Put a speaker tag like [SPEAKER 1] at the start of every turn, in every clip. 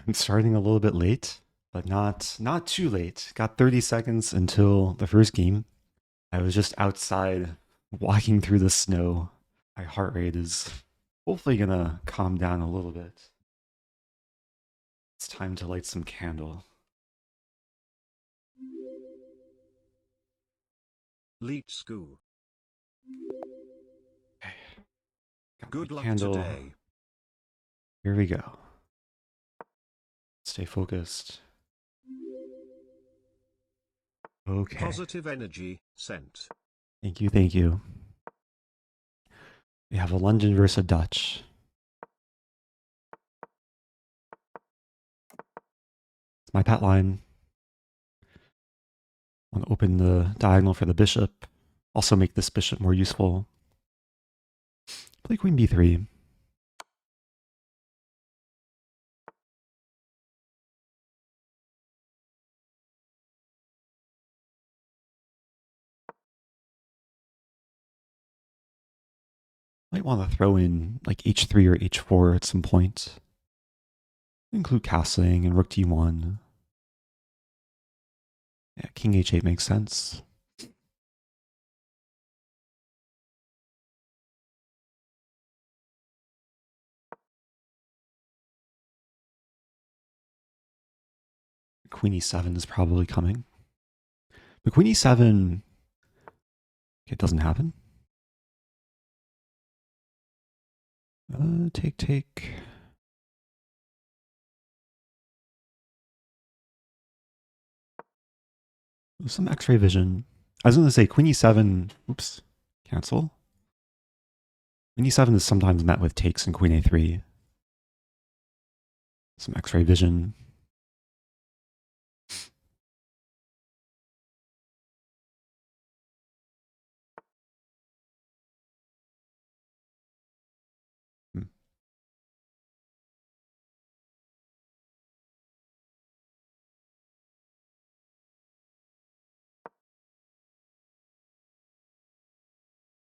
[SPEAKER 1] I'm starting a little bit late, but not too late. Got 30 seconds until the first game. I was just outside walking through the snow. My heart rate is hopefully gonna calm down a little bit. It's time to light some candle.
[SPEAKER 2] Leet School.
[SPEAKER 1] Okay. Got
[SPEAKER 2] Good
[SPEAKER 1] my
[SPEAKER 2] luck
[SPEAKER 1] candle.
[SPEAKER 2] today.
[SPEAKER 1] Here we go. Stay focused. Okay.
[SPEAKER 2] Positive energy sent.
[SPEAKER 1] Thank you, thank you. We have a London versus a Dutch. It's my pat line. I want to open the diagonal for the bishop. Also make this bishop more useful. Play queen b3. Might want to throw in like h3 or h4 at some point. Include castling and rook d1. Yeah, king h8 makes sense. Queen e7 is probably coming. But queen e7, it doesn't happen. Take. Some x-ray vision. I was going to say queen e7, oops, cancel. Queen e7 is sometimes met with takes in queen a3. Some x-ray vision.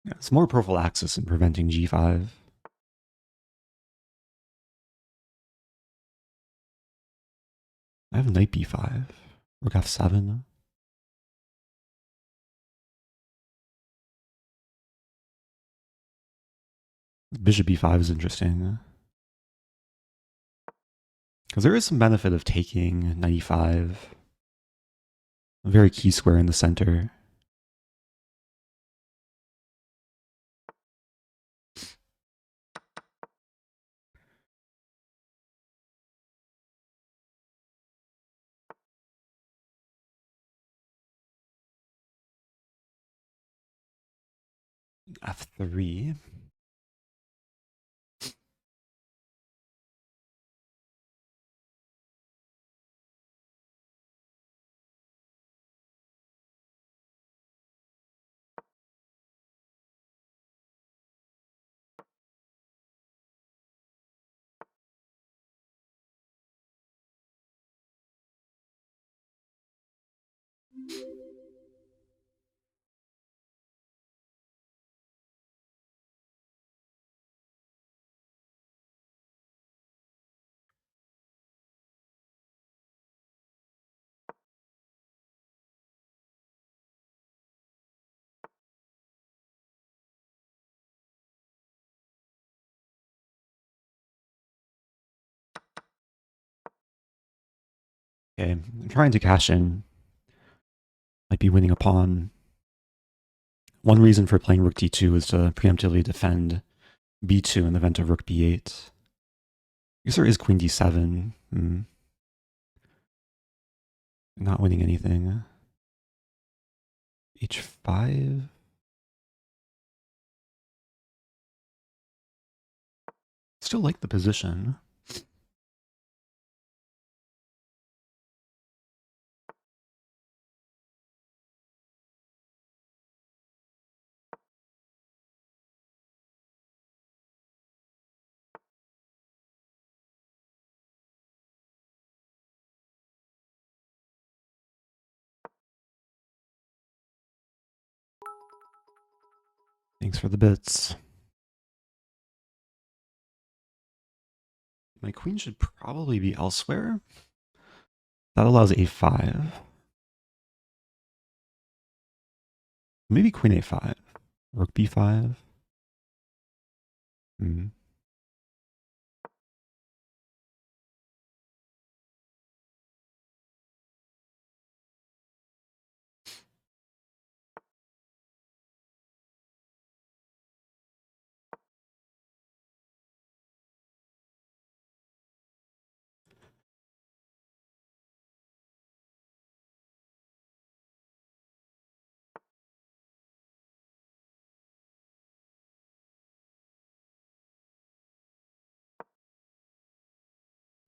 [SPEAKER 1] Yeah, it's more prophylaxis in preventing g5. I have knight b5, rook f7. Bishop b5 is interesting. Because there is some benefit of taking knight e5. A very key square in the center. f3. Okay, I'm trying to cash in. Might be winning a pawn. One reason for playing rook d2 is to preemptively defend b2 in the event of rook b8. I guess there is queen d7. Not winning anything. h5. Still like the position. Thanks for the bits. My queen should probably be elsewhere. That allows a5. Maybe queen a5. Rook b5. Hmm.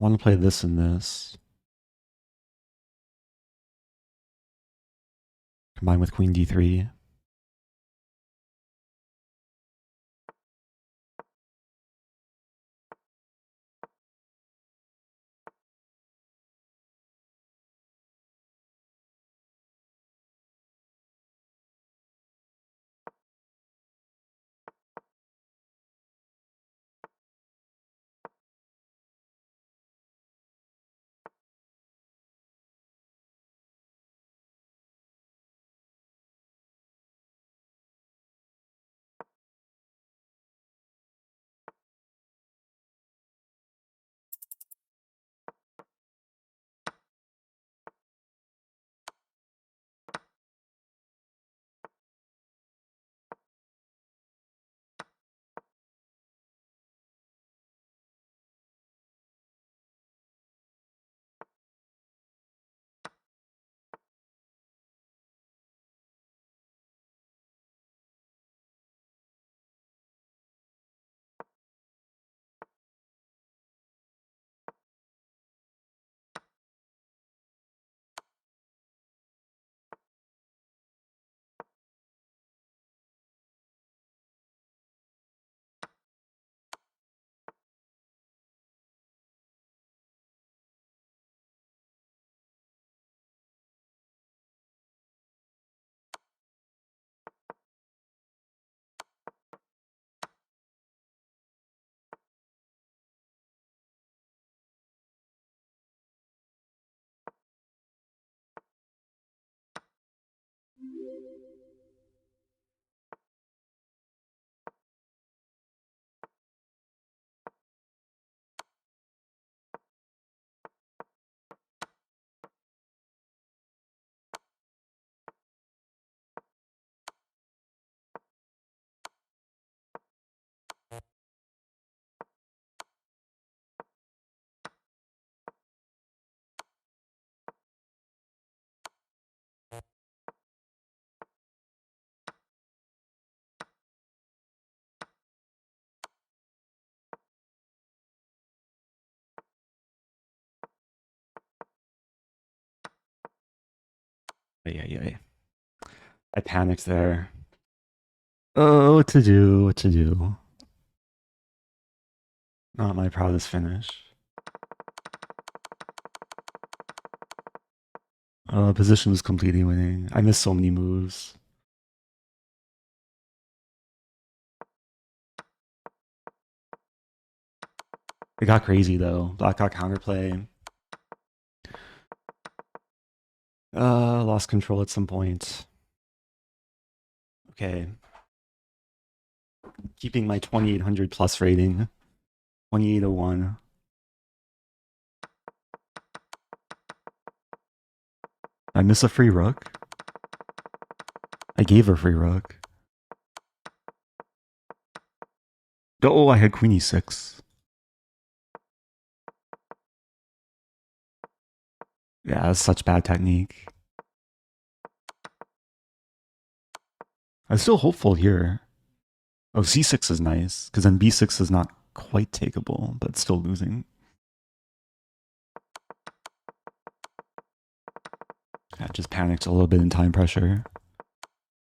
[SPEAKER 1] I want to play this and this. Combine with queen d3. Yeah. I panicked there. Oh, what to do? What to do? Not my proudest finish. Position was completely winning. I missed so many moves. It got crazy though. Black got counterplay. Lost control at some point. Okay. Keeping my 2800 plus rating. 2801. I miss a free rook. I gave her free rook. Oh, I had queen e6. Yeah, that's such bad technique. I'm still hopeful here. Oh, c6 is nice, because then b6 is not quite takeable, but still losing. I just panicked a little bit in time pressure.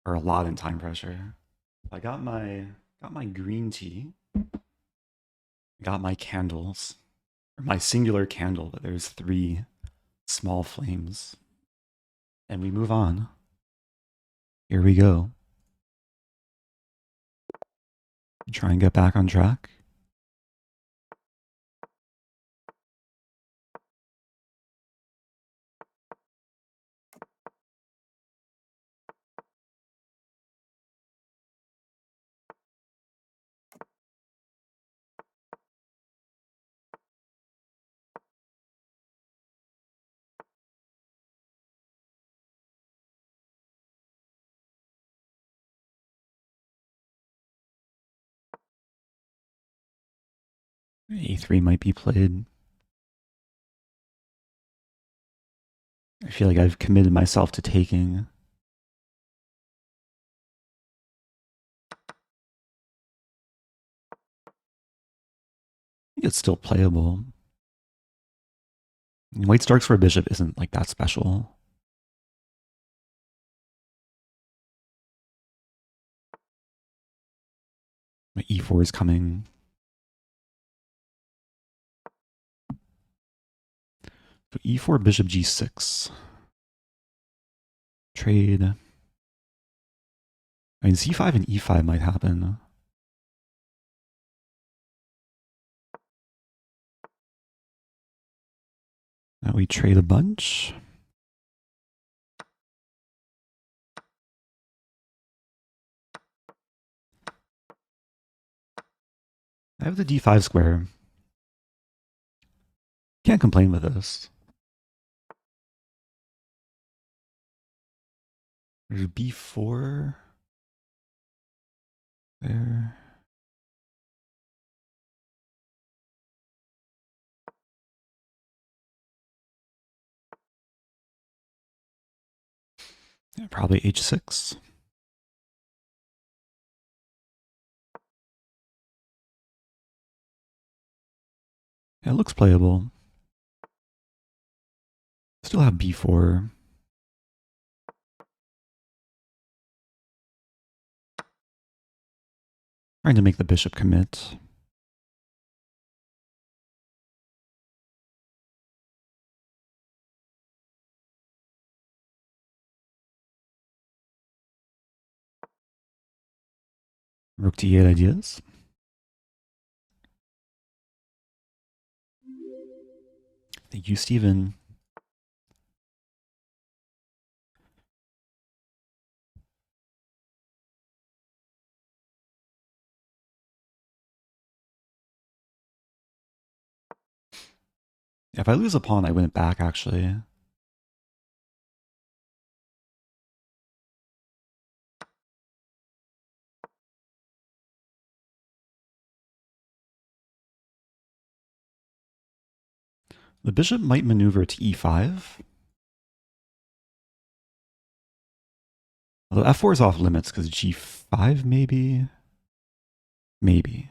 [SPEAKER 1] Or a lot in time pressure. I got my green tea. Got my candles. Or my singular candle, but there's 3 small flames. And we move on. Here we go. Try and get back on track. A3 might be played. I feel like I've committed myself to taking. I think it's still playable. White Starks for a bishop isn't like that special. My e4 is coming. So e4, bishop g6. Trade. I mean, c5 and e5 might happen. Now we trade a bunch. I have the d5 square. Can't complain with this. There's b4 there. Yeah, probably h6. Yeah, it looks playable. Still have b4. Trying to make the bishop commit. Rook to e8 ideas. Thank you, Steven. If I lose a pawn, I win it back, actually. The bishop might maneuver to e5. Although f4 is off limits because g5 maybe? Maybe.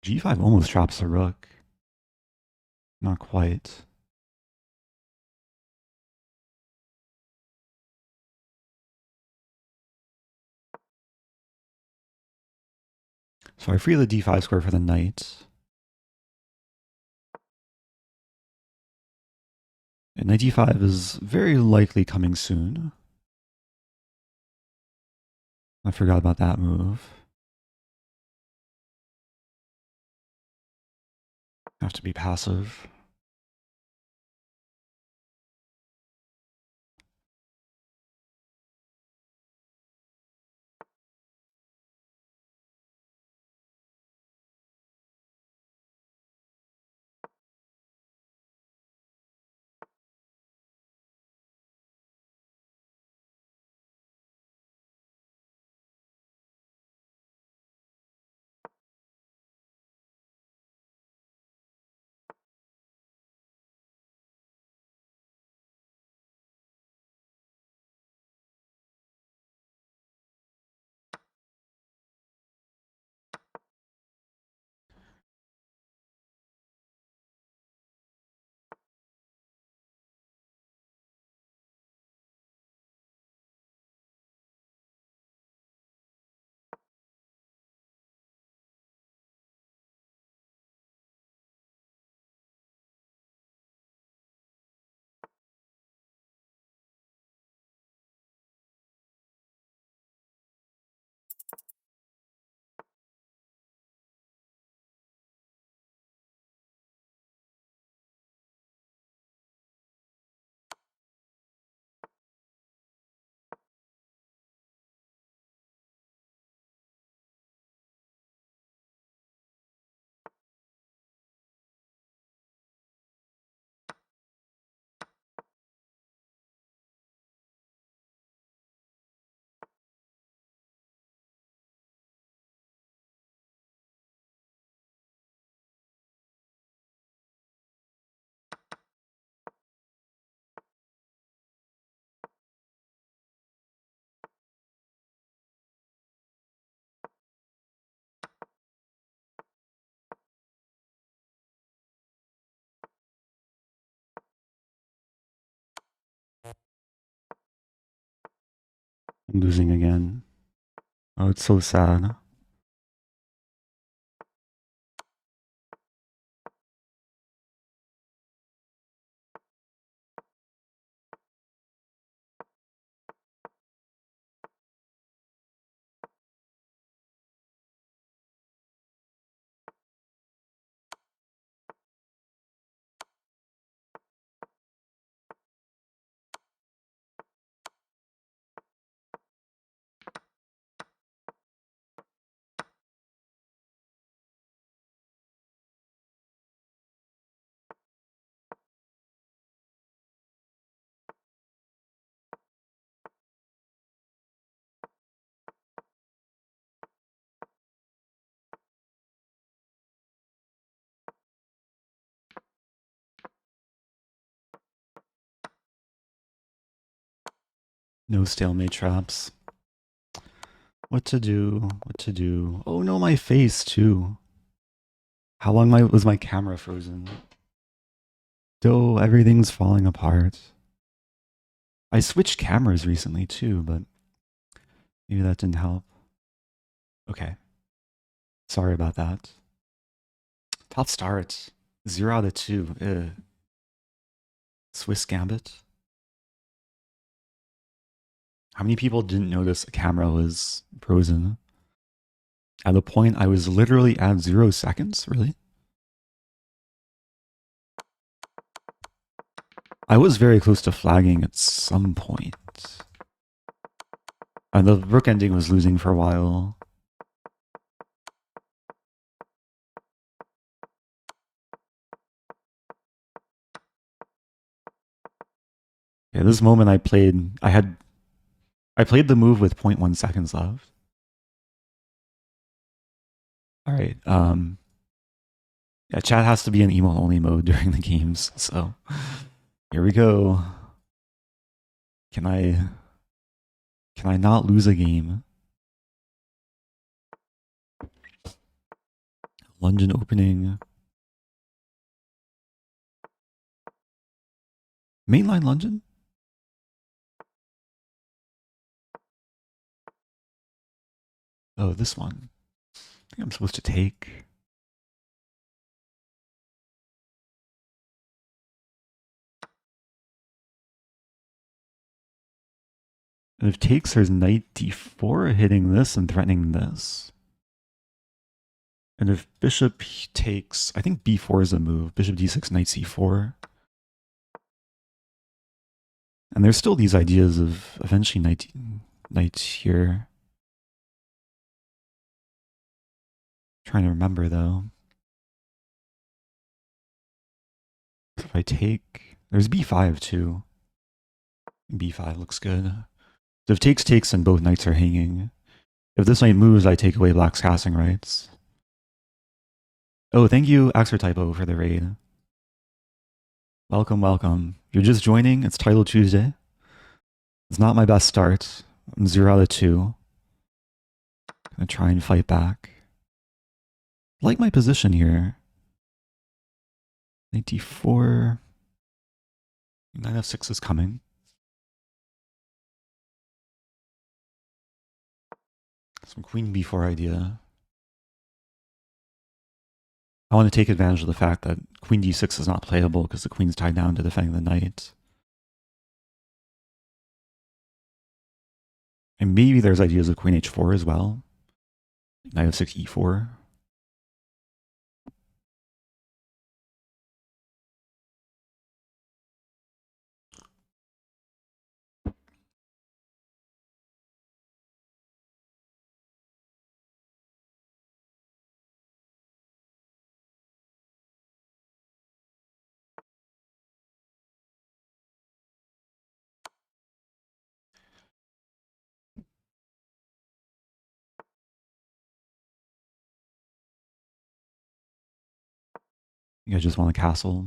[SPEAKER 1] g5 almost traps the rook. Not quite. So I free the d5 square for the knight. And knight d5 is very likely coming soon. I forgot about that move. Have to be passive. losing again. Oh, it's so sad. No stalemate traps. What to do? What to do? Oh no, my face too. How long was my camera frozen? Though everything's falling apart. I switched cameras recently too, but maybe that didn't help. Okay. Sorry about that. Top start. 0 out of 2. Ugh. Swiss Gambit. How many people didn't notice a camera was frozen? At the point I was literally at 0 seconds? Really? I was very close to flagging at some point. And the rook ending was losing for a while. Yeah, this moment I played the move with 0.1 seconds left. Alright, yeah, chat has to be in emote only mode during the games, so here we go. Can I not lose a game? London opening. Mainline London? Oh, this one. I think I'm supposed to take. And if takes, there's knight d4 hitting this and threatening this. And if bishop takes, I think b4 is a move. Bishop d6, knight c4. And there's still these ideas of eventually knight here. Trying to remember though. If I take, there's b5 too. b5 looks good. So if takes, and both knights are hanging. If this knight moves, I take away black's casting rights. Oh, thank you, Axertypo, for the raid. Welcome, welcome. If you're just joining, it's Title Tuesday. It's not my best start. I'm 0 out of 2. Gonna try and fight back. I like my position here. Knight d4. Knight f6 is coming. Some queen b4 idea. I want to take advantage of the fact that queen d6 is not playable because the queen's tied down to defending the knight. And maybe there's ideas of queen h4 as well. Knight f6 e4. I think I just want a castle.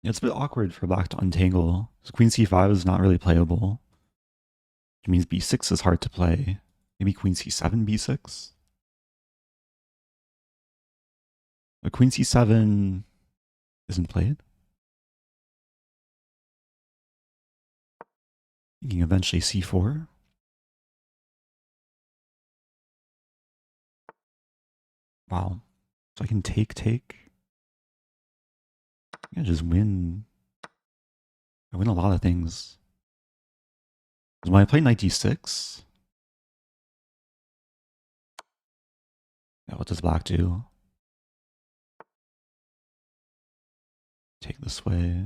[SPEAKER 1] It's a bit awkward for black to untangle. So queen c5 is not really playable. Which means b6 is hard to play. Maybe queen c7, b6? But queen c7 isn't played. Thinking eventually c4. Wow. So I can take. I just win. I win a lot of things. When I play knight d6, yeah, what does black do? Take this way.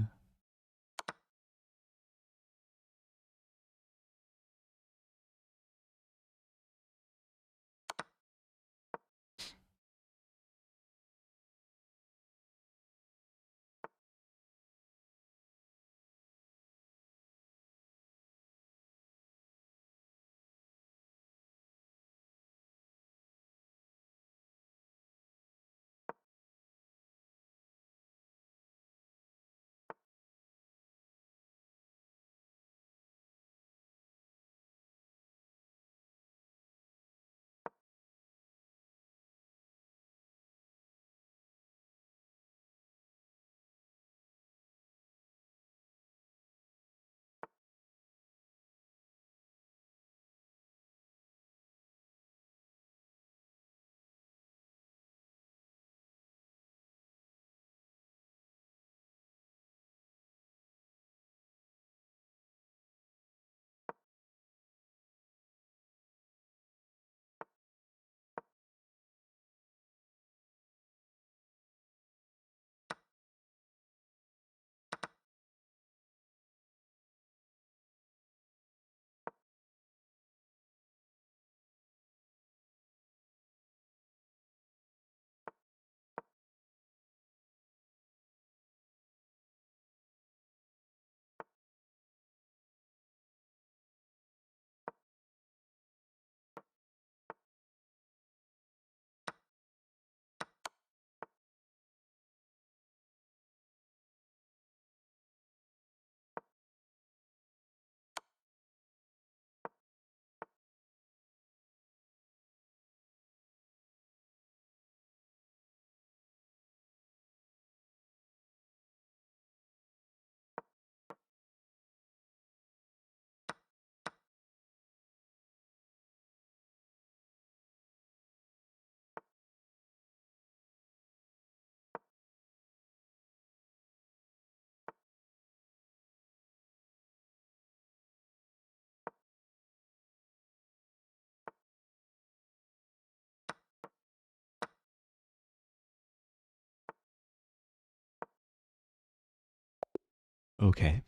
[SPEAKER 1] Okay.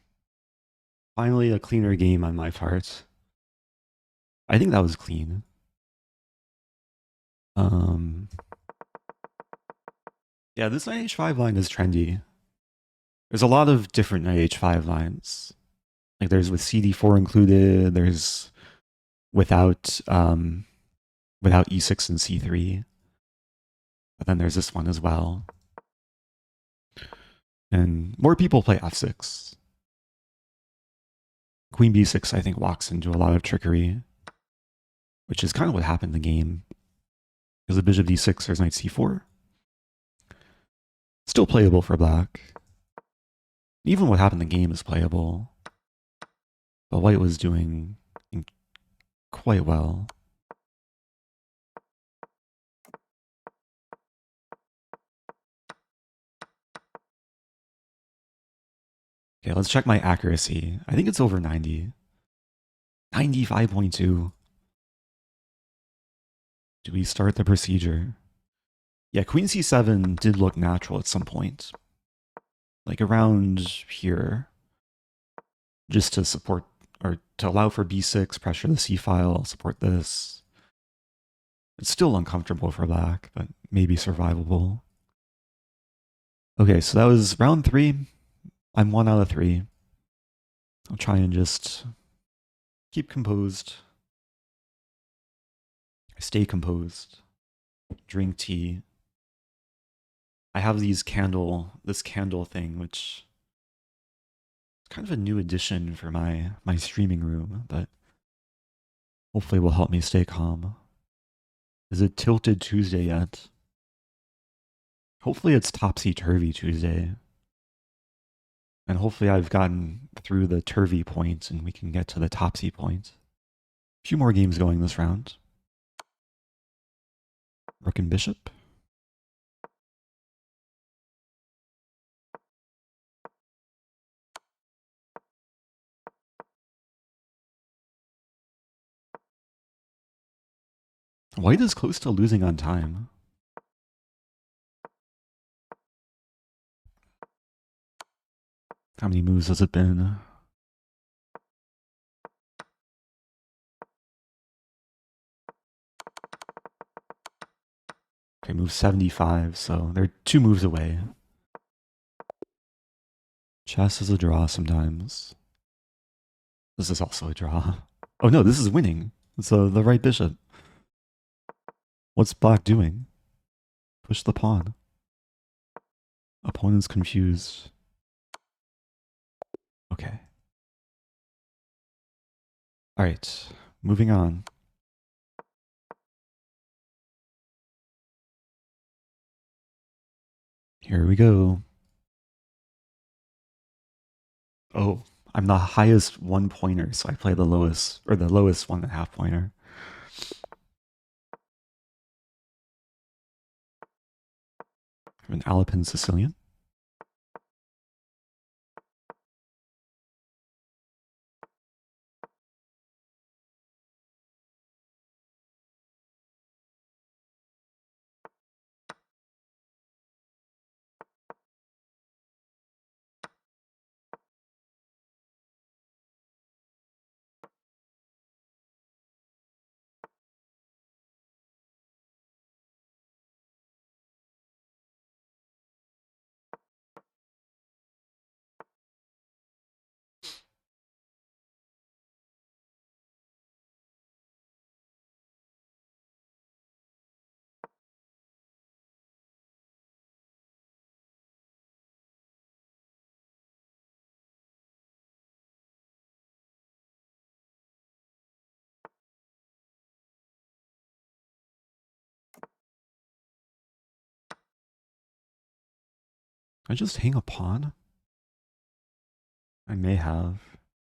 [SPEAKER 1] Finally, a cleaner game on my part. I think that was clean. Yeah, this knight h5 line is trendy. There's a lot of different knight h5 lines. Like there's with cd4 included. There's without without e6 and c3. But then there's this one as well. And more people play f6. Queen b6, I think, walks into a lot of trickery, which is kind of what happened in the game. Because the bishop d6, there's knight c4. Still playable for black. Even what happened in the game is playable. But white was doing quite well. Okay, let's check my accuracy. I think it's over 90. 95.2. Do we start the procedure? Yeah, queen c7 did look natural at some point. Like around here. Just to support, or to allow for b6, pressure the c file, support this. It's still uncomfortable for black, but maybe survivable. Okay, so that was round 3. I'm 1 out of 3. I'll try and just keep composed. Stay composed. Drink tea. I have this candle thing, which It's kind of a new addition for my streaming room, but hopefully will help me stay calm. Is it Tilted Tuesday yet? Hopefully it's Topsy-Turvey Tuesday. And hopefully I've gotten through the Turvey point and we can get to the Topsy point. A few more games going this round. Rook and Bishop. White is close to losing on time. How many moves has it been? Okay, move 75, so they're 2 moves away. Chess is a draw sometimes. This is also a draw. Oh no, this is winning. It's the right bishop. What's black doing? Push the pawn. Opponent's confused. Okay. Alright, moving on. Here we go. Oh, I'm the highest 1 pointer, so I play the lowest, or the lowest 1.5 pointer. I'm an Alapin Sicilian. I just hang a pawn? I may have.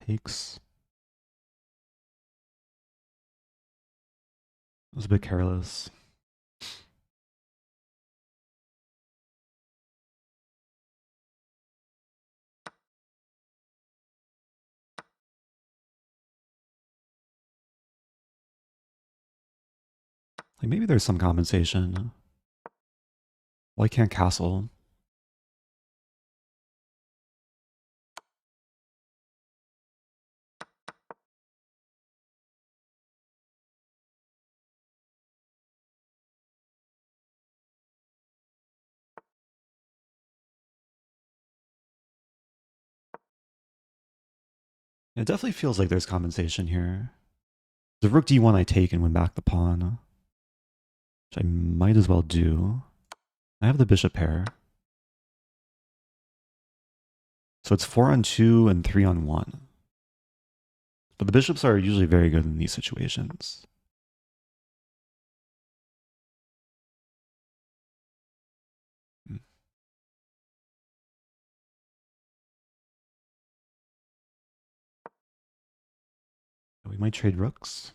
[SPEAKER 1] Takes. I was a bit careless. Like maybe there's some compensation. Why can't castle? It definitely feels like there's compensation here. The rook d1 I take and win back the pawn, which I might as well do. I have the bishop pair. So it's 4 on 2 and 3 on 1. But the bishops are usually very good in these situations. We might trade rooks.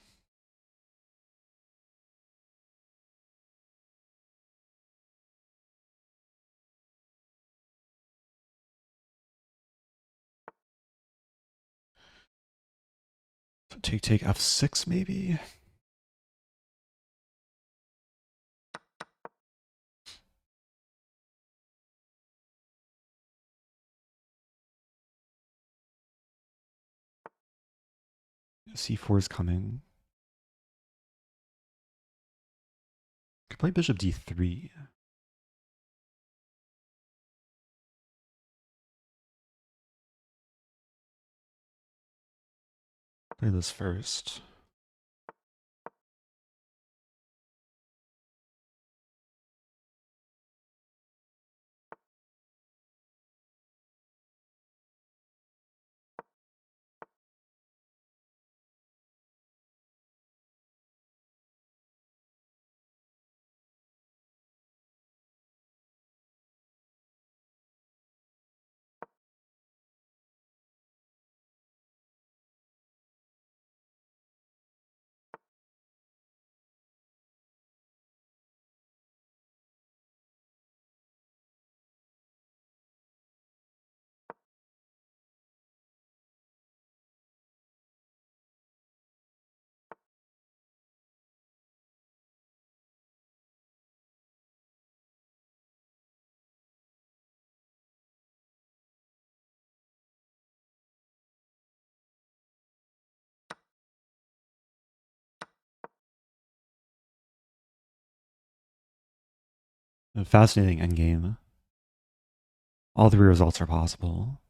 [SPEAKER 1] So take f6 maybe. c4 is coming. Could play bishop d3. Play this first. A fascinating endgame. All three results are possible.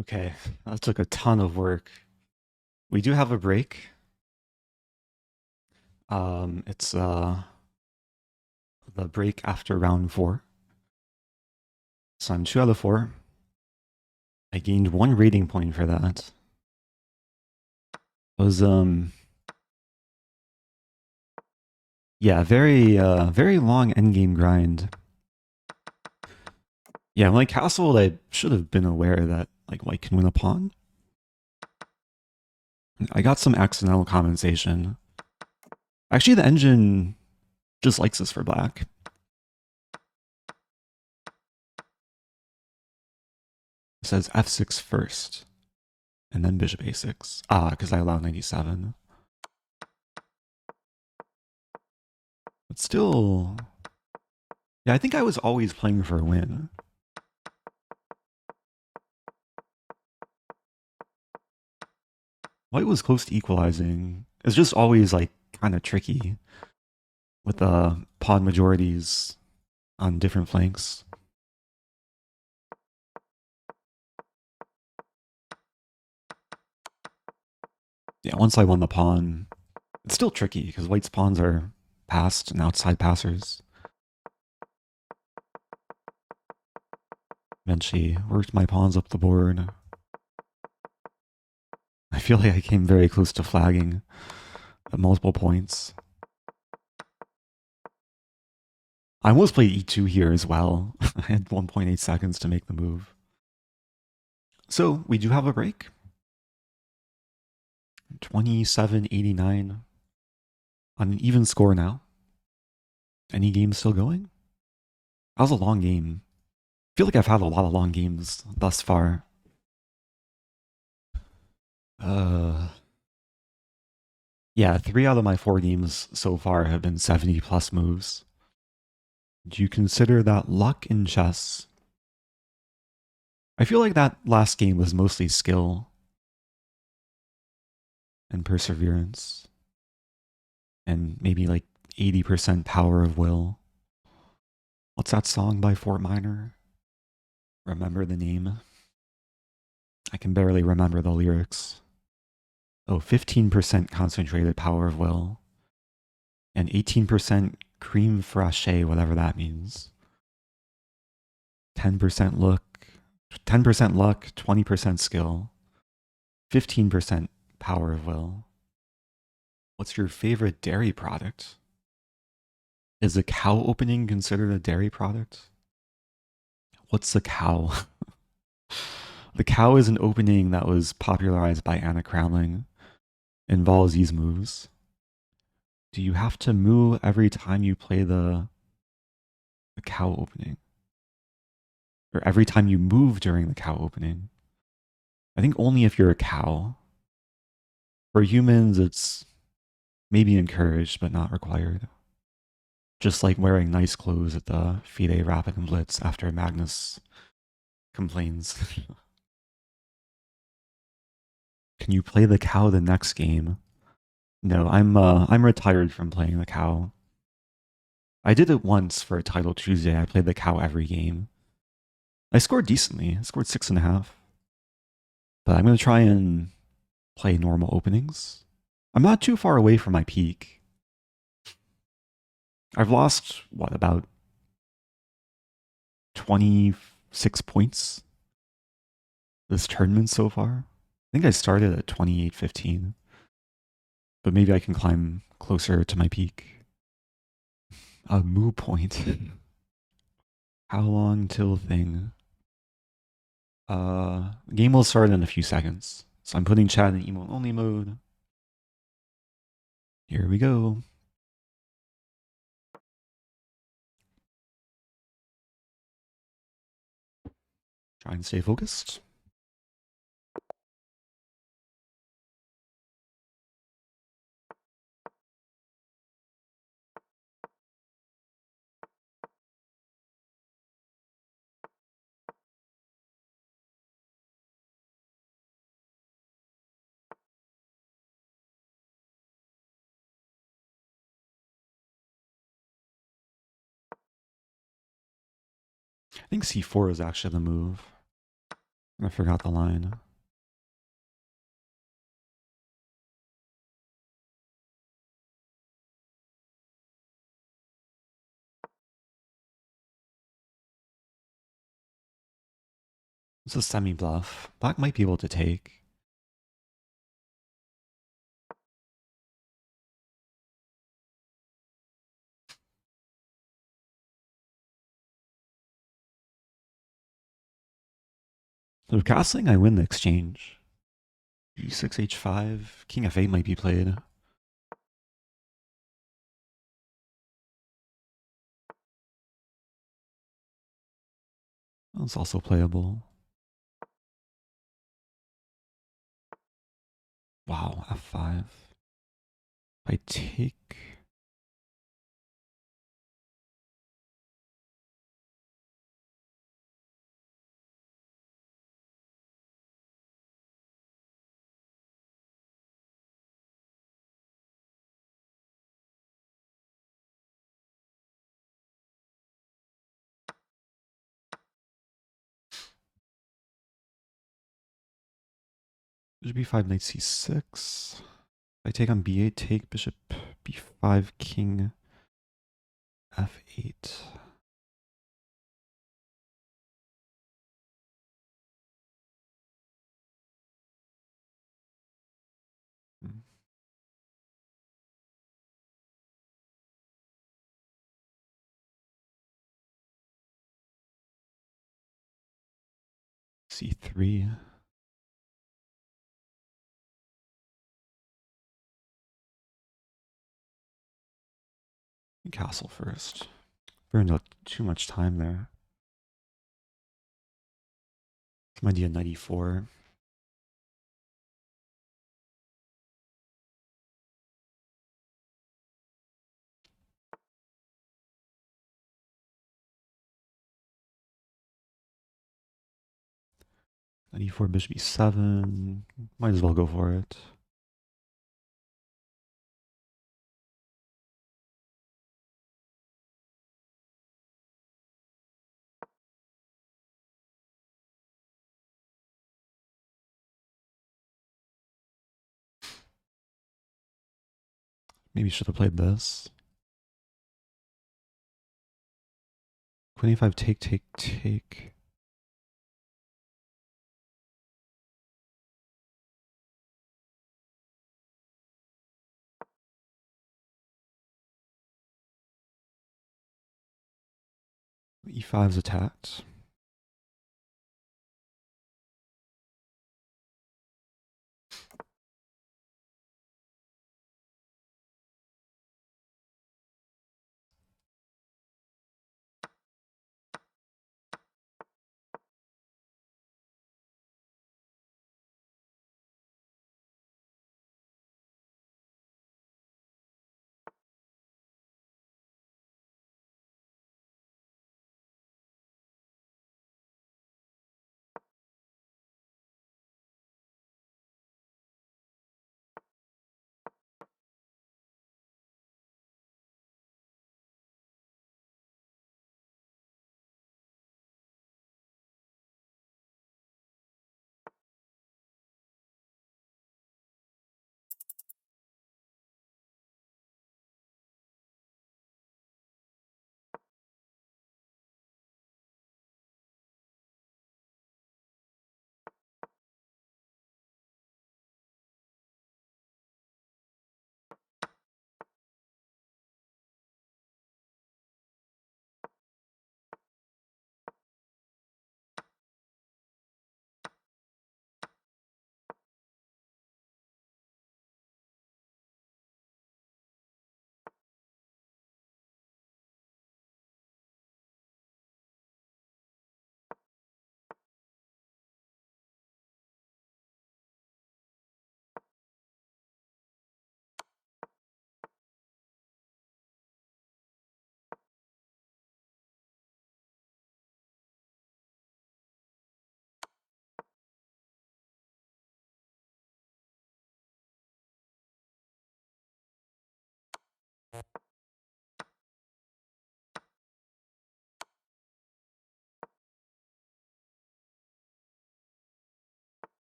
[SPEAKER 1] Okay, that took a ton of work. We do have a break. It's the break after round 4. So I'm 2 out of 4. I gained 1 rating point for that. It was yeah, very long endgame grind. Yeah, when I castled, I should have been aware that like white can win a pawn. I got some accidental compensation. Actually, the engine just likes this for black. It says f6 first, and then bishop a6. Ah, because I allow 97. But still, yeah, I think I was always playing for a win. White was close to equalizing. It's just always like kind of tricky with the pawn majorities on different flanks. Yeah, once I won the pawn, it's still tricky because white's pawns are passed and outside passers. Eventually worked my pawns up the board. I feel like I came very close to flagging at multiple points. I almost played e2 here as well. I had 1.8 seconds to make the move. So we do have a break. 27-89 on an even score now. Any game still going? That was a long game. I feel like I've had a lot of long games thus far. Yeah, 3 out of my 4 games so far have been 70 plus moves. Do you consider that luck in chess? I feel like that last game was mostly skill and perseverance, and maybe like 80% power of will. What's that song by Fort Minor? Remember the name? I can barely remember the lyrics. Oh, 15% concentrated power of will, and 18% cream fraiche, whatever that means. 10% luck, 10% luck, 20% skill, 15% power of will. What's your favorite dairy product? Is a cow opening considered a dairy product? What's a cow? The cow is an opening that was popularized by Anna Cramling. Involves these moves. Do you have to moo every time you play the cow opening? Or every time you move during the cow opening? I think only if you're a cow. For humans, it's maybe encouraged, but not required. Just like wearing nice clothes at the FIDE Rapid and Blitz after Magnus complains. Can you play the cow the next game? No, I'm retired from playing the cow. I did it once for a Title Tuesday. I played the cow every game. I scored decently. I scored 6.5. But I'm going to try and play normal openings. I'm not too far away from my peak. I've lost, what, about 26 points this tournament so far? I think I started at 28-15. But maybe I can climb closer to my peak. A moo point. How long till thing? The game will start in a few seconds. So I'm putting chat in emote only mode. Here we go. Try and stay focused. I think c4 is actually the move. I forgot the line. It's a semi-bluff. Black might be able to take. So castling, I win the exchange. G6, H5, King F8 might be played. That's also playable. Wow, F5. I take... Bishop b5, knight c6. I take on b8, take bishop b5, king f8. c3. Castle first. Burned out too much time there. Some idea 94. e4, bishop e7. Might as well go for it. Maybe should have played this. Queen a5, take, take, take. e5 is attacked.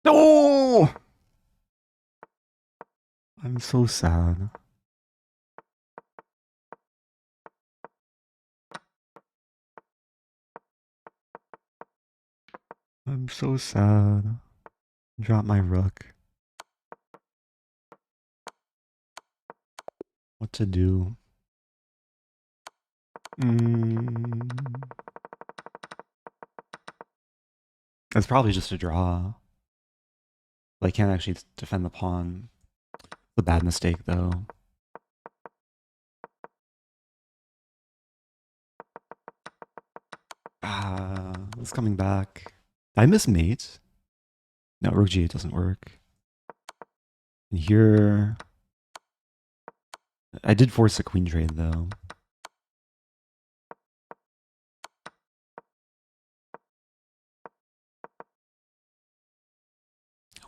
[SPEAKER 1] No! I'm so sad. I'm so sad. Drop my rook. What to do? It's probably just a draw. I can't actually defend the pawn. It's a bad mistake, though. It's coming back. I miss mate. No, rook g8 doesn't work. And here, I did force a queen trade though.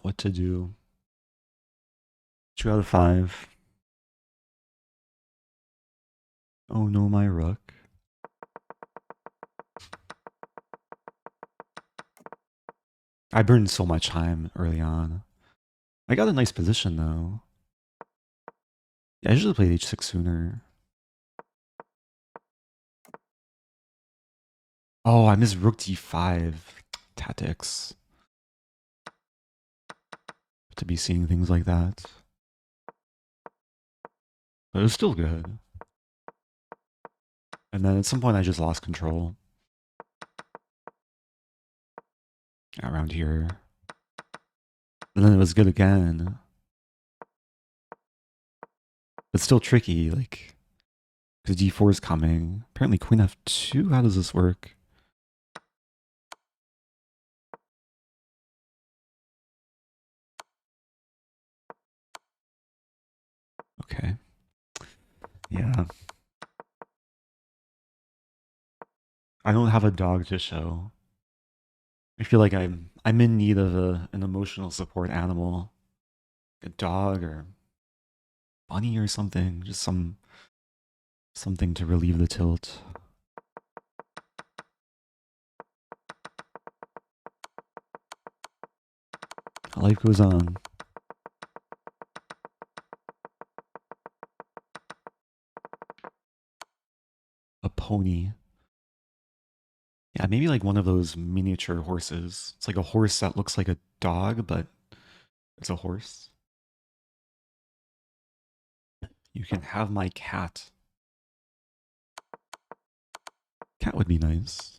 [SPEAKER 1] What to do? 2 out of 5. Oh no, my rook. I burned so much time early on. I got a nice position though. Yeah, I should have played h6 sooner. Oh, I missed rook d5 tactics. To be seeing things like that. But it was still good. And then at some point I just lost control. Around here. And then it was good again. But still tricky, like, because d4 is coming. Apparently queen f2, how does this work? Okay. Yeah. I don't have a dog to show. I feel like I'm in need of an emotional support animal. A dog or bunny or something. Just something to relieve the tilt. Life goes on. A pony. Yeah, maybe like one of those miniature horses. It's like a horse that looks like a dog, but it's a horse. You can have my cat. Cat would be nice.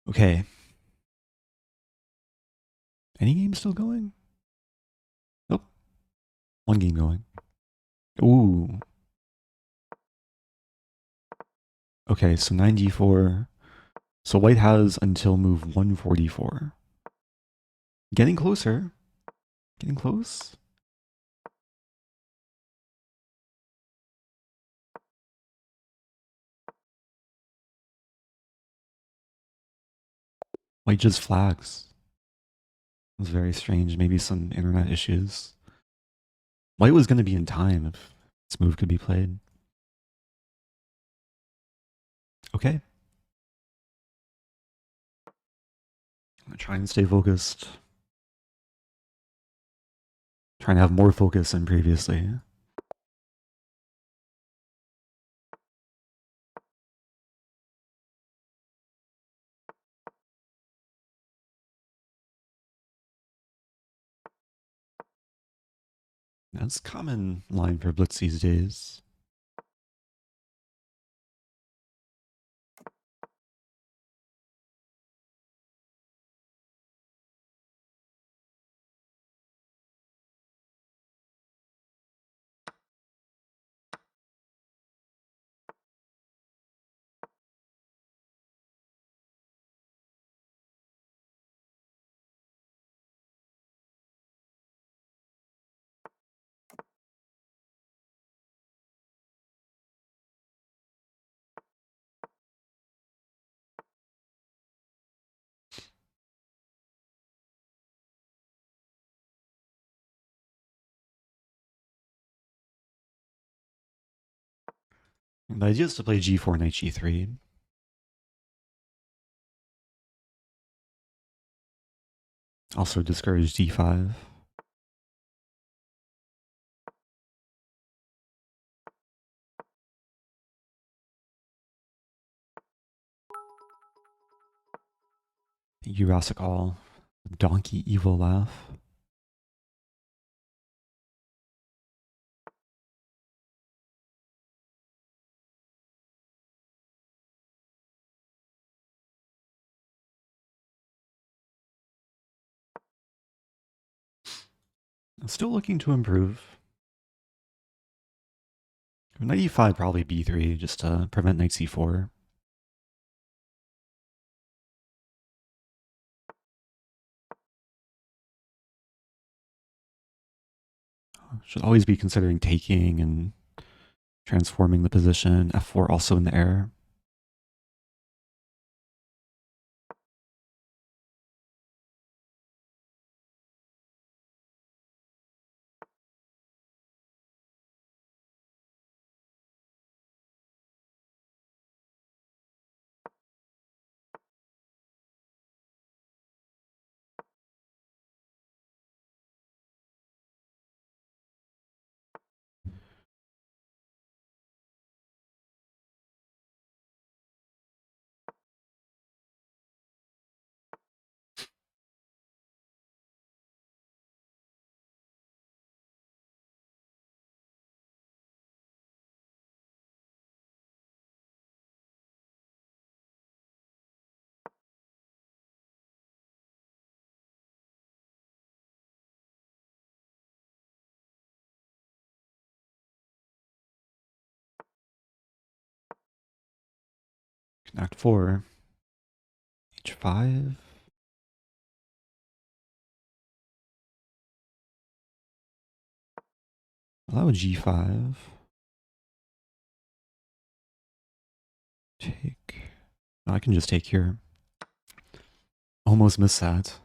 [SPEAKER 1] Okay. Any game still going? Nope. One game going. Ooh. Okay, so 9d4. So white has until move 144. Getting closer. Getting close. White just flags. It was very strange. Maybe some internet issues. White was going to be in time if this move could be played. Okay. I'm going to try and stay focused. Trying to have more focus than previously. That's a common line for blitz these days. The idea is to play g4, knight g3. Also discourage d5. Jurassic all. Donkey evil laugh. I'm still looking to improve. Knight e5, probably b3, just to prevent knight c4. Should always be considering taking and transforming the position. f4 also in the air. Connect 4. h5. Allow g5. Take. No, I can just take here. Almost missed that.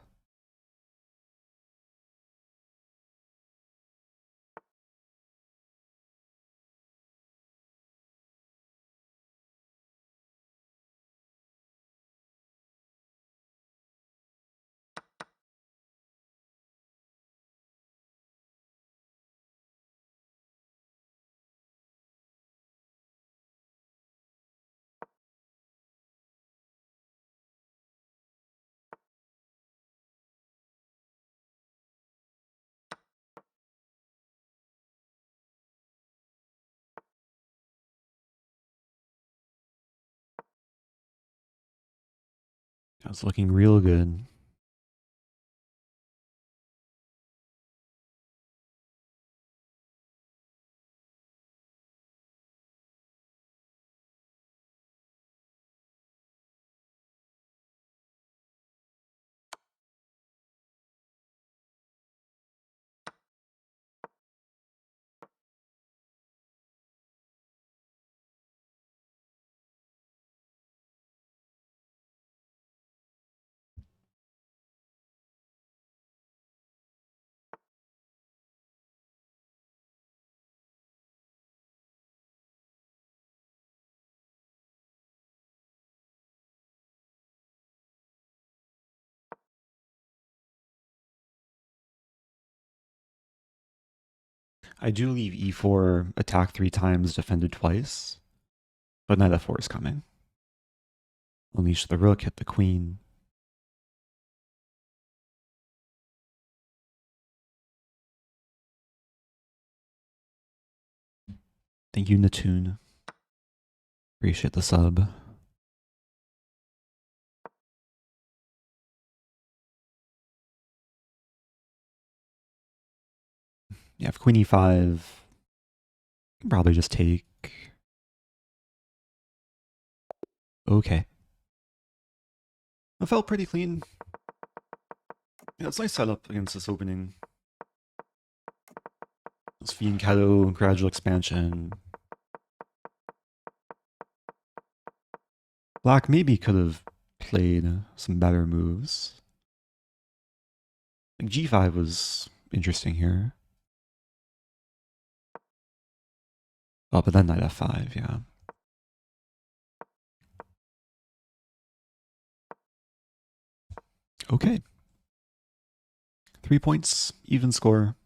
[SPEAKER 1] That's looking real good. I do leave e4, attack 3 times, defended twice, but knight f4 is coming. Unleash the rook, hit the queen. Thank you, Natun. Appreciate the sub. Yeah, if queen e5, can probably just take. Okay. It felt pretty clean. Yeah, it's a nice setup against this opening. This Fianchetto, gradual expansion. Black maybe could have played some better moves. Like g5 was interesting here. Oh, but then knight f5, yeah. Okay. 3 points, even score.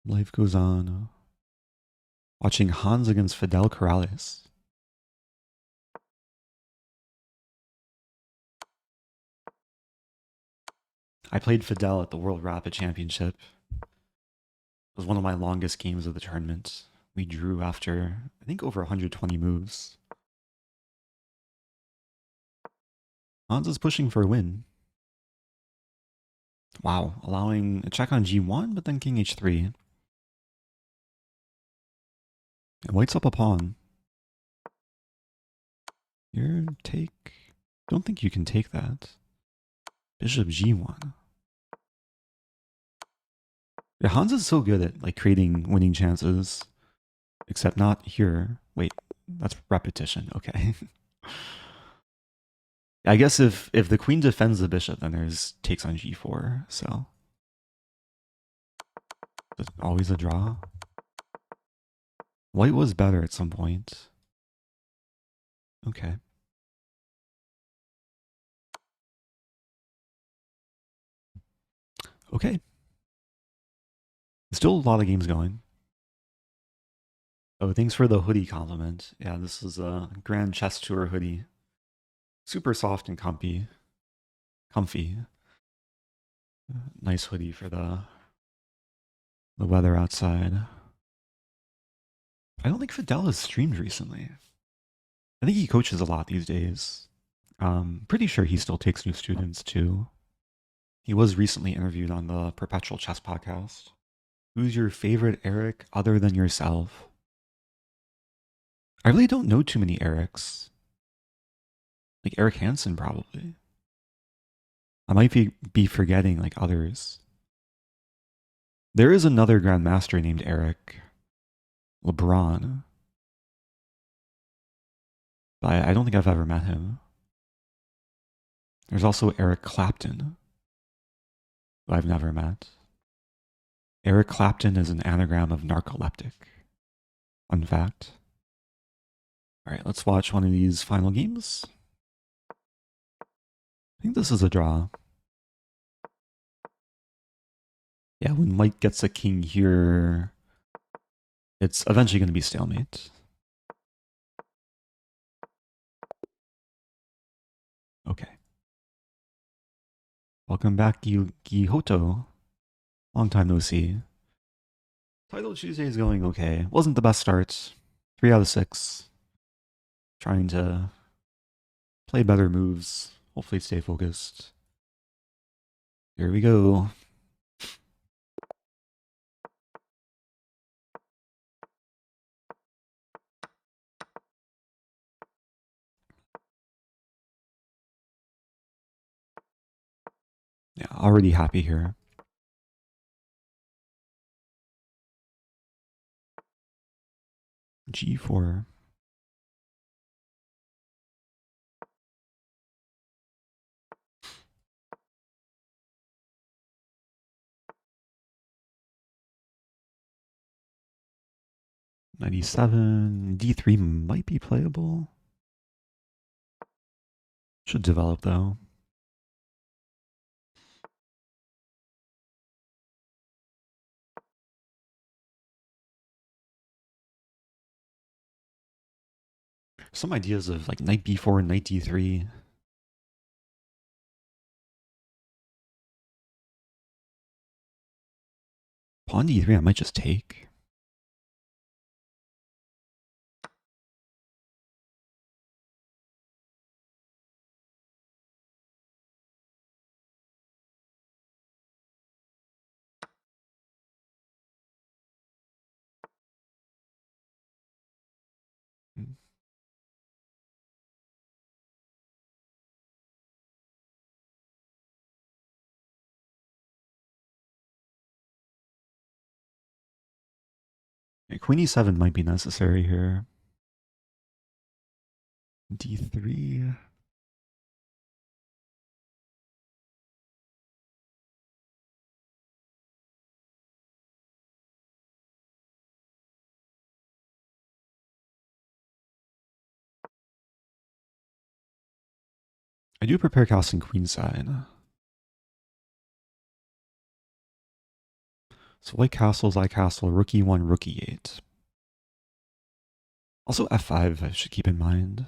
[SPEAKER 1] Life goes on. Watching Hans against Fidel Corrales. I played Fidel at the World Rapid Championship. It was one of my longest games of the tournament. We drew after, I think, over 120 moves. Hans is pushing for a win. Wow, allowing a check on g1, but then king h3. White's up a pawn. Here, take. Don't think you can take that. Bishop g1. Yeah, Hans is so good at like creating winning chances, except not here. Wait, that's repetition. Okay. I guess if the queen defends the bishop, then there's takes on g4. So it's always a draw. White was better at some point. Okay. Okay. Still a lot of games going. Oh, thanks for the hoodie compliment. Yeah, this is a Grand Chess Tour hoodie. Super soft and comfy. Comfy. Nice hoodie for the weather outside. I don't think Fidel has streamed recently. I think he coaches a lot these days. Pretty sure he still takes new students too. He was recently interviewed on the Perpetual Chess podcast. Who's your favorite Eric other than yourself? I really don't know too many Erics. Like Eric Hansen, probably. I might be forgetting like others. There is another grandmaster named Eric LeBron. But I don't think I've ever met him. There's also Eric Clapton, who I've never met. Eric Clapton is an anagram of narcoleptic. Fun fact. All right, let's watch one of these final games. I think this is a draw. Yeah, when White gets a king here, it's eventually going to be stalemate. Okay. Welcome back, Gihoto. Long time no see. Title Tuesday is going okay. Wasn't the best start. 3 out of 6. Trying to play better moves. Hopefully stay focused. Here we go. Yeah, already happy here. G4. .97. D3 might be playable. Should develop though. Some ideas of like knight b4 and knight d3. Pawn d3 I might just take. Okay, queen e7 might be necessary here. D3. I do prepare casting queenside. So white castles, I castle, rook e1, rook e8. Also f5 I should keep in mind.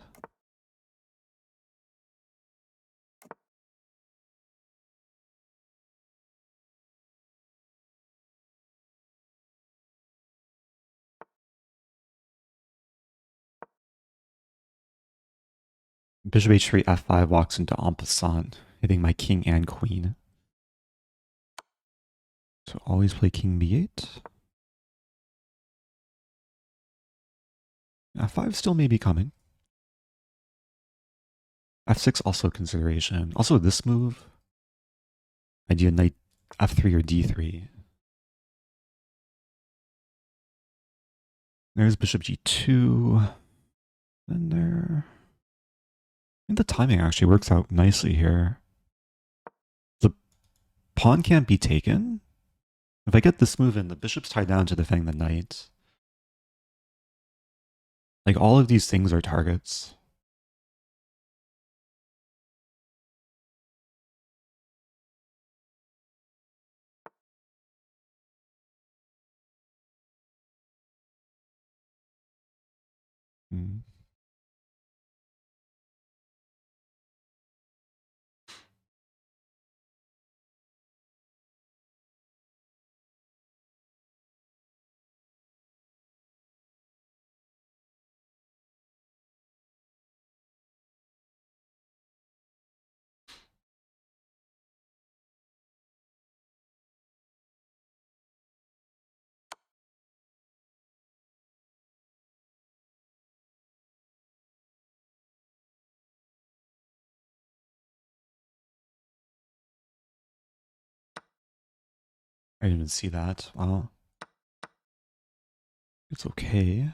[SPEAKER 1] Bishop h3, f5 walks into en passant, hitting my king and queen. So always play king b8. f5 still may be coming. f6 also consideration. Also this move. Idea knight f3 or d3. There's bishop g2. And there. I think the timing actually works out nicely here. The pawn can't be taken. If I get this move in, the bishop's tied down to defending the knight. Like, all of these things are targets. Hmm. I didn't see that. Wow. It's okay.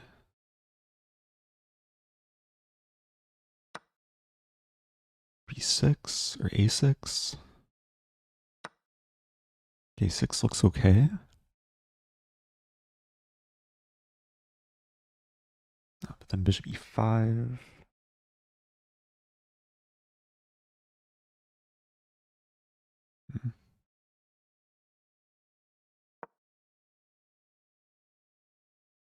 [SPEAKER 1] b6 or a6. k6 looks okay. But then bishop e5. Hmm.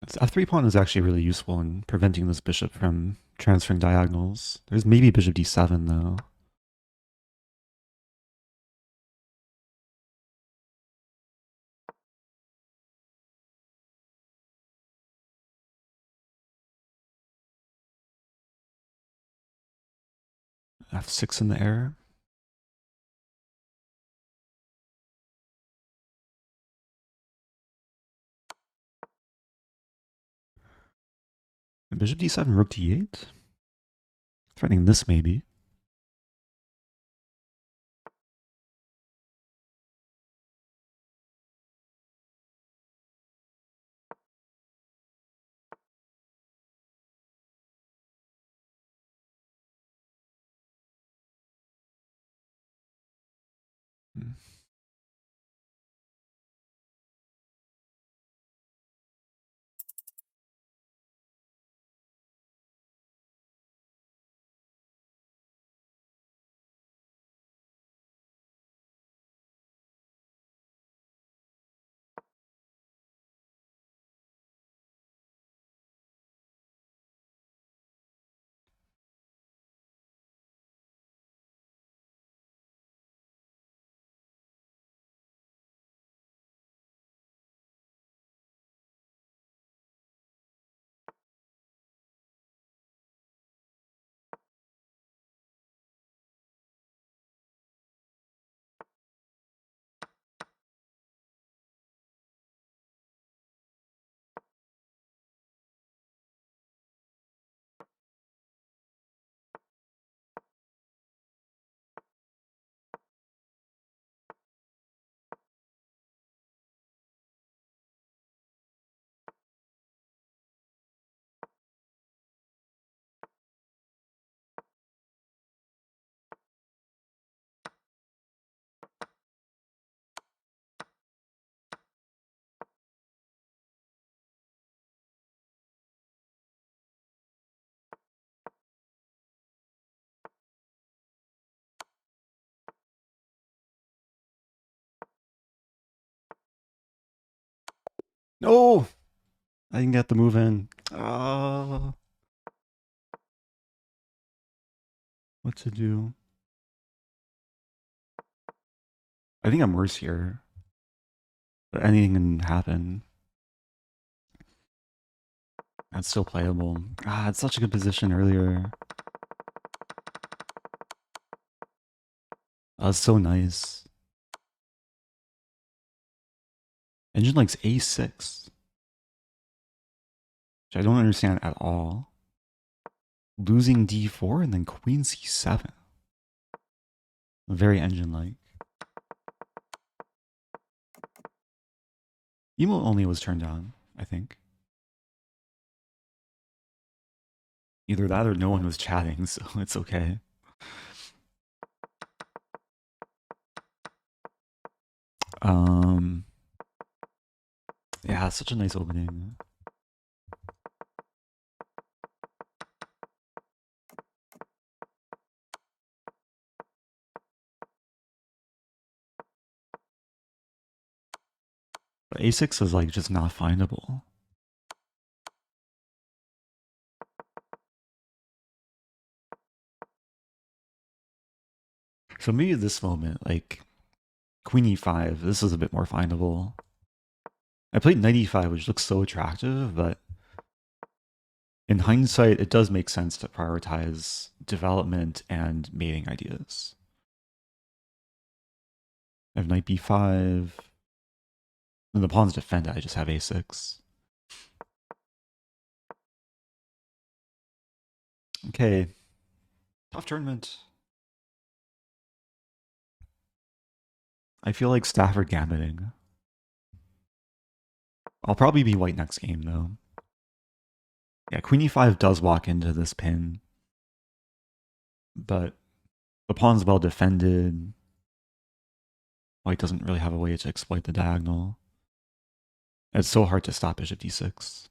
[SPEAKER 1] This f3 pawn is actually really useful in preventing this bishop from transferring diagonals. There's maybe bishop d7 though. f6 in the air. And bishop d7, rook d8. Threatening this maybe. Hmm. No! I didn't get the move in. What to do? I think I'm worse here. But anything can happen. That's still playable. It's such a good position earlier. That was so nice. Engine likes a6. which I don't understand at all. Losing d4 and then queen c7. Very engine-like. Emo only was turned on, I think. Either that or no one was chatting, so it's okay. Yeah, such a nice opening. But a6 is like just not findable. So maybe at this moment, like queen e5, this is a bit more findable. I played knight e5, which looks so attractive, but in hindsight, it does make sense to prioritize development and mating ideas. I have knight b5. When the pawns defend it, I just have a6. Okay. Tough tournament. I feel like Stafford gambiting. I'll probably be white next game, though. Yeah, queen e5 does walk into this pin. But the pawn's well defended. White doesn't really have a way to exploit the diagonal. It's so hard to stop bishop d6.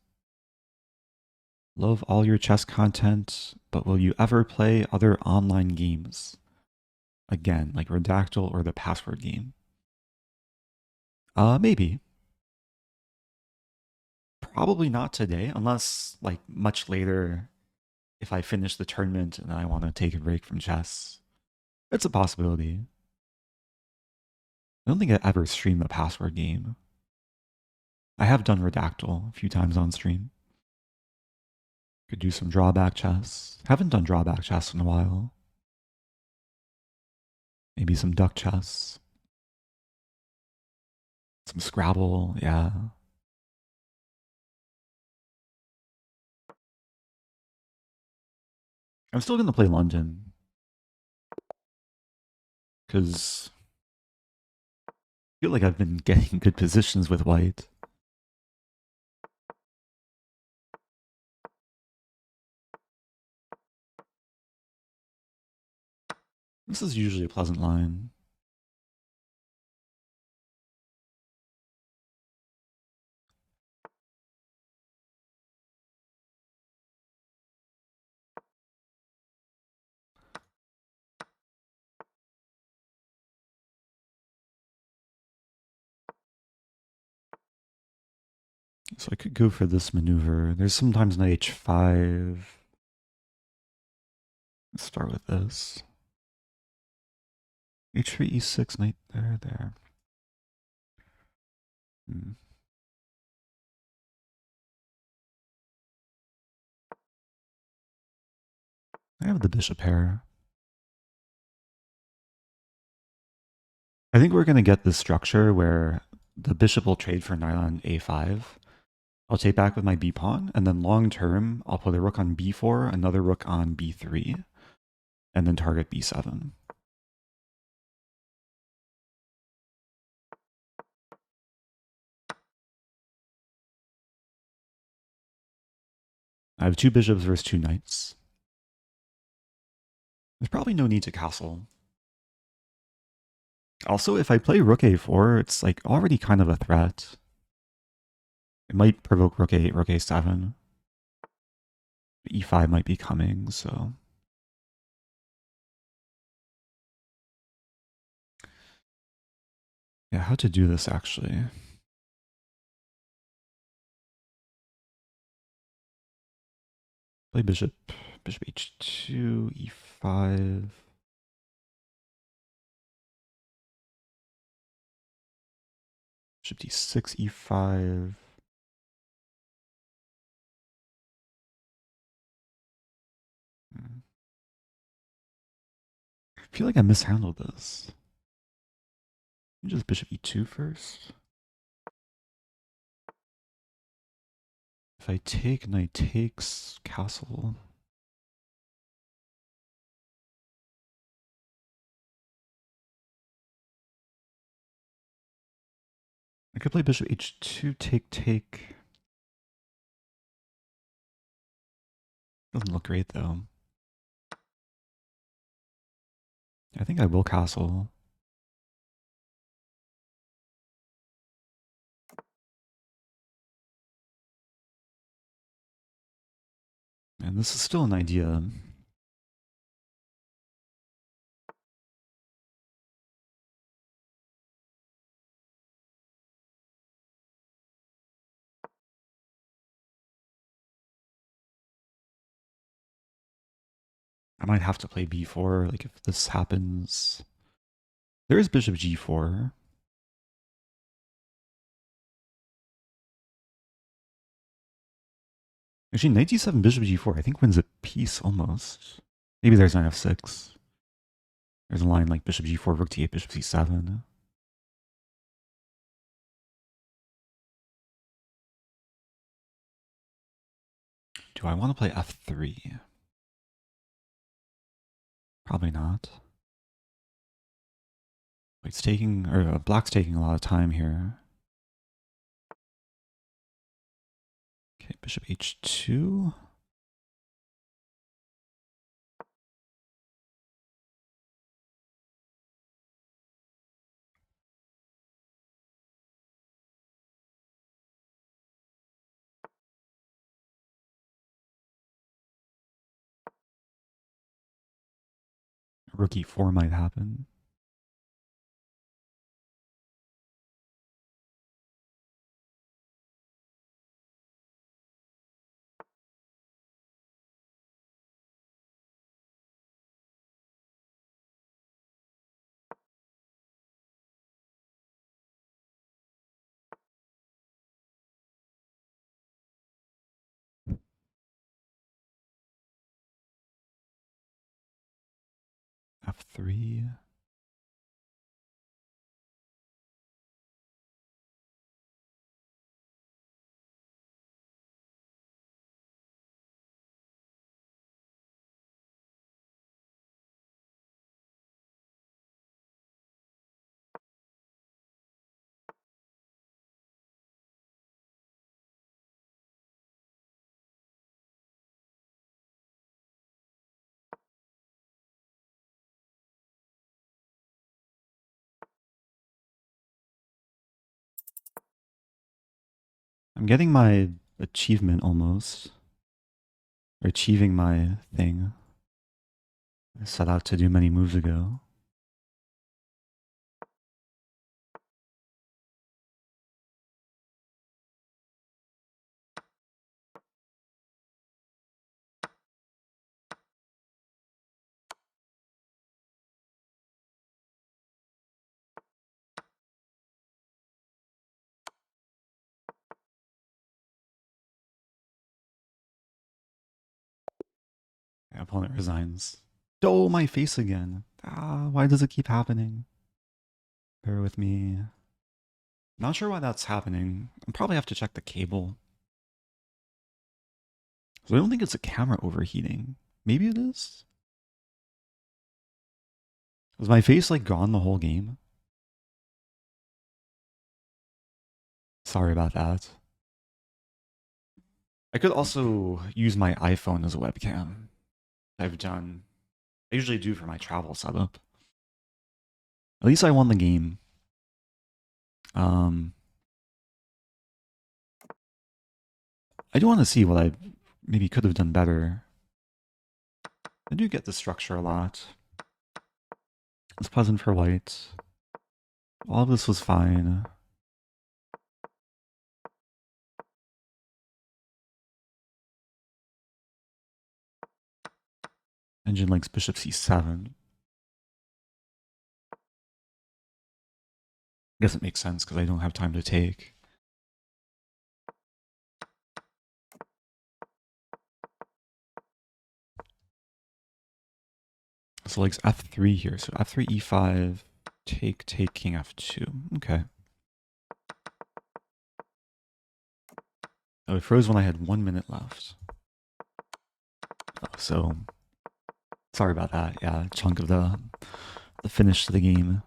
[SPEAKER 1] Love all your chess content, but will you ever play other online games? Again, like Redactyl or the password game. Maybe. Probably not today, unless like much later if I finish the tournament and I want to take a break from chess. It's a possibility. I don't think I ever streamed the password game. I have done Redactyl a few times on stream. Could do some drawback chess. Haven't done drawback chess in a while. Maybe some duck chess. Some Scrabble, yeah. I'm still going to play London. Because I feel like I've been getting good positions with white. This is usually a pleasant line. So I could go for this maneuver. There's sometimes knight h5. Let's start with this. h3, e6, knight there. I have the bishop pair. I think we're going to get this structure where the bishop will trade for knight on a5. I'll take back with my b pawn, and then long term, I'll put a rook on b4, another rook on b3, and then target b7. I have two bishops versus two knights. There's probably no need to castle. Also, if I play rook a4, it's like already kind of a threat. It might provoke rook a8, rook a7. e5 might be coming, so... Yeah, how to do this actually. Play bishop h2, e5. Bishop d6, e5. I feel like I mishandled this. Just bishop e2 first. If I take knight takes castle. I could play bishop h2, take. Doesn't look great though. I think I will castle. And this is still an idea. I might have to play b4, like if this happens. There is bishop g4. Actually, knight d7, bishop g4, I think wins a piece almost. Maybe there's knight f6. There's a line like bishop g4, rook d8, bishop c7. Do I want to play f3? Probably not. White's taking, or black's taking a lot of time here. Okay, bishop h2. Rook e4 might happen. f3. I'm getting my achievement almost. Or achieving my thing. I set out to do many moves ago. My opponent resigns. Oh, my face again. Ah, why does it keep happening? Bear with me. Not sure why that's happening. I'll probably have to check the cable. So I don't think it's a camera overheating. Maybe it is? Was my face like gone the whole game? Sorry about that. I could also use my iPhone as a webcam. I usually do for my travel setup. At least I won the game. I do want to see what I maybe could have done better. I do get the structure a lot. It's pleasant for white. All of this was fine. Engine likes bishop c7. I guess it makes sense because I don't have time to take. So likes f3 here. So f3, e5, take, king f2. Okay. Oh, it froze when I had 1 minute left. Oh, so sorry about that. Yeah, chunk of the finish to the game.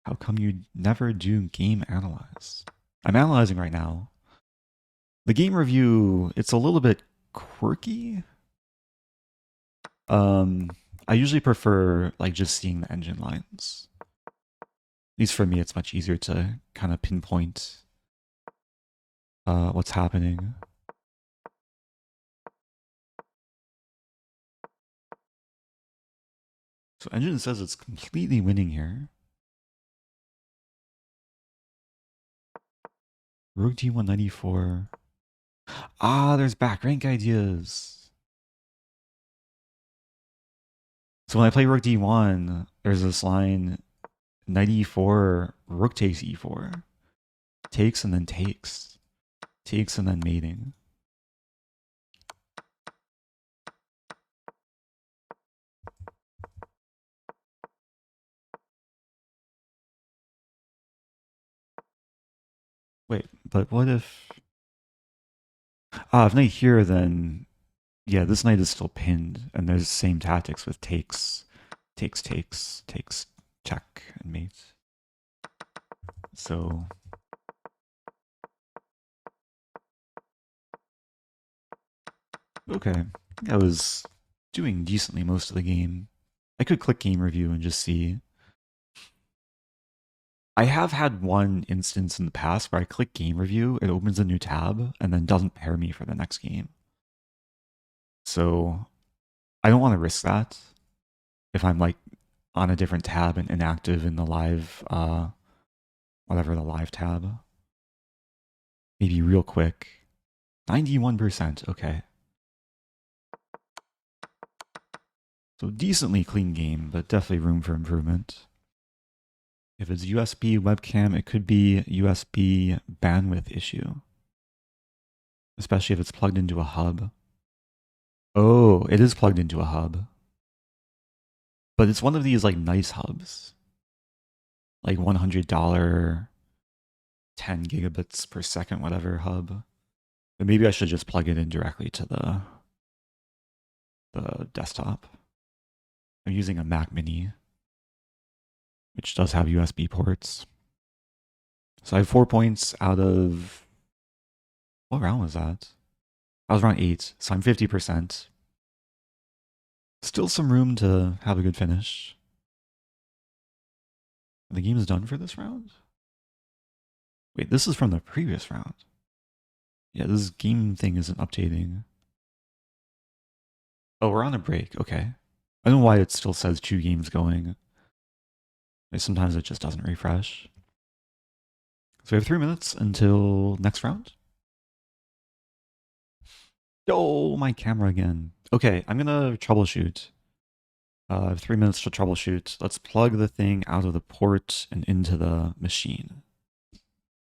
[SPEAKER 1] How come you never do game analyze? I'm analyzing right now. The game review, it's a little bit quirky. I usually prefer like just seeing the engine lines. At least for me, it's much easier to kind of pinpoint what's happening. So engine says it's completely winning here. Rogue D194. Ah, there's back rank ideas. So when I play Rook D1, there's this line 94 Rook takes E4. Takes and then takes. Takes and then mating. Wait, but what if... Ah, if knight here, then... Yeah, this knight is still pinned, and there's the same tactics with takes, takes, takes, takes, check, and mate. So... Okay, I was doing decently most of the game. I could click game review and just see. I have had one instance in the past where I click game review, it opens a new tab, and then doesn't pair me for the next game. So I don't want to risk that if I'm like on a different tab and inactive in the live, whatever the live tab. Maybe real quick. 91%, okay. So decently clean game, but definitely room for improvement. If it's USB webcam, it could be USB bandwidth issue. Especially if it's plugged into a hub. Oh, it is plugged into a hub. But it's one of these like nice hubs. Like $100, 10 gigabits per second, whatever hub. But maybe I should just plug it in directly to the desktop. I'm using a Mac Mini, which does have USB ports. So I have 4 points out of... What round was that? I was around 8, so I'm 50%. Still some room to have a good finish. The game is done for this round? Wait, this is from the previous round. Yeah, this game thing isn't updating. Oh, we're on a break. Okay. I don't know why it still says 2 games going. Sometimes it just doesn't refresh. So we have 3 minutes until next round. Oh, my camera again. Okay, I'm gonna troubleshoot. I have 3 minutes to troubleshoot. Let's plug the thing out of the port and into the machine.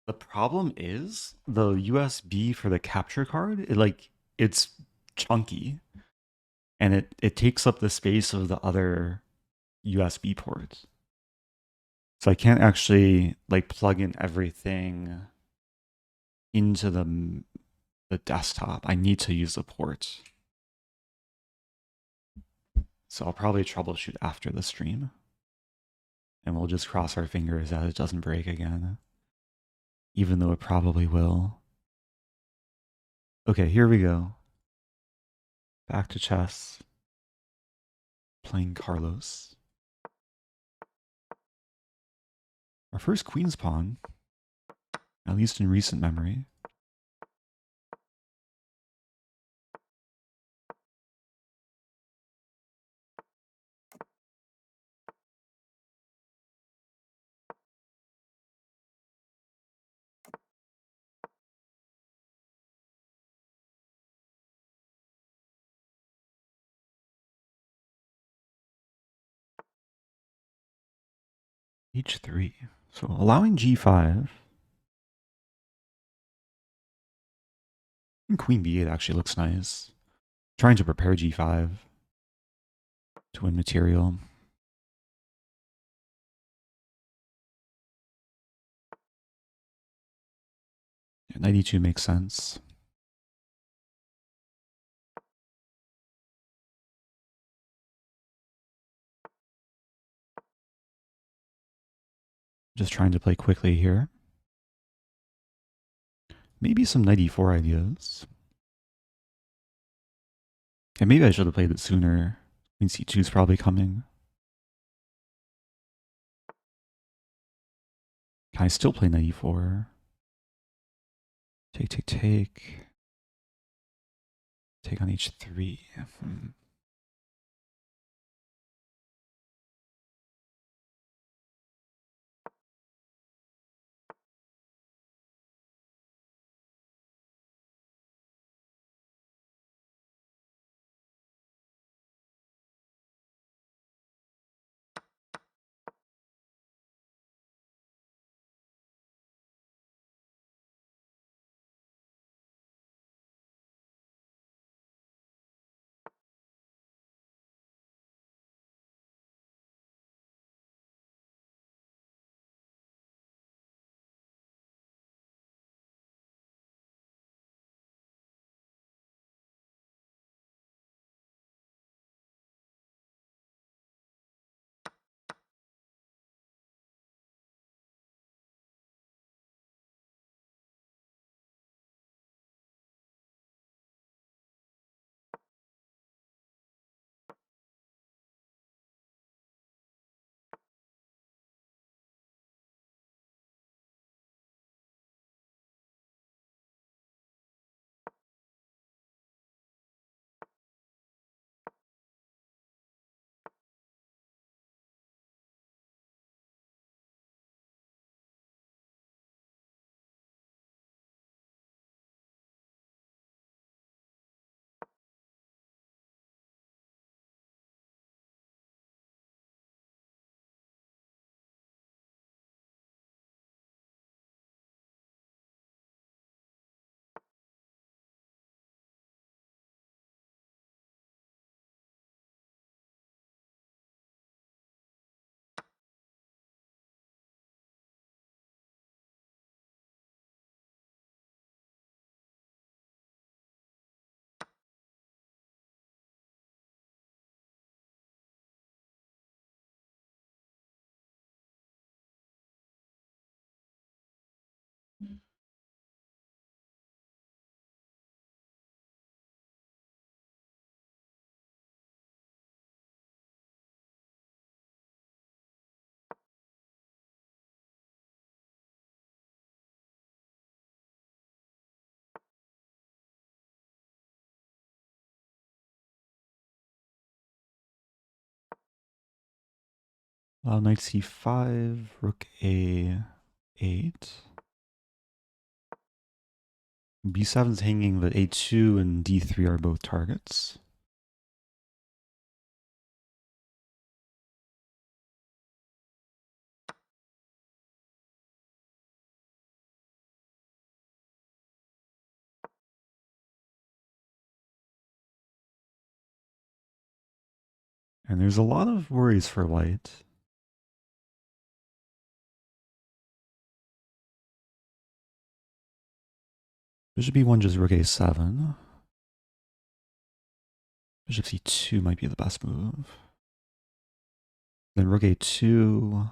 [SPEAKER 1] The problem is the USB for the capture card, it's chunky and it takes up the space of the other USB ports. So I can't actually like plug in everything into the desktop. I need to use the port. So I'll probably troubleshoot after the stream. And we'll just cross our fingers that it doesn't break again. Even though it probably will. Okay, here we go. Back to chess. Playing Carlos. Our first queen's pawn, at least in recent memory. H3. So allowing G5. And Queen B8 actually looks nice. Trying to prepare G5 to win material. 92 makes sense. Just trying to play quickly here. Maybe some 94 ideas. And maybe I should have played it sooner. Queen c2 is probably coming. Can I still play 94? Take, take, take. Take on h3. Knight c5, rook a8. b7 is hanging, but a2 and d3 are both targets. And there's a lot of worries for white. Bishop e1 just rook a7. Bishop c2 might be the best move. Then rook a2.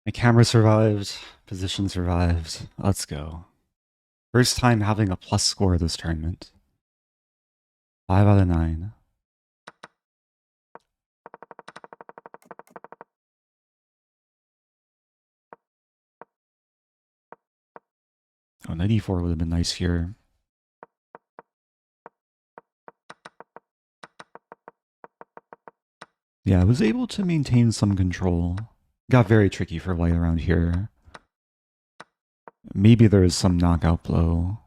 [SPEAKER 1] My camera survived. Position survived. Let's go. First time having a plus score this tournament. 5 out of 9. Oh, 94 would have been nice here. Yeah, I was able to maintain some control. Got very tricky for white around here. Maybe there is some knockout blow.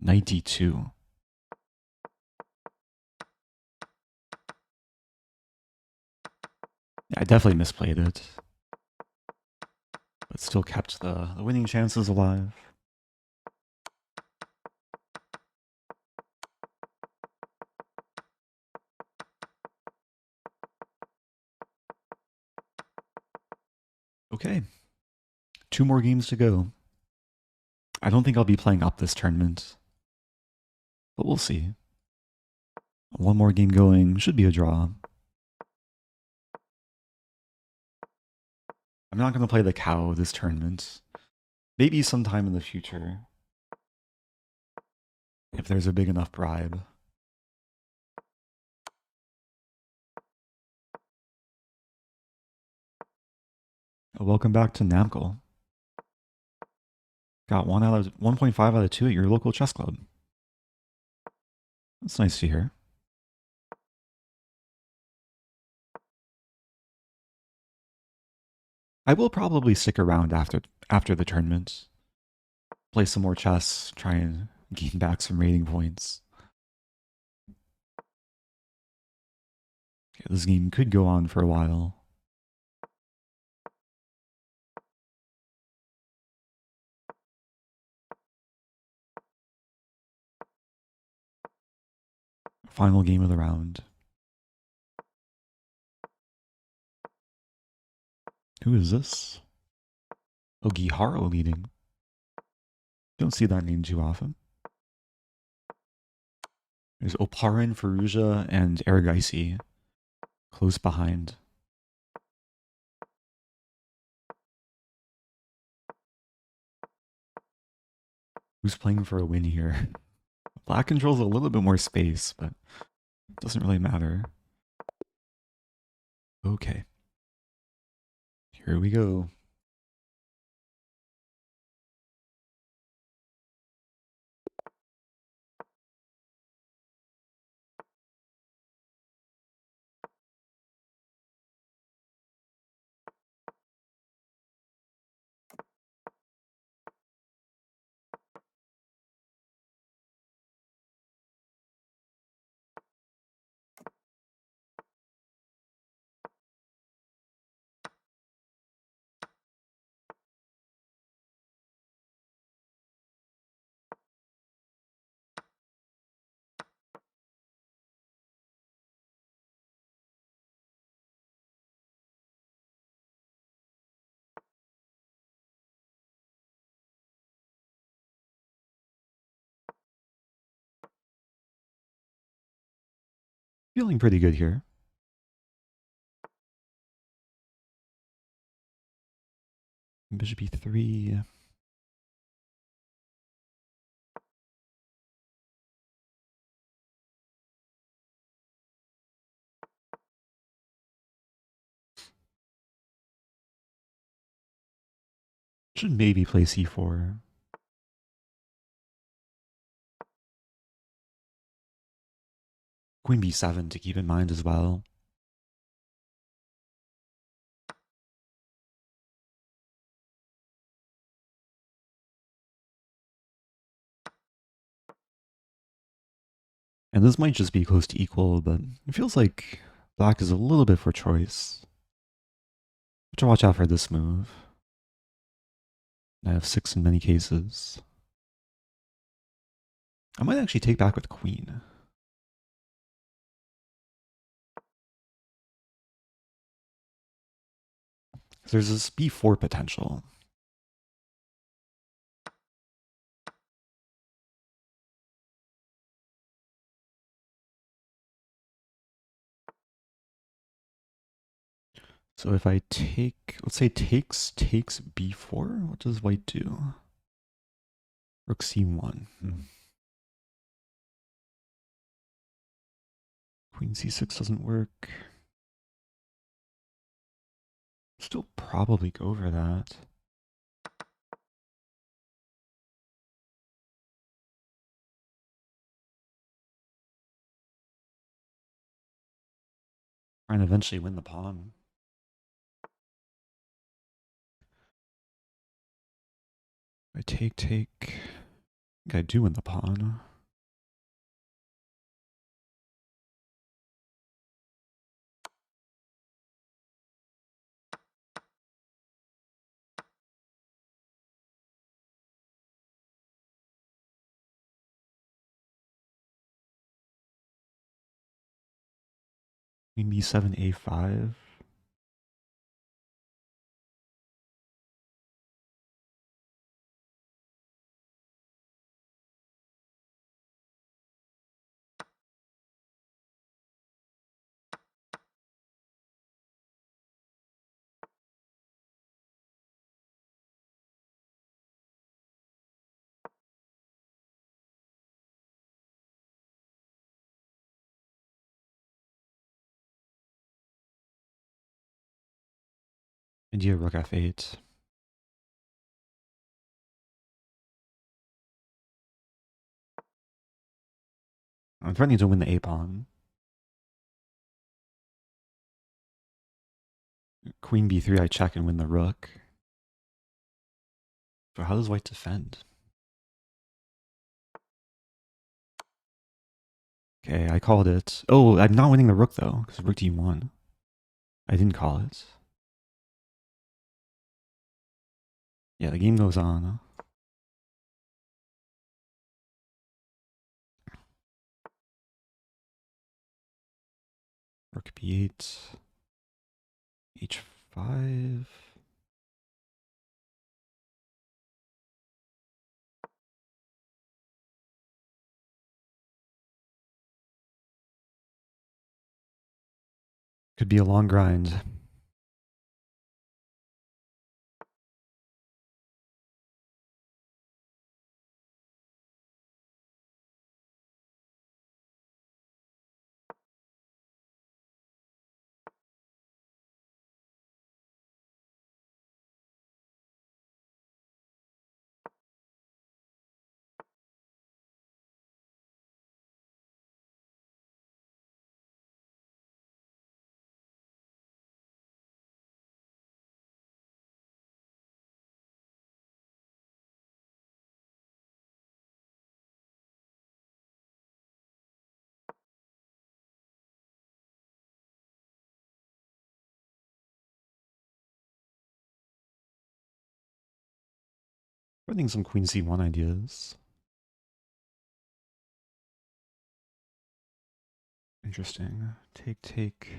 [SPEAKER 1] 92. Yeah, I definitely misplayed it. But still kept the winning chances alive. Okay. 2 more games to go. I don't think I'll be playing up this tournament. But we'll see. 1 more game going. Should be a draw. I'm not going to play the cow this tournament. Maybe sometime in the future. If there's a big enough bribe. Welcome back to Namco. Got 1.5 out of 2 at your local chess club. That's nice to hear. I will probably stick around after the tournament. Play some more chess, try and gain back some rating points. Yeah, this game could go on for a while. Final game of the round. Who is this? Oh, Giharo leading. Don't see that name too often. There's Oparin, Faruja, and Aragaisi close behind. Who's playing for a win here? Black controls a little bit more space, but it doesn't really matter. Okay. Here we go. Feeling pretty good here. Bishop e3. Should maybe play c4. Queen b7 to keep in mind as well. And this might just be close to equal, but it feels like black is a little bit for choice. Have to watch out for this move. I have 6 in many cases. I might actually take back with queen. There's this b4 potential. So if I take, let's say takes b4, what does white do? Rook c1. Queen c6 doesn't work. Still probably go for that. Trying to eventually win the pawn. I take. I think I do win the pawn. Queen b7, a5. Idea rook f8. I'm threatening to win the a pawn. Queen b3, I check and win the rook. So how does white defend? Okay, I called it. Oh, I'm not winning the rook though, because rook d1. I didn't call it. Yeah, the game goes on. Rook b8. h5. Could be a long grind. Running some queen c1 ideas. Interesting. Take.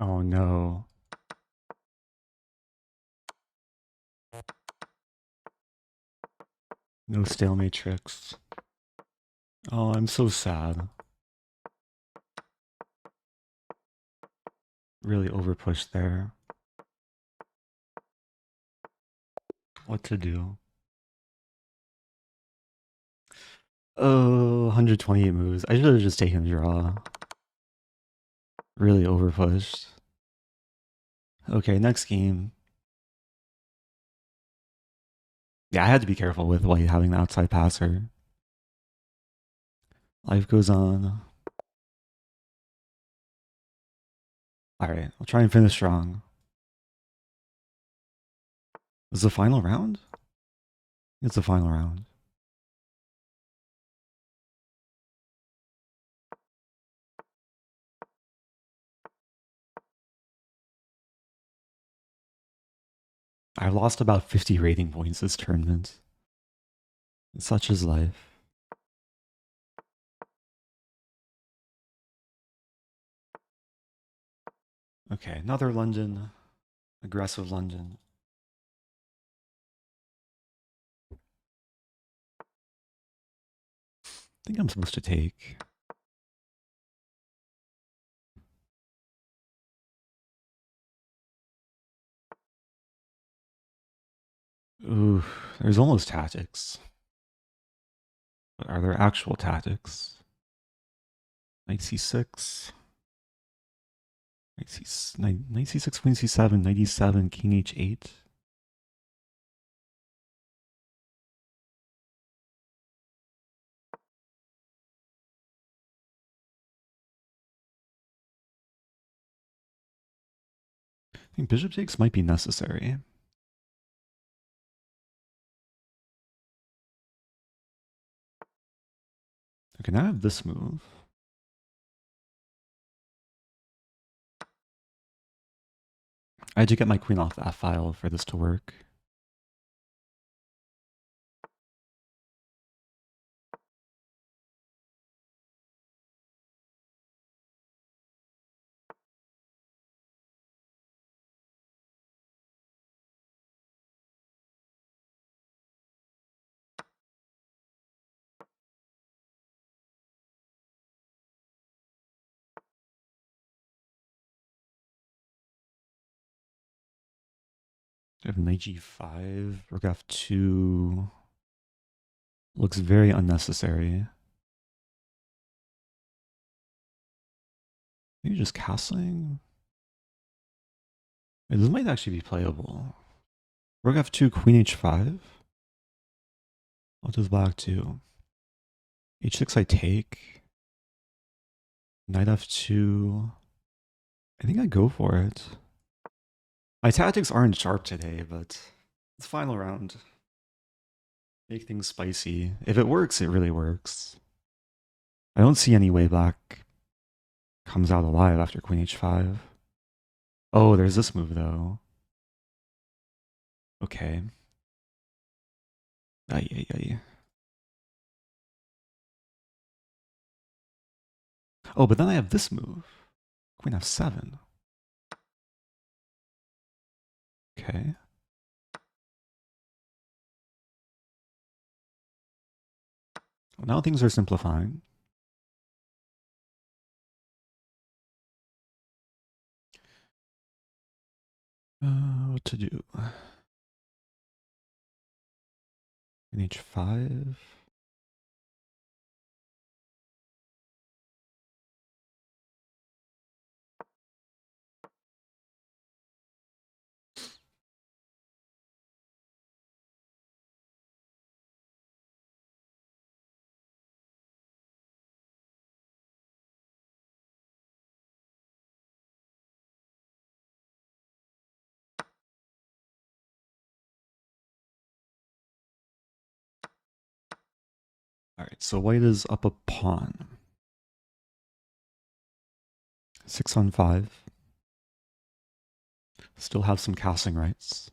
[SPEAKER 1] Oh no. No stalemate tricks. Oh, I'm so sad. Really overpushed there. What to do? Oh, 128 moves. I should have just taken a draw. Really overpushed. Okay, next game. Yeah, I had to be careful with White having the outside passer. Life goes on. Alright, I'll try and finish strong. Is the final round? It's the final round. I've lost about 50 rating points this tournament. Such is life. Okay, another London. Aggressive London. I think I'm supposed to take. Ooh, there's almost tactics. But are there actual tactics? Knight c6. Knight c6, queen c7, knight e7, king h8. I think bishop takes might be necessary. Okay, now I have this move. I had to get my queen off that file for this to work. I have knight g5, rook f2. Looks very unnecessary. Maybe just castling? This might actually be playable. Rook f2, queen h5. What does black do? h6 I take. Knight f2. I think I go for it. My tactics aren't sharp today, but it's final round. Make things spicy. If it works, it really works. I don't see any way black comes out alive after queen h5. Oh, there's this move though. Okay. Ay, ay, ay. Oh, but then I have this move. Queen f7. Okay. Well, now things are simplifying. What to do? Queen h5. Alright, so white is up a pawn. 6 on 5. Still have some castling rights.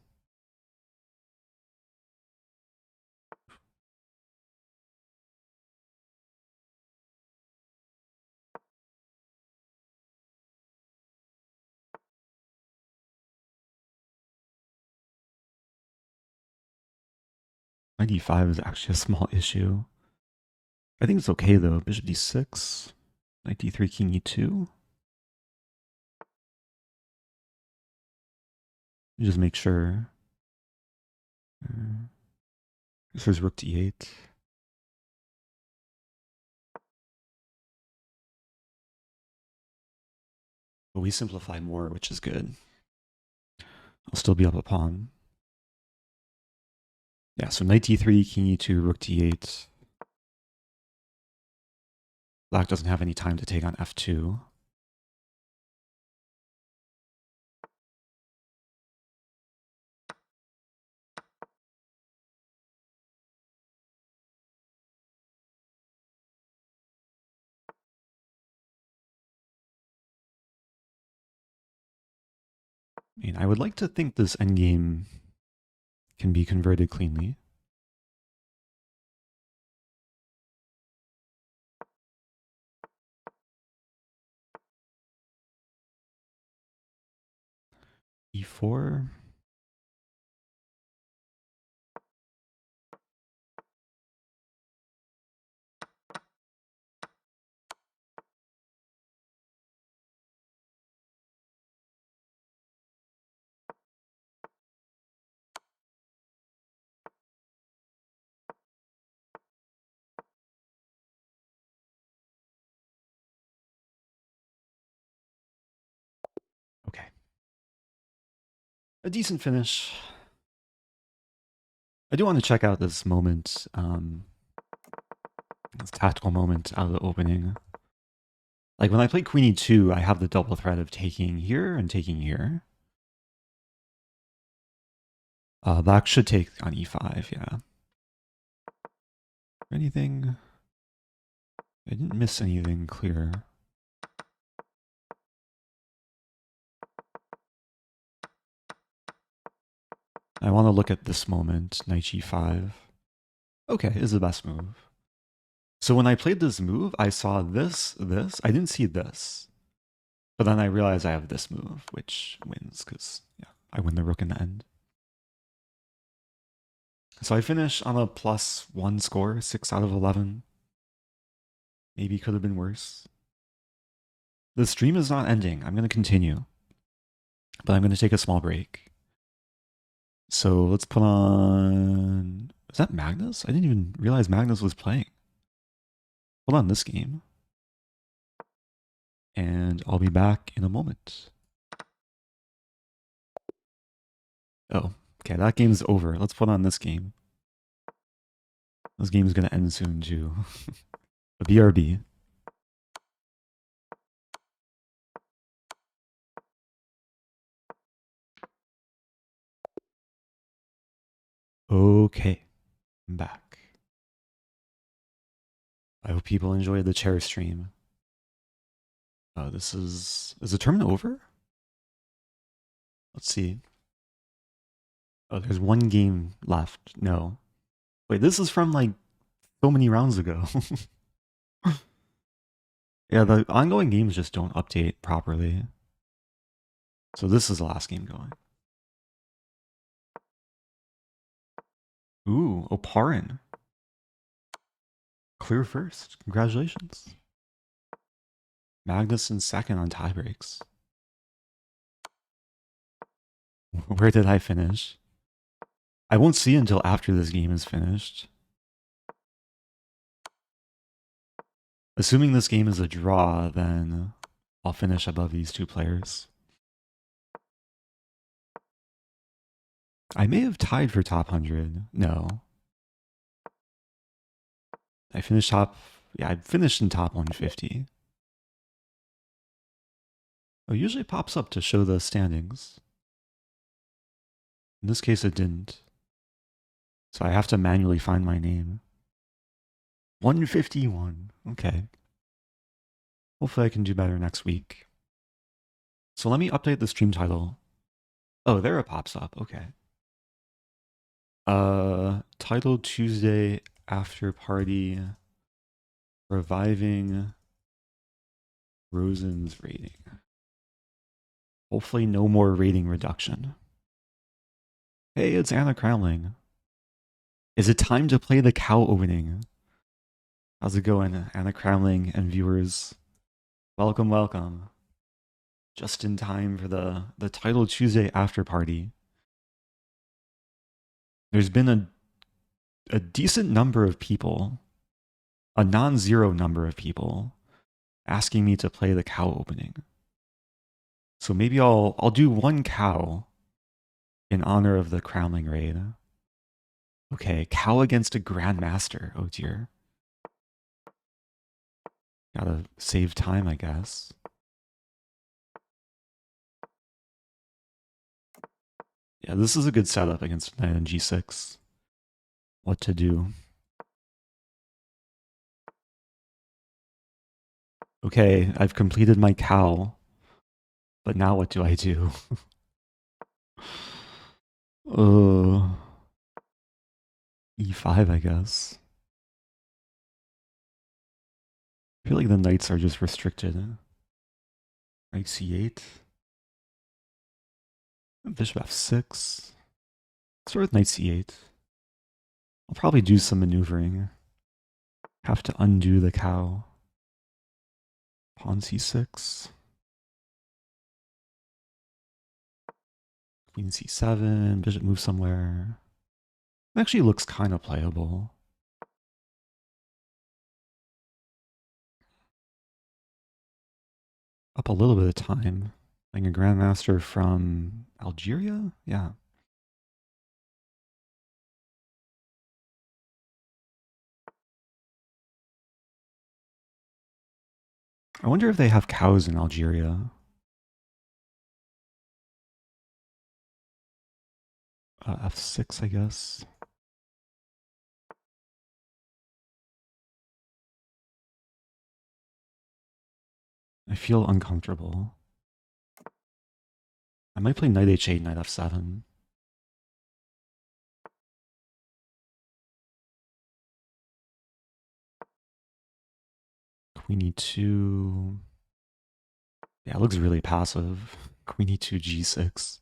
[SPEAKER 1] 95 is actually a small issue. I think it's okay though. Bishop d6, knight d3, king e2. Just make sure. This is rook d8. But we simplify more, which is good. I'll still be up a pawn. Yeah, so knight d3, king e2, rook d8. Black doesn't have any time to take on f2. I mean, I would like to think this endgame can be converted cleanly. e4. Okay. A decent finish. I do want to check out this moment, this tactical moment out of the opening. Like when I play queen e2, I have the double threat of taking here and taking here. Black should take on e5, yeah. Anything? I didn't miss anything clear. I want to look at this moment, knight g5. Okay, is the best move. So when I played this move, I saw this. I didn't see this. But then I realized I have this move, which wins, because yeah, I win the rook in the end. So I finish on a +1 score, 6 out of 11. Maybe could have been worse. The stream is not ending. I'm going to continue. But I'm going to take a small break. So let's put on... Is that Magnus? I didn't even realize Magnus was playing. Hold on, this game. And I'll be back in a moment. Oh, okay, that game's over. Let's put on this game. This game is going to end soon too. A BRB. Okay, I'm back. I hope people enjoyed the chair stream. Is the tournament over? Let's see. Oh, there's one game left. No. Wait, this is from like so many rounds ago. Yeah, the ongoing games just don't update properly. So this is the last game going. Ooh, Oparin. Clear first. Congratulations. Magnus in second on tiebreaks. Where did I finish? I won't see until after this game is finished. Assuming this game is a draw, then I'll finish above these two players. I may have tied for top 100. No. I finished top... Yeah, I finished in top 150. Oh, usually it pops up to show the standings. In this case, it didn't. So I have to manually find my name. 151. Okay. Hopefully I can do better next week. So let me update the stream title. Oh, there it pops up. Okay. Title Tuesday after party reviving Rosen's rating. Hopefully no more rating reduction. Hey, it's Anna Crowling. Is it time to play the cow opening? How's it going, Anna Cramling and viewers? Welcome, welcome. Just in time for the Title Tuesday after party. There's been a decent number of people, a non-zero number of people, asking me to play the cow opening. So maybe I'll do one cow in honor of the Cramling raid. Okay, cow against a grandmaster. Oh dear. Gotta save time, I guess. Yeah, this is a good setup against knight on g6. What to do? Okay, I've completed my cow. But now what do I do? E5, I guess. I feel like the knights are just restricted. Knight c8. Bishop f6. Start with knight c8. I'll probably do some maneuvering. Have to undo the cow. Pawn c6. Queen c7. Bishop moves somewhere. It actually looks kind of playable. Up a little bit of time. Playing a grandmaster from Algeria? Yeah. I wonder if they have cows in Algeria. F6, I guess. I feel uncomfortable. I might play knight h8, knight f7. Queen e2. Yeah, it looks really passive. Queen e2, g6.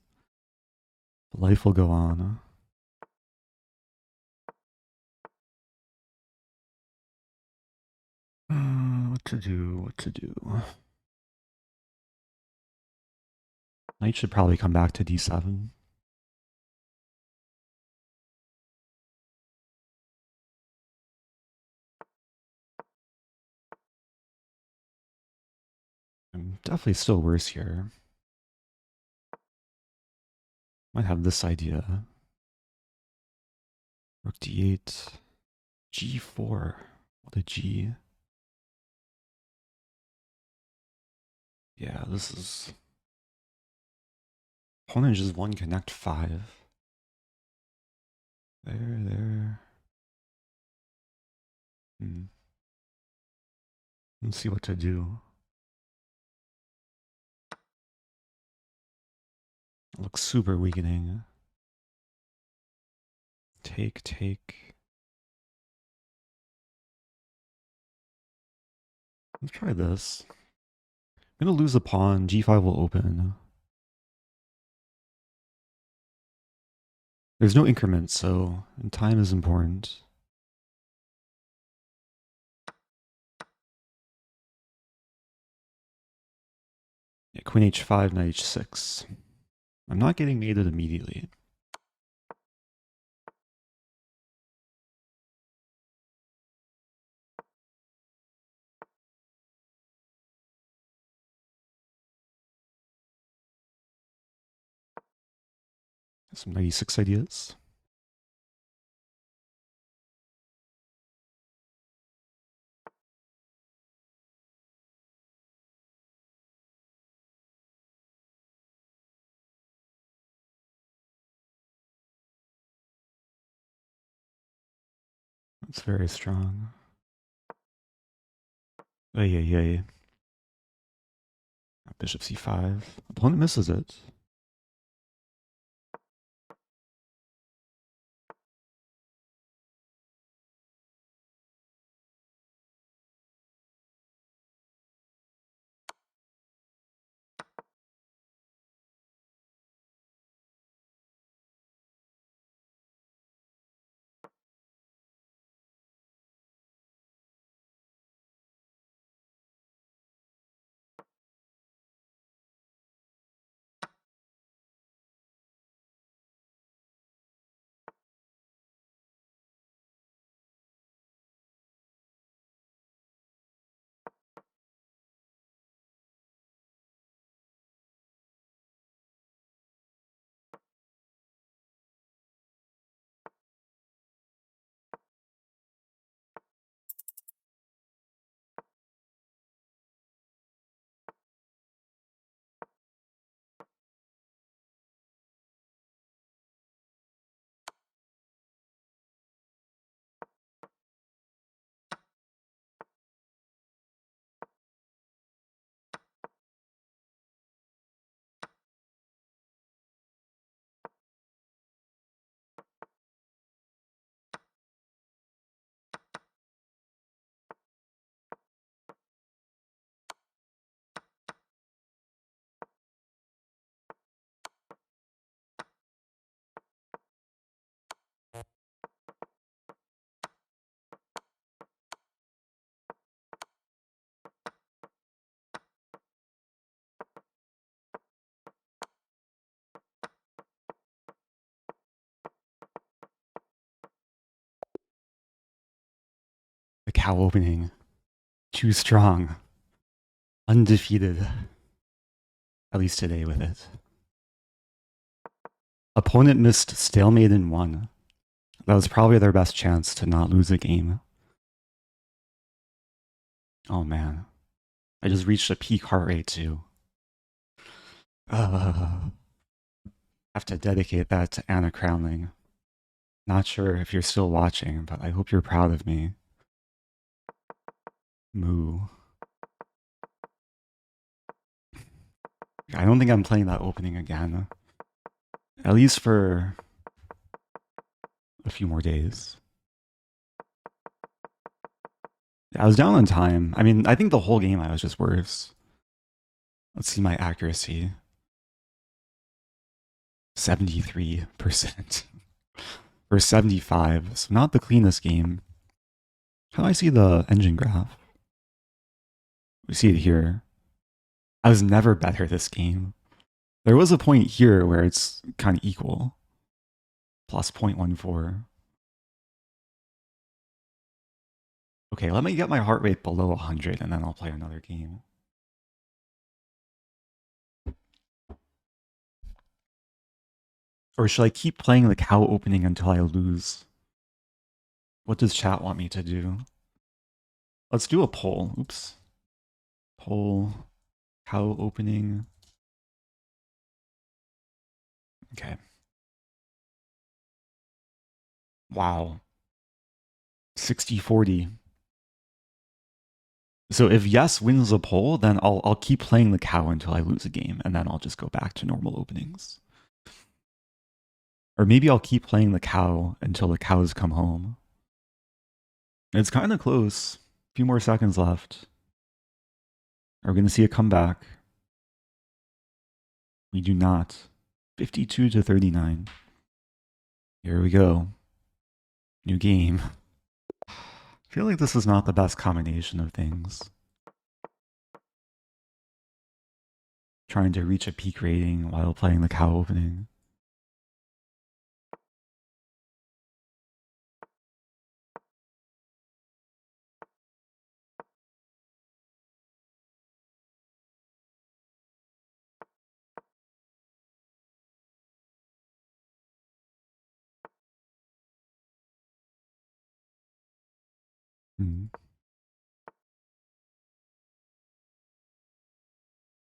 [SPEAKER 1] Life will go on. What to do? What to do? Knight should probably come back to d7. I'm definitely still worse here. Might have this idea. Rook d8. g4. What a g. Yeah, this is... Opponent just won connect 5. There. Let's see what to do. It looks super weakening. Take. Let's try this. I'm gonna lose a pawn. g5 will open. There's no increment, so time is important. Yeah, queen h5, knight h6. I'm not getting mated immediately. Some knight e6 ideas. That's very strong. Ay. Bishop c5. Opponent misses it. cow opening. Too strong. Undefeated. At least today with it. Opponent missed stalemate in 1. That was probably their best chance to not lose a game. Oh man. I just reached a peak heart rate too. Have to dedicate that to Anna Crownling. Not sure if you're still watching, but I hope you're proud of me. Moo. I don't think I'm playing that opening again. At least for a few more days. I was down on time. I mean, I think the whole game I was just worse. Let's see my accuracy. 73%. Or 75, so not the cleanest game. How do I see the engine graph? We see it here. I was never better this game. There was a point here where it's kind of equal. Plus 0.14. Okay, let me get my heart rate below 100 and then I'll play another game. Or should I keep playing the cow opening until I lose? What does chat want me to do? Let's do a poll. Oops. Poll. Cow opening. Okay. Wow. 60-40. So if yes wins the poll, then I'll keep playing the cow until I lose a game, and then I'll just go back to normal openings. Or maybe I'll keep playing the cow until the cows come home. It's kind of close. A few more seconds left. Are we going to see a comeback? We do not. 52-39. Here we go. New game. I feel like this is not the best combination of things. Trying to reach a peak rating while playing the cow opening.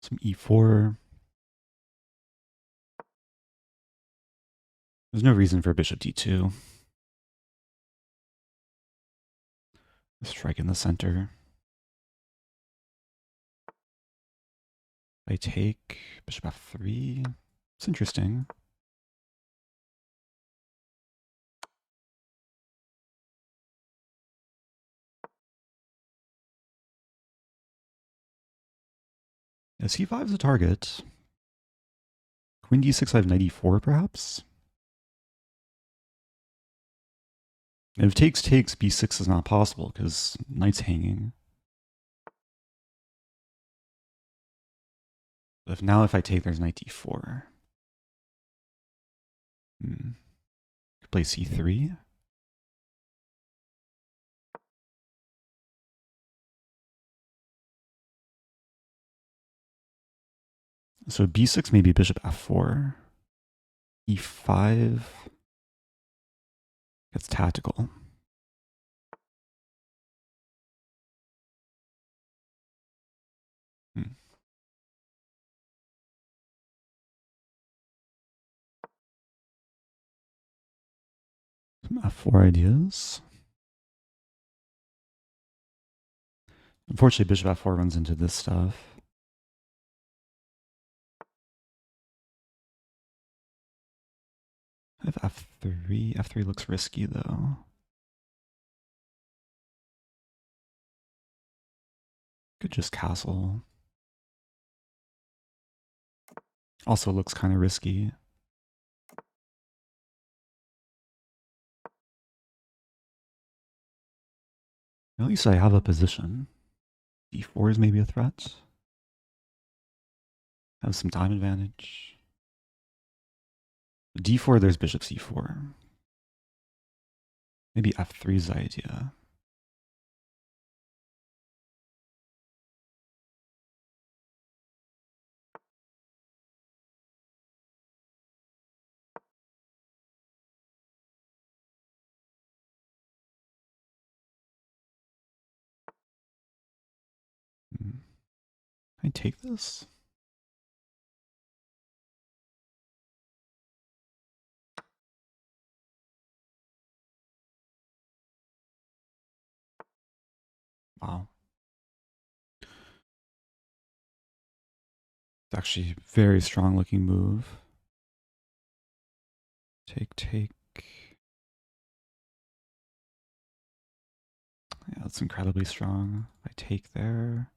[SPEAKER 1] Some e4. There's no reason for bishop d2. Strike in the center. I take bishop f3. It's interesting. Yeah, c5 is a target. Queen d6, I have knight e4, perhaps? And if takes, b6 is not possible, because knight's hanging. But if I take, there's knight d4. Could play c3. So b6, maybe bishop f4. e5. It's tactical. Some f4 ideas. Unfortunately, bishop f4 runs into this stuff. I have f3. f3 looks risky, though. Could just castle. Also looks kind of risky. At least I have a position. d4 is maybe a threat. Have some time advantage. d4, there's bishop c4. Maybe f3 is the idea. I take this? Wow. It's actually a very strong looking move. Take. Yeah, that's incredibly strong. I take there.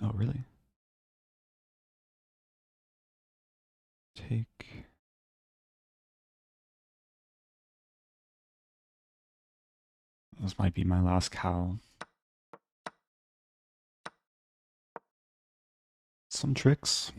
[SPEAKER 1] Oh, really? Take. This might be my last cow. Some tricks.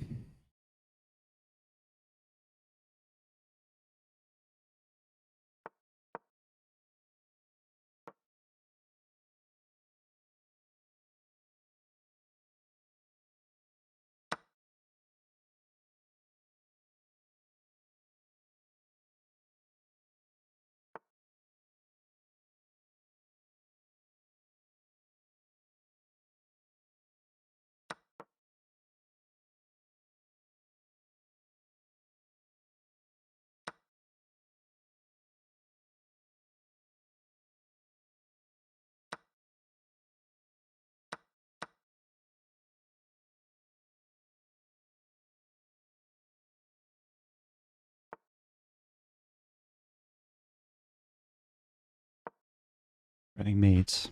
[SPEAKER 1] Running mates.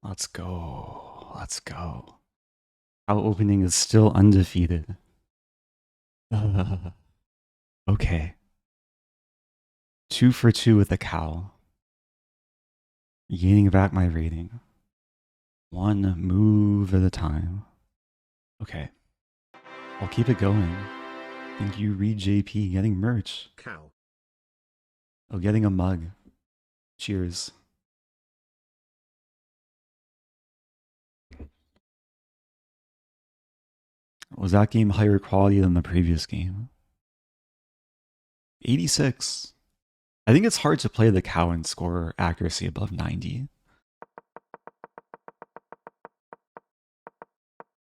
[SPEAKER 1] Let's go. Let's go. Our opening is still undefeated. Okay. 2 for 2 with a cow. Gaining back my rating. One move at a time. Okay. I'll keep it going. Thank you, Reed JP, getting merch.
[SPEAKER 2] Cow.
[SPEAKER 1] Oh, getting a mug. Cheers. Was that game higher quality than the previous game? 86. I think it's hard to play the cow and score accuracy above 90.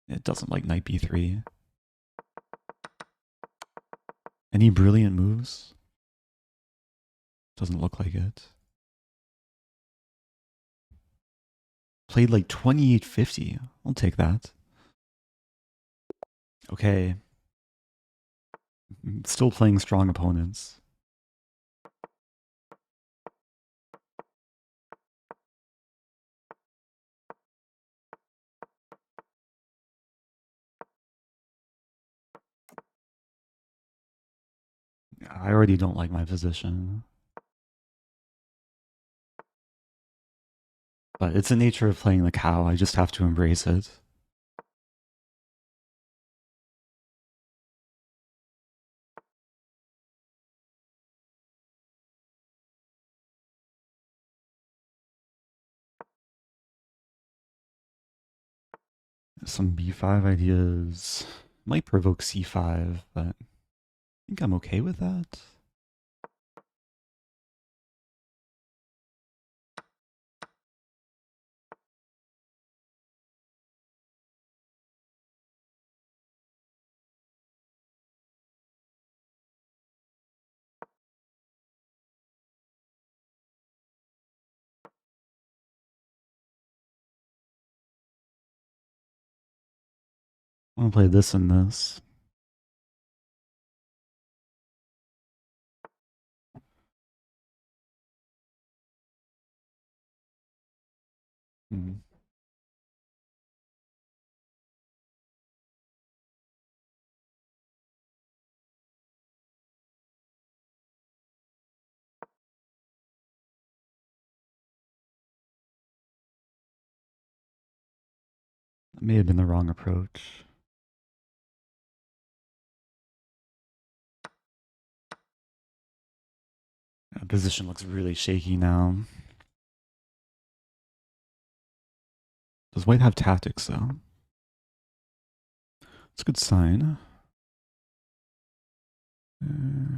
[SPEAKER 1] It doesn't like knight b3. Any brilliant moves? Doesn't look like it. Played like 2850. I'll take that. Okay. Still playing strong opponents. I already don't like my position. But it's the nature of playing the cow. I just have to embrace it. Some b5 ideas. Might provoke c5, but I think I'm okay with that. I'm gonna play this and this. Hmm. That may have been the wrong approach. Position looks really shaky now. Does white have tactics though? It's a good sign. Hmm.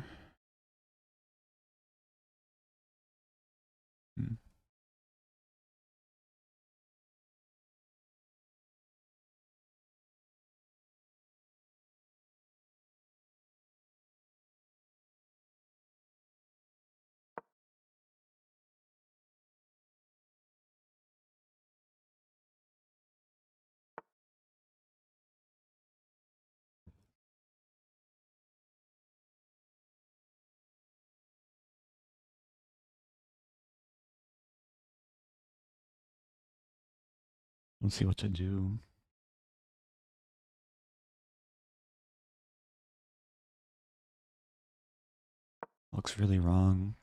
[SPEAKER 1] Let's see what to do. Looks really wrong.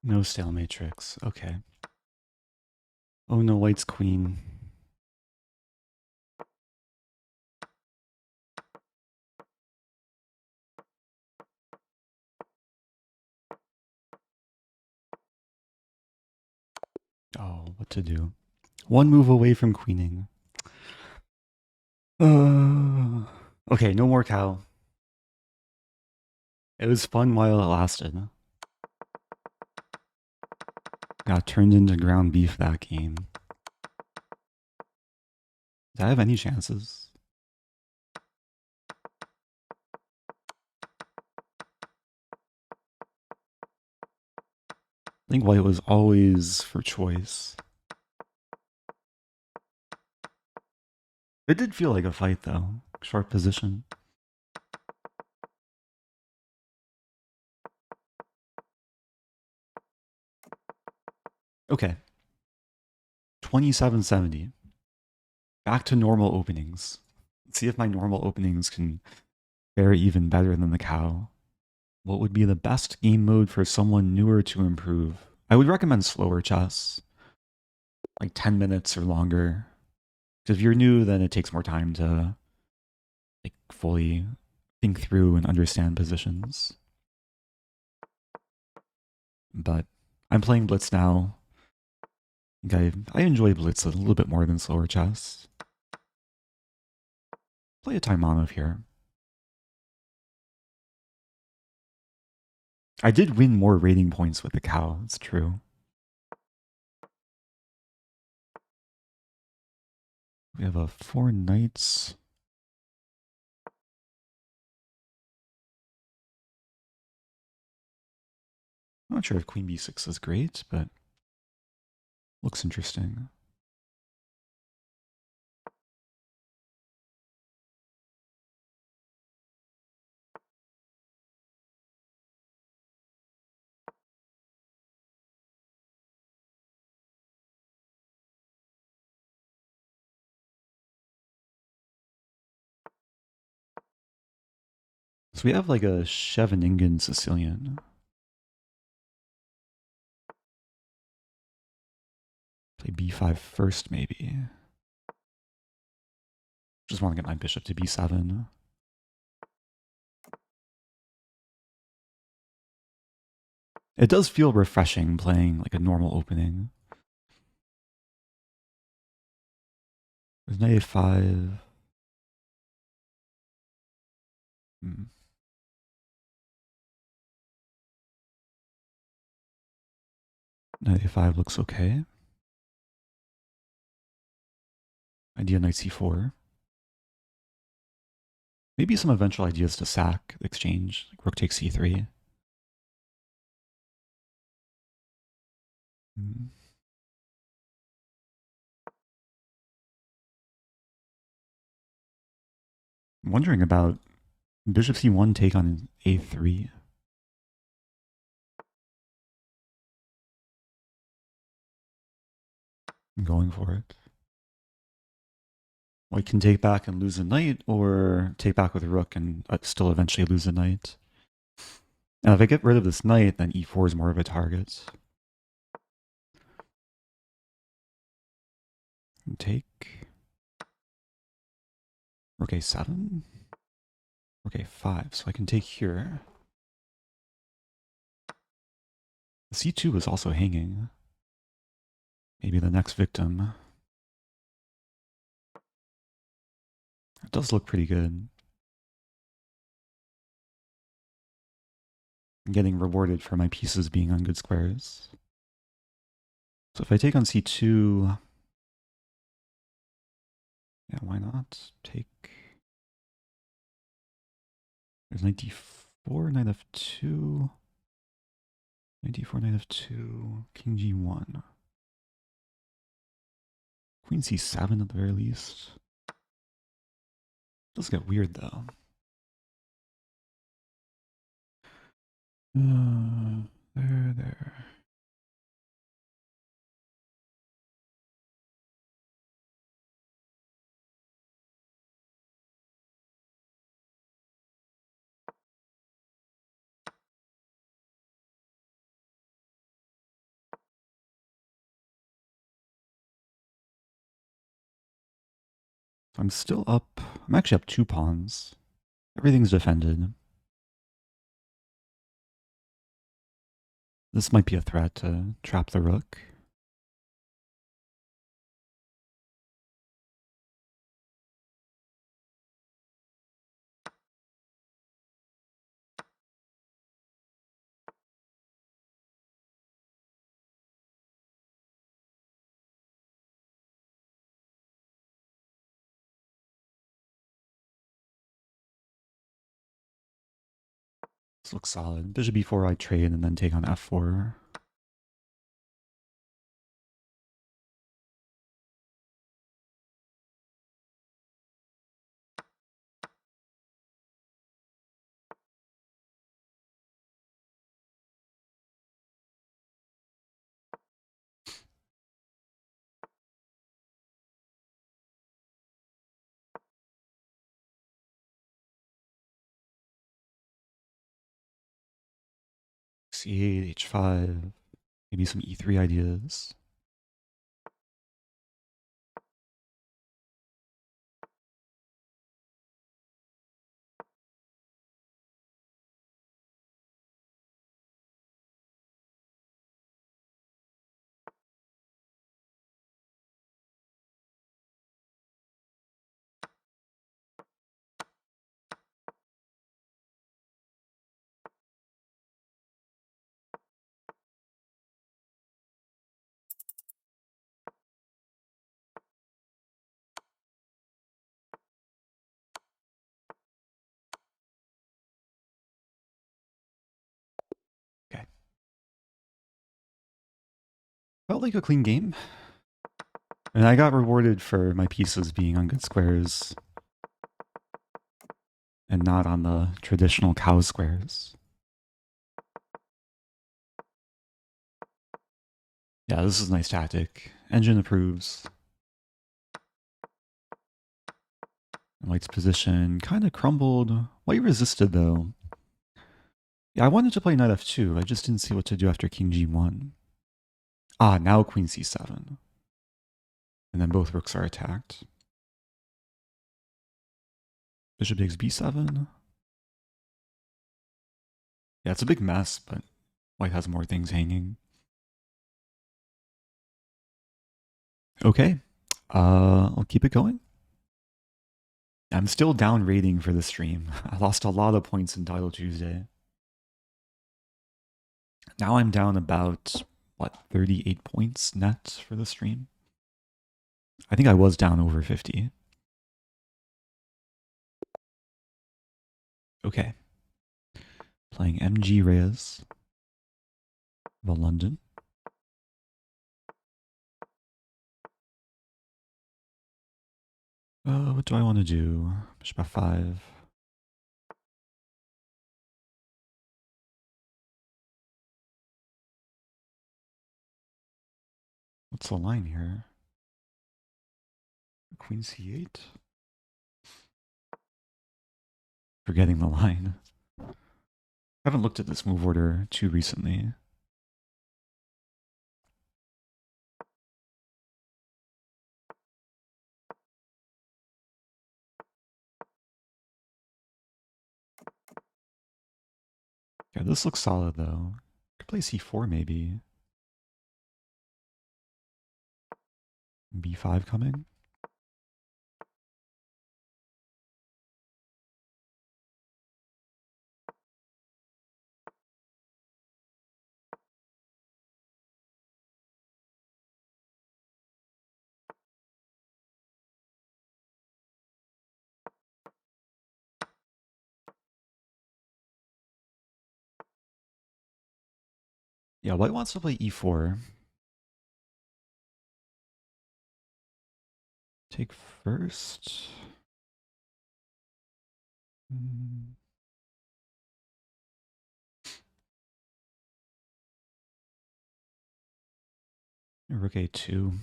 [SPEAKER 1] No stale matrix. Okay. Oh no, white's queen. Oh, what to do? One move away from queening. Okay, no more cow. It was fun while it lasted. Got turned into ground beef that game. Did I have any chances? I think white was always for choice. It did feel like a fight though. Short position. Okay. 2770. Back to normal openings. Let's see if my normal openings can fare even better than the cow. What would be the best game mode for someone newer to improve? I would recommend slower chess. like 10 minutes or longer. Because if you're new, then it takes more time to like fully think through and understand positions. But I'm playing Blitz now. I enjoy Blitz a little bit more than slower chess. Play a Taimanov here. I did win more rating points with the cow, it's true. We have a 4 knights. I'm not sure if queen b6 is great, but looks interesting. So we have like a Scheveningen Sicilian. Play b5 first, maybe. Just want to get my bishop to b7. It does feel refreshing playing like a normal opening. There's knight a5. Knight a5 looks okay. Idea knight c4. Maybe some eventual ideas to sack the exchange, like rook takes c3. I'm wondering about bishop c1 take on a3. I'm going for it. White can take back and lose a knight, or take back with a rook and still eventually lose a knight. Now, if I get rid of this knight, then e4 is more of a target. Take. Rook a7. Rook a5, so I can take here. c2 is also hanging. Maybe the next victim. It does look pretty good. I'm getting rewarded for my pieces being on good squares. So if I take on c2, yeah, why not? Take. There's knight d4, knight f2. Knight d4, knight f2, king g1. Queen c7 at the very least. Does get weird though. There. I'm still up. I'm actually up 2 pawns. Everything's defended. This might be a threat to trap the rook. This looks solid. Bishop b4 I trade and then take on f4. c8, h5, maybe some e3 ideas. Felt like a clean game. And I got rewarded for my pieces being on good squares and not on the traditional cow squares. Yeah, this is a nice tactic. Engine approves. White's position kind of crumbled. White resisted though. Yeah, I wanted to play knight f2. I just didn't see what to do after king g1. Ah, now queen c7. And then both rooks are attacked. Bishop takes b7. Yeah, it's a big mess, but white has more things hanging. Okay, I'll keep it going. I'm still down rating for the stream. I lost a lot of points in Title Tuesday. Now I'm down about, what, 38 points net for the stream? I think I was down over 50. Okay. Playing MG Reyes of London. What do I want to do? Bishop f5. What's the line here? Queen c8? Forgetting the line. I haven't looked at this move order too recently. Yeah, this looks solid though. Could play c4 maybe. b5 coming. Yeah, white wants to play e4. Take first. Rook a2.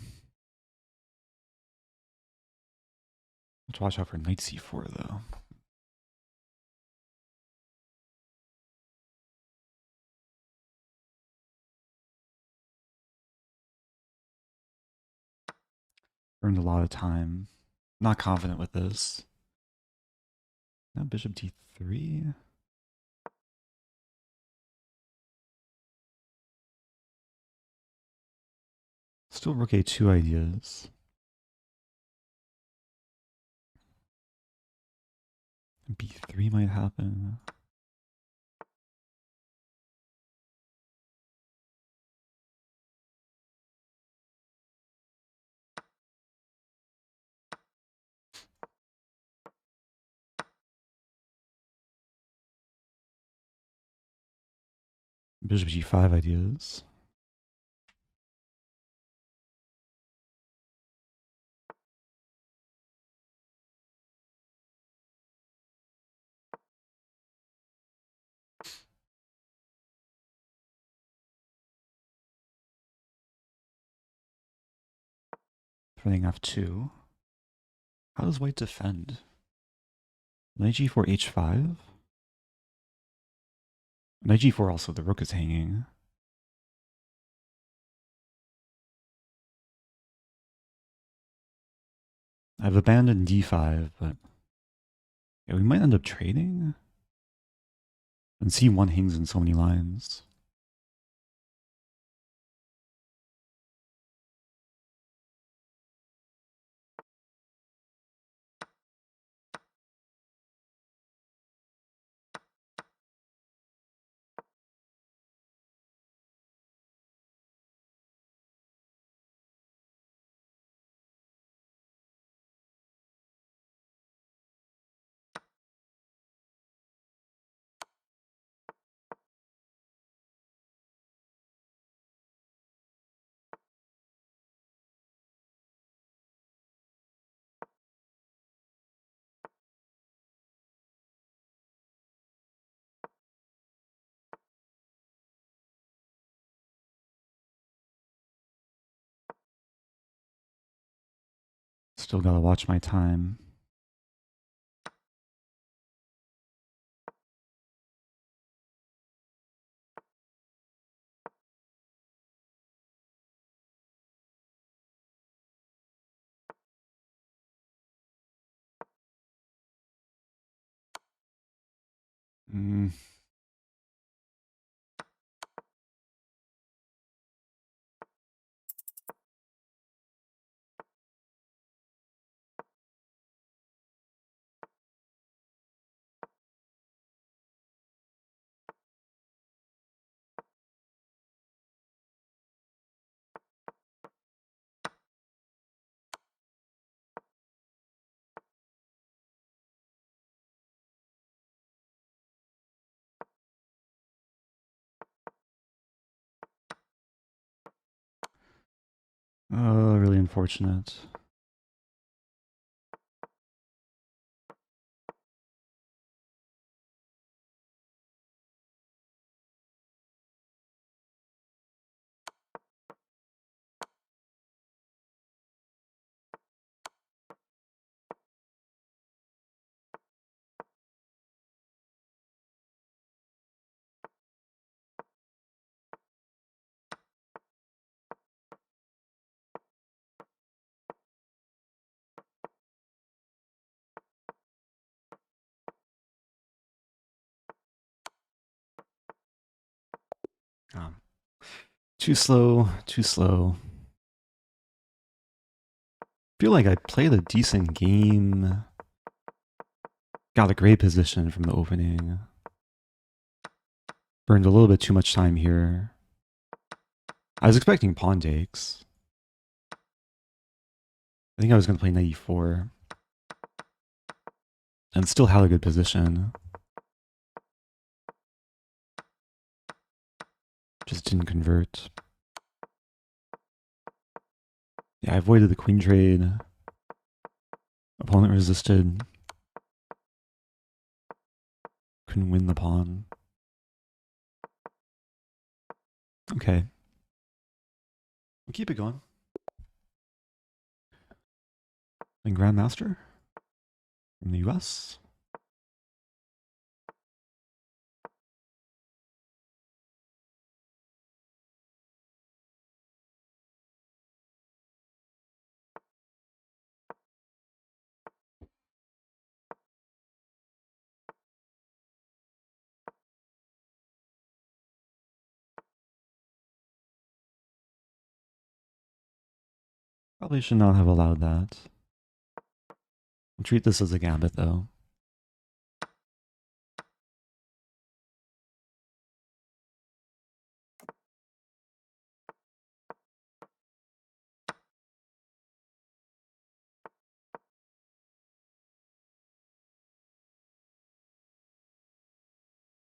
[SPEAKER 1] Let's watch out for knight c4 though. Burned a lot of time. Not confident with this. Now bishop d3. Still rook a2 ideas. b3 might happen. Bishop g5 ideas. Playing f2. How does white defend? Knight g4 h5. Knight g4 also, the rook is hanging. I've abandoned d5, but yeah, we might end up trading. And c1 hangs in so many lines. Still gotta watch my time. Mm. Oh, really unfortunate. Um, too slow, too slow. Feel like I played a decent game. Got a great position from the opening. Burned a little bit too much time here. I was expecting pawn takes. I think I was going to play knight e4. And still had a good position. Just didn't convert. Yeah, I avoided the queen trade. Opponent resisted. Couldn't win the pawn. Okay. We'll keep it going. And Grandmaster from the US. Probably should not have allowed that. I'll treat this as a gambit though.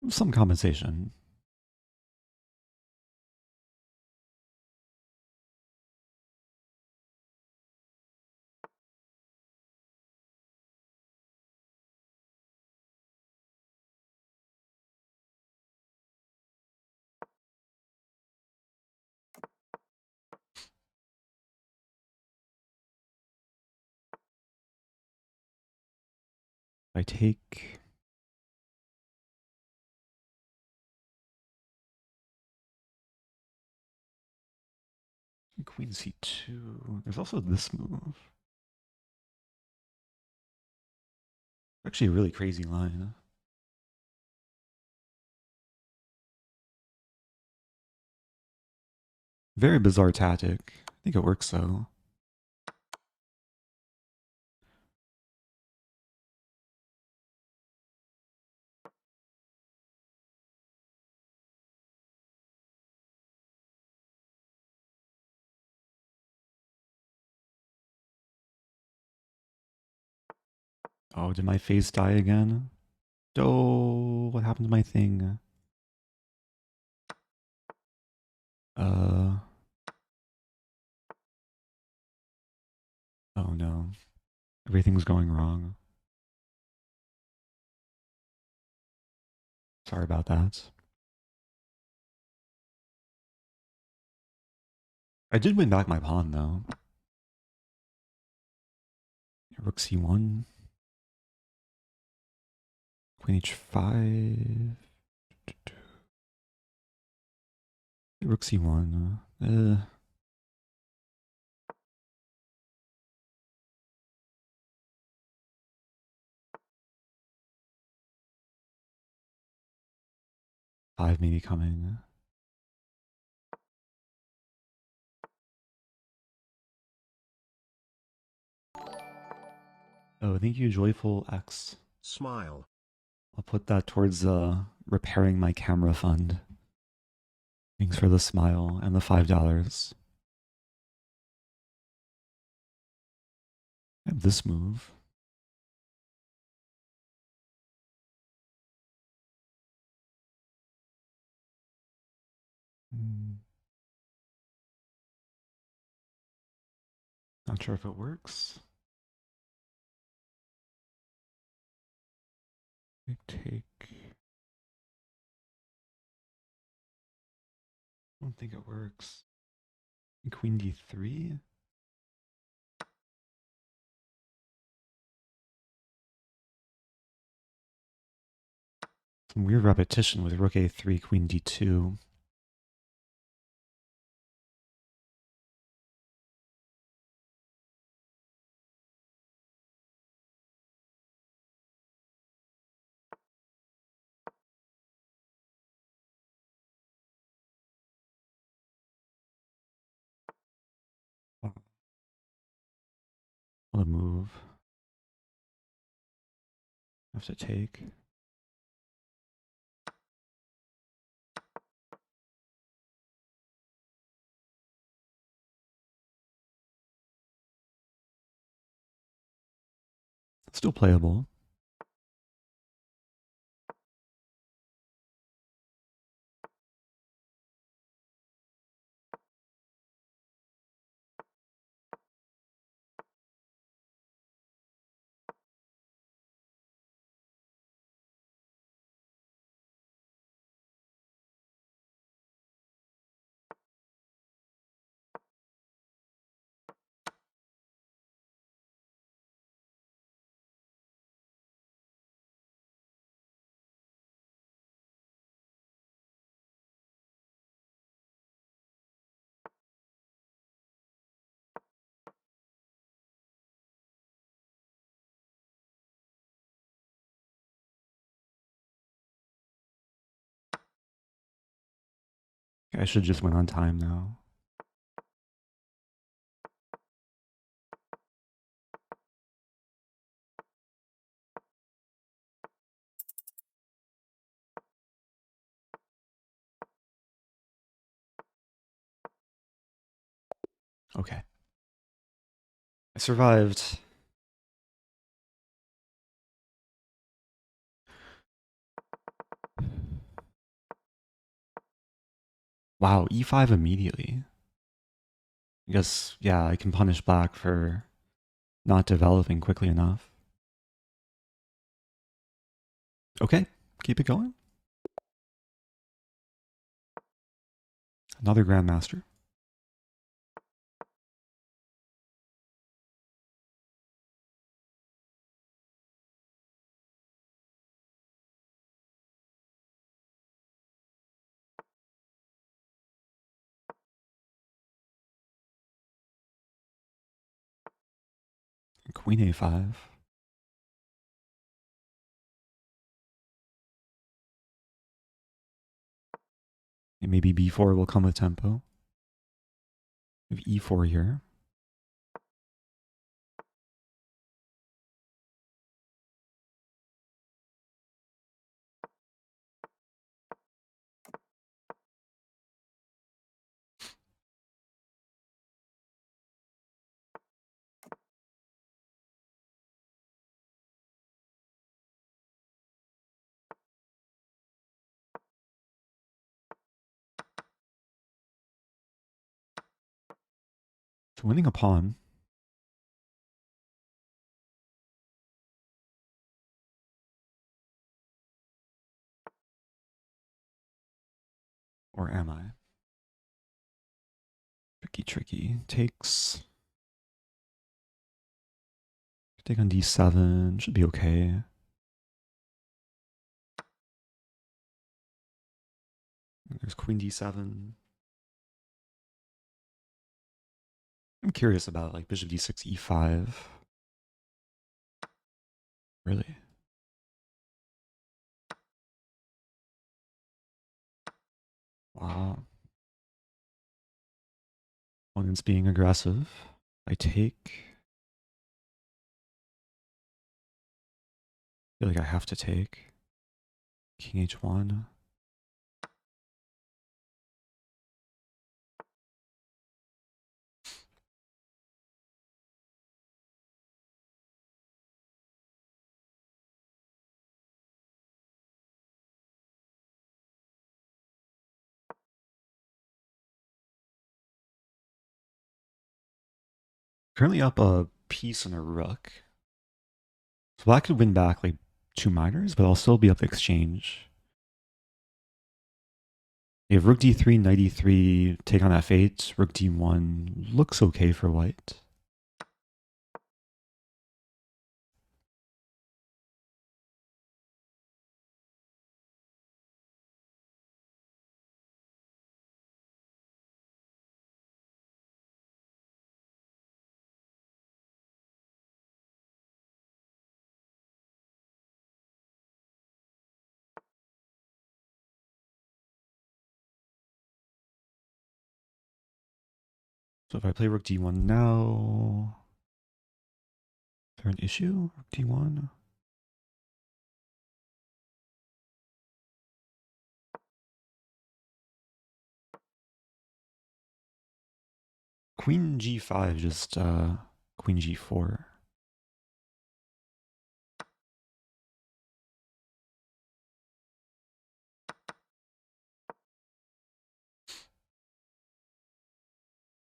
[SPEAKER 1] Some compensation. I take... Queen c2. There's also this move. Actually a really crazy line. Very bizarre tactic. I think it works though. Oh, did my face die again? Oh, what happened to my thing? Oh no. Everything's going wrong. Sorry about that. I did win back my pawn though. Rook c1. Queen h5. Rook c1. 5 maybe coming. Oh, thank you, Joyful X.
[SPEAKER 2] Smile.
[SPEAKER 1] I'll put that towards repairing my camera fund. Thanks for the smile and the $5. I have this move. Not sure if it works. Take. I don't think it works. Queen d3. Some weird repetition with rook a3, queen d2. What a move. I have to take. Still playable. I should just win on time now. Okay. I survived. Wow, e5 immediately. I guess, yeah, I can punish black for not developing quickly enough. Okay, keep it going. Another Grandmaster. Queen a5. And maybe b4 will come with tempo. We have e4 here. So winning a pawn. Or am I? Tricky, tricky. Takes. Take on d7. Should be okay. There's queen d7. I'm curious about like bishop d6, e5. Really? Wow. Opponent's being aggressive. I take. I feel like I have to take. King h1. Currently up a piece and a rook. So black could win back like 2 minors, but I'll still be up the exchange. You have rook d3, knight e3, take on f8, rook d1. Looks okay for white. So if I play rook d1 now, is there an issue? Rook d1? Queen g5, just queen g4.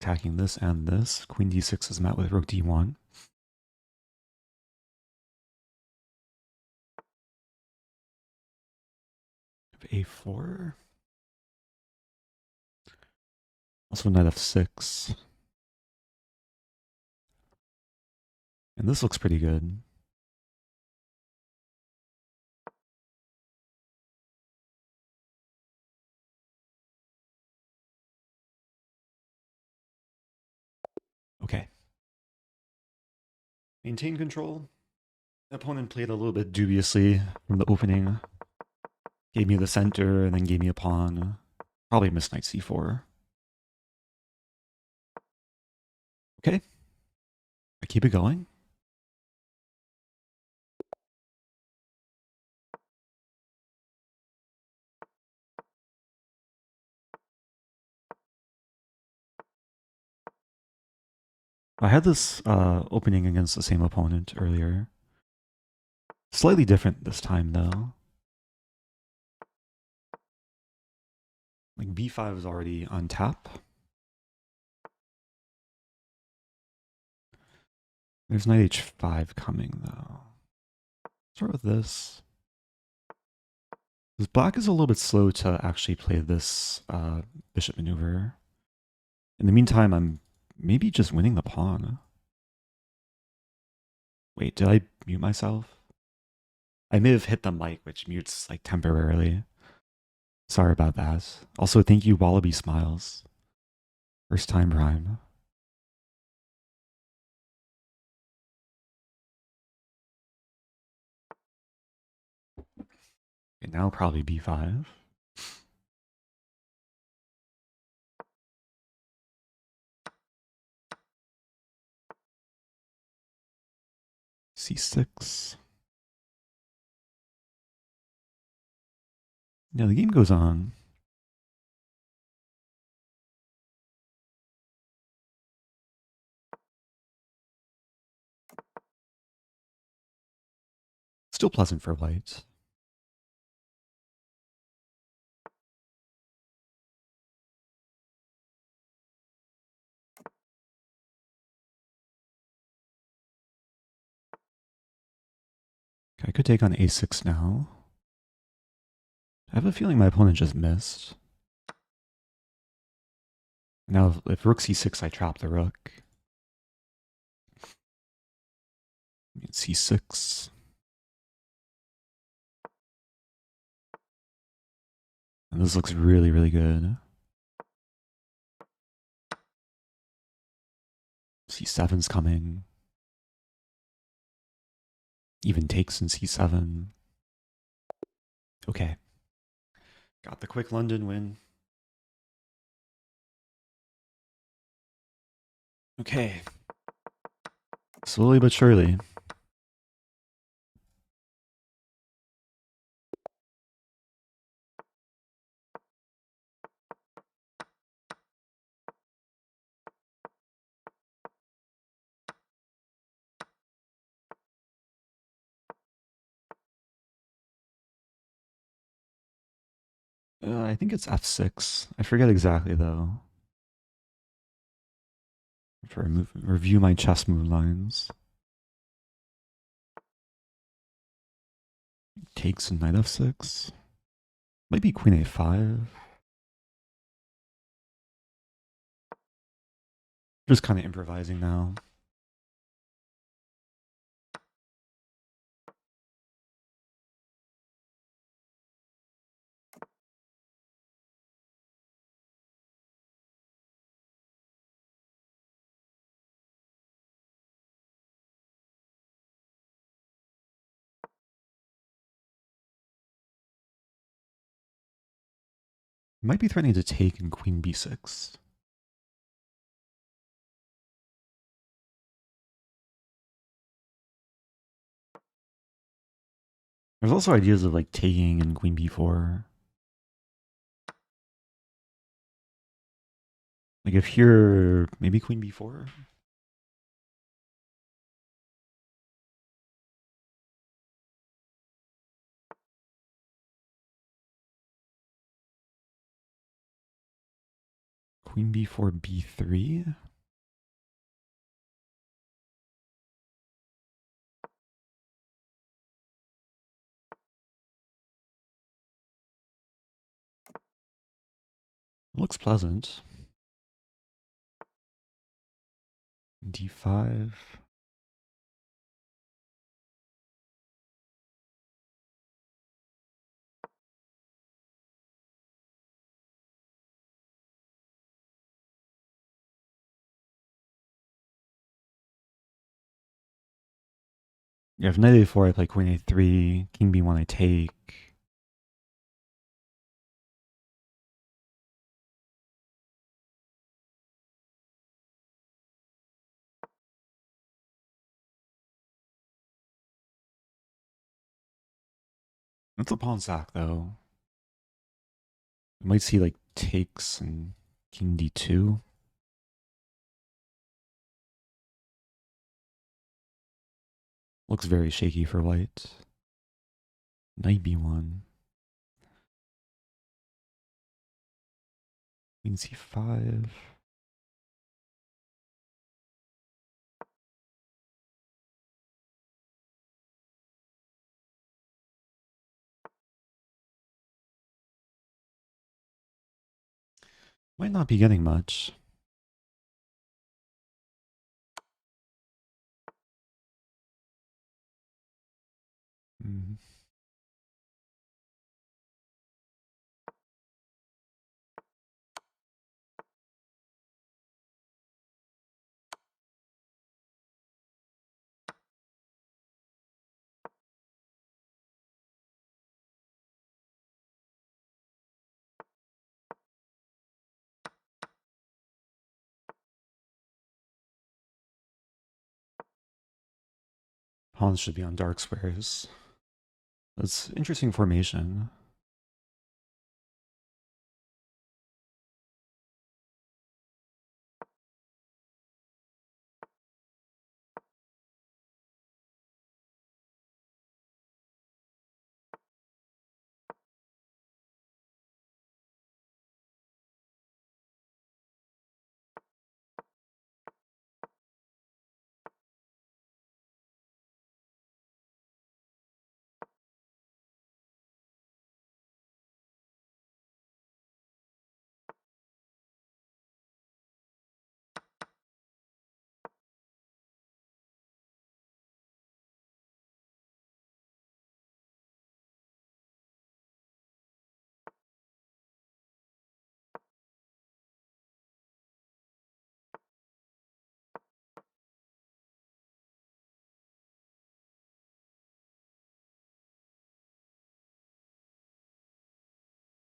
[SPEAKER 1] Attacking this and this. Queen d6 is met with rook d1. a4. Also knight f6. And this looks pretty good. Okay. Maintain control. The opponent played a little bit dubiously from the opening. Gave me the center and then gave me a pawn. Probably missed knight c4. Okay. I keep it going. I had this opening against the same opponent earlier. Slightly different this time though. Like b5 is already on tap. There's knight h5 coming though. Start with this. Because black is a little bit slow to actually play this bishop maneuver. In the meantime, I'm maybe just winning the pawn. Wait, did I mute myself? I may have hit the mic, which mutes like temporarily. Sorry about that. Also, thank you, Wallaby Smiles. First time Prime. And now probably b5. c6. Yeah, the game goes on. Still pleasant for white. Okay, I could take on a6 now. I have a feeling my opponent just missed. Now, if rook c6, I trap the rook. C6. And this looks really, really good. C7's coming. Even takes in C7. Okay. Got the quick London win. Okay. Slowly but surely. I think it's F6. I forget exactly though. For review my chess move lines. Takes and knight F6. Might be queen A5. Just kind of improvising now. Might be threatening to take in queen B6. There's also ideas of like taking in queen B4. Like if here, maybe queen B4? Queen B4, B3? Looks pleasant. D5. Yeah, if knight A4, I play queen A3, king B1, I take. That's a pawn sack, though. We might see like takes and king D2. Looks very shaky for white. Knight B1. Queen C5. Might not be getting much. Mm. Pawns should be on dark squares. That's interesting formation.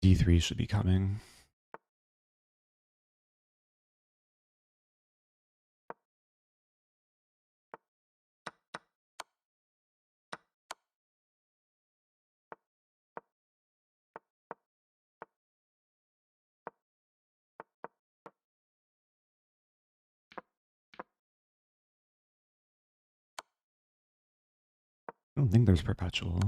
[SPEAKER 1] D3 should be coming. I don't think there's perpetual.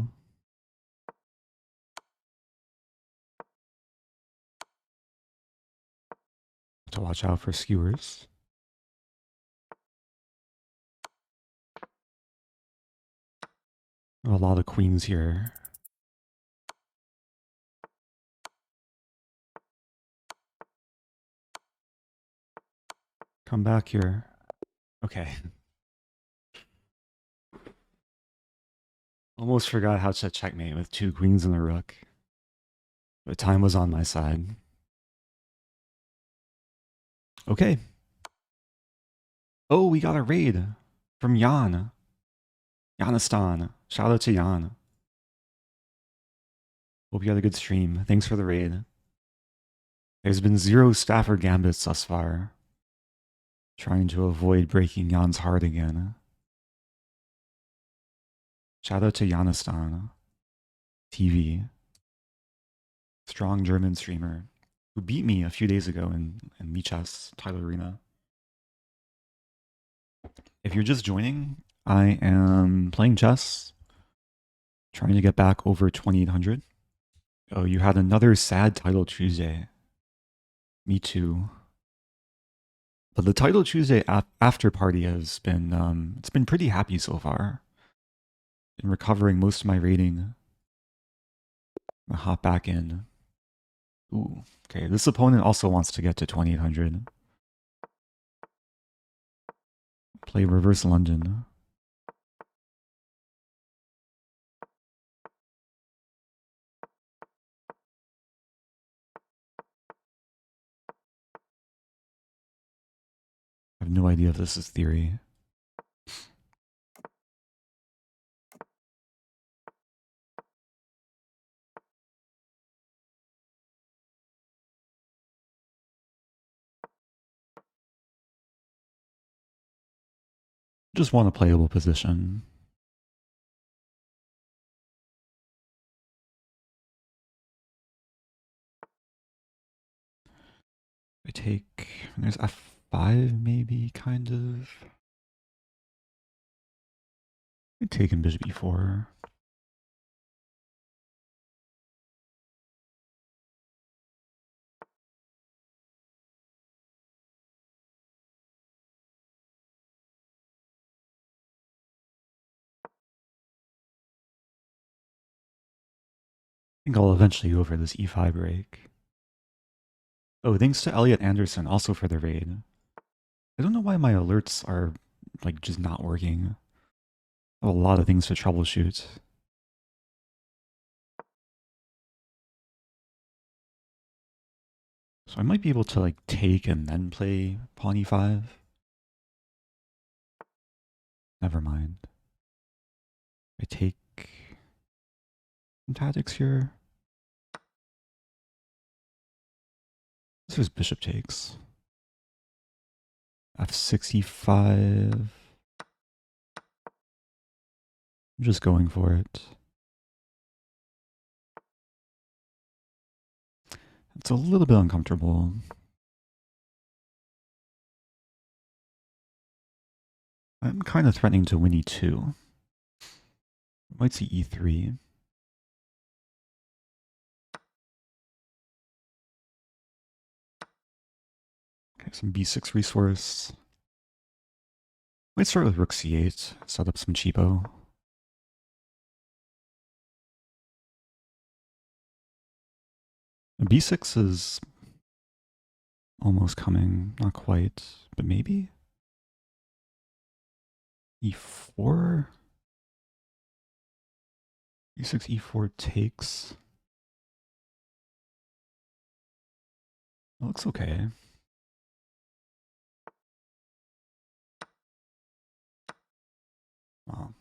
[SPEAKER 1] To watch out for skewers. A lot of queens here. Come back here. Okay. Almost forgot how to checkmate with 2 queens and a rook. But time was on my side. Okay. Oh, we got a raid from Jan. Yanistan. Shout out to Jan. Hope you had a good stream. Thanks for the raid. There's been 0 Stafford Gambits thus far. Trying to avoid breaking Jan's heart again. Shout out to Yanistan TV. Strong German streamer who beat me a few days ago in Matias Tyler Arena. If you're just joining, I am playing chess, trying to get back over 2800. Oh, you had another sad title Tuesday. Me too. But the title Tuesday after party has been it's been pretty happy so far. Been recovering most of my rating. I'll hop back in. Ooh, okay. This opponent also wants to get to 2800. Play reverse London. I have no idea if this is theory. Just want a playable position. I take, there's f5 maybe, kind of. I take in bishop e4. I think I'll eventually go for this e5 break. Oh, thanks to Elliot Anderson also for the raid. I don't know why my alerts are like just not working. I have a lot of things to troubleshoot. So I might be able to like take and then play pawn e5. Never mind. I take some tactics here. This is bishop takes. f6 e5. I'm just going for it. It's a little bit uncomfortable. I'm kind of threatening to win e2. Might see e3. Okay, some b6 resource. Might start with rook c8, set up some cheapo. b6 is almost coming, not quite, but maybe? e4? e6, e4 takes. It looks okay. Wow.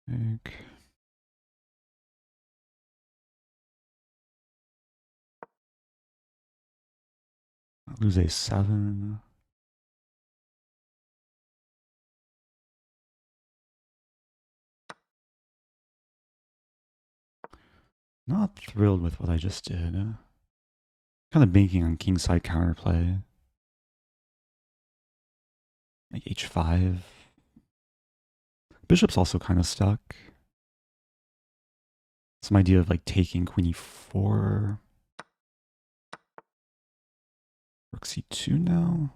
[SPEAKER 1] Take. Lose a7. Not thrilled with what I just did. Kind of banking on kingside counterplay. Like h5. Bishop's also kind of stuck. Some idea of like taking queen e4. Rook c2 now.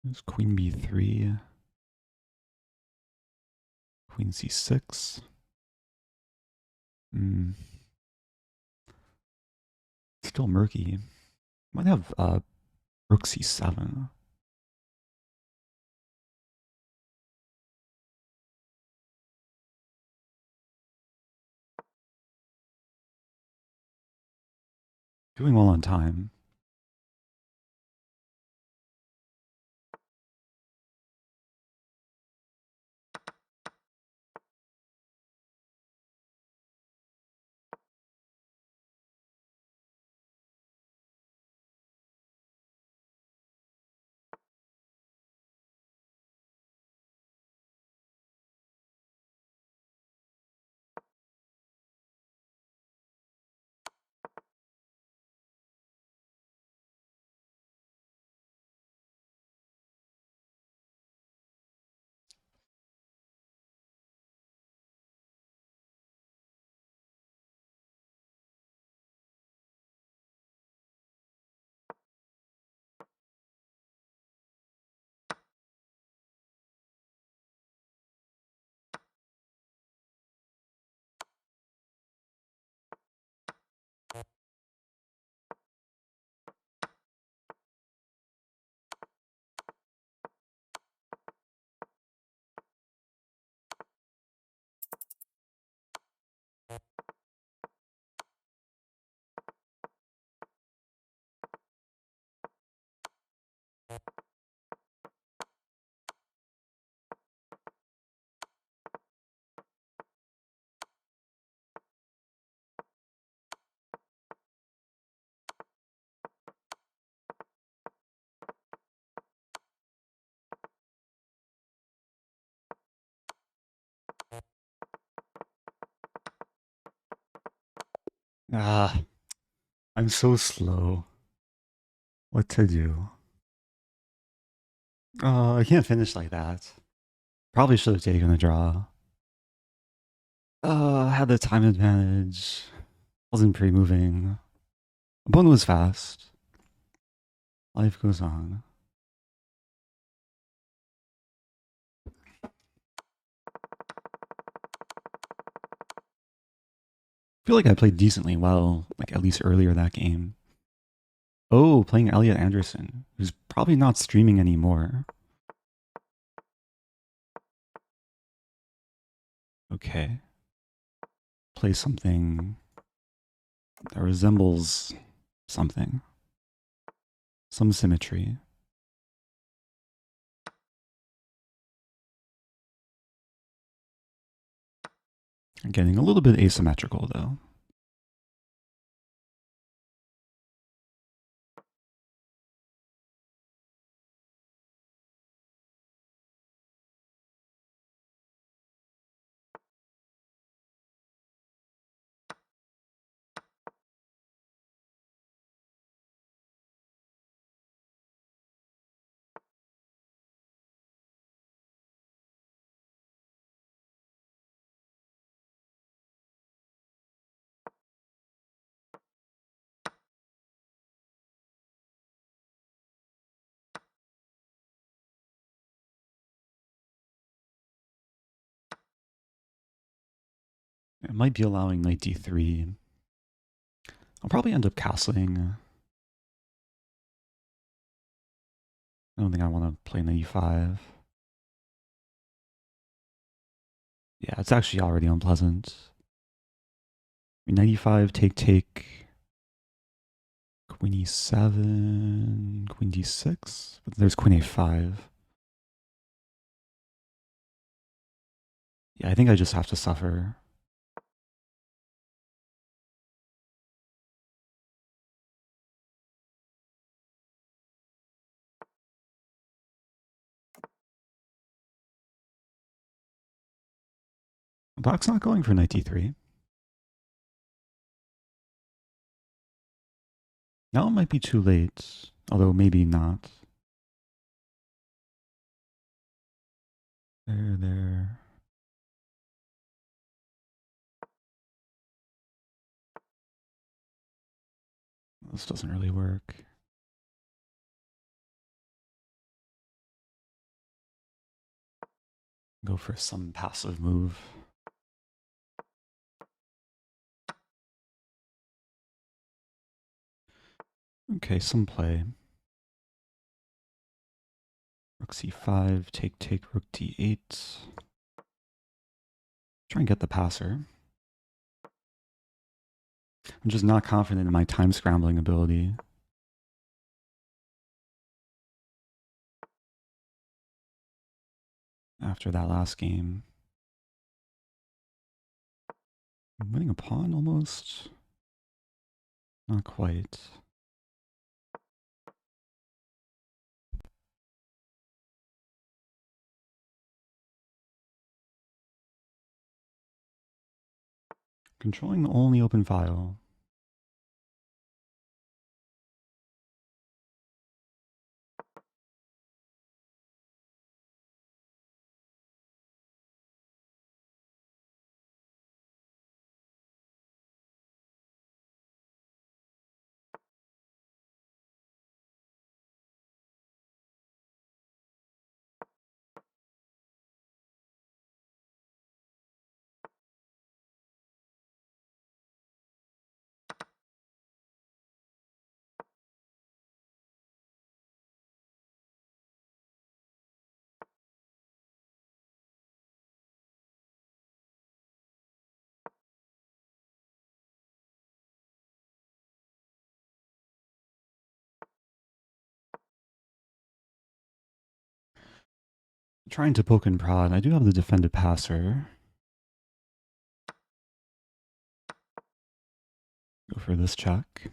[SPEAKER 1] There's queen b3. Queen c6. Still murky. Might have rook c7. Doing well on time. Ah, I'm so slow. What to do? I can't finish like that. Probably should have taken a draw. Had the time advantage. Wasn't pre-moving. Opponent was fast. Life goes on. I feel like I played decently well, like at least earlier that game. Oh, playing Elliot Anderson, who's probably not streaming anymore. Okay. Play something that resembles something. Some symmetry. Getting a little bit asymmetrical though. It might be allowing knight d3. I'll probably end up castling. I don't think I want to play knight e5. Yeah, it's actually already unpleasant. Knight e5, take. Queen e7, queen d6. But there's queen a5. Yeah, I think I just have to suffer. Black's not going for knight d3. Now it might be too late, although maybe not. There. This doesn't really work. Go for some passive move. Okay, some play. Rook c5, take, rook d8. Try and get the passer. I'm just not confident in my time scrambling ability. After that last game. I'm winning a pawn almost. Not quite. Controlling the only open file. Trying to poke and prod. I do have the defended passer. Go for this check.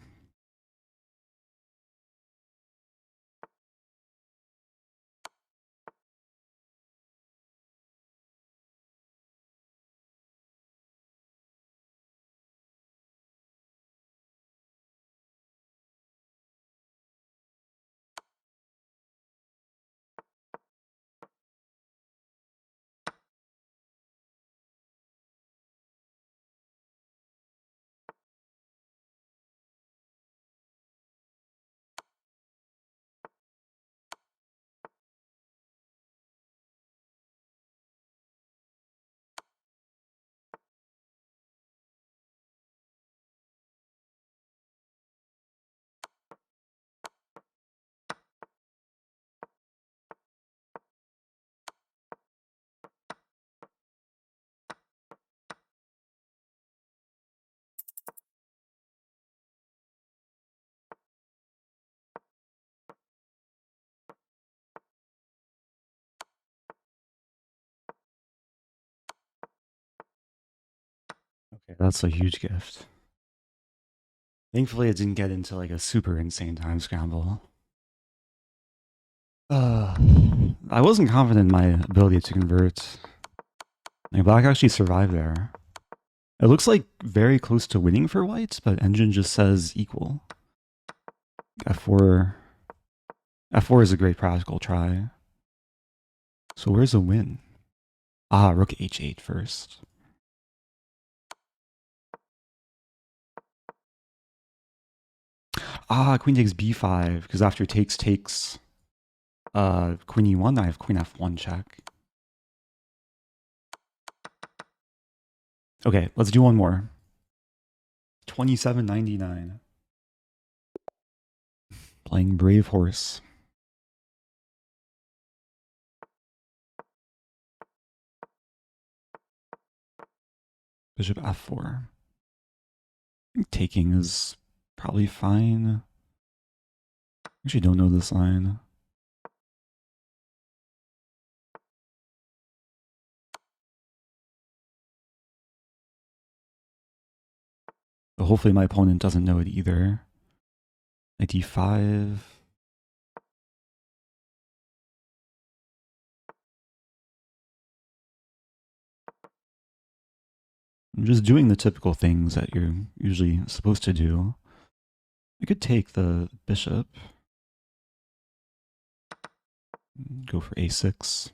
[SPEAKER 1] Okay, that's a huge gift. Thankfully, it didn't get into like a super insane time scramble. I wasn't confident in my ability to convert. Like, Black actually survived there. It looks like very close to winning for whites, but engine just says equal. F4. F4 is a great practical try. So where's the win? Ah, rook h8 first. Ah, queen takes b5, because after takes, queen e1, I have queen f1 check. Okay, let's do one more. 27.99. Playing Brave Horse. Bishop f4. I think taking is probably fine. I actually don't know this line. But hopefully my opponent doesn't know it either. Knight d5. I'm just doing the typical things that you're usually supposed to do. I could take the bishop. Go for a6.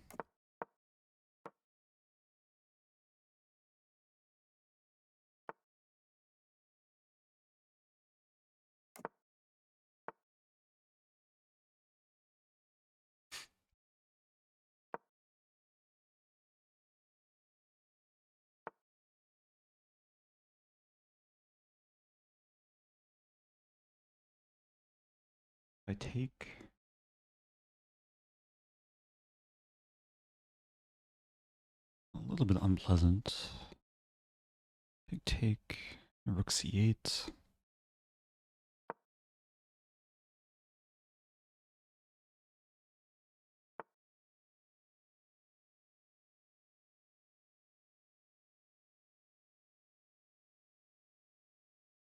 [SPEAKER 1] I take a little bit unpleasant. Take rook c8.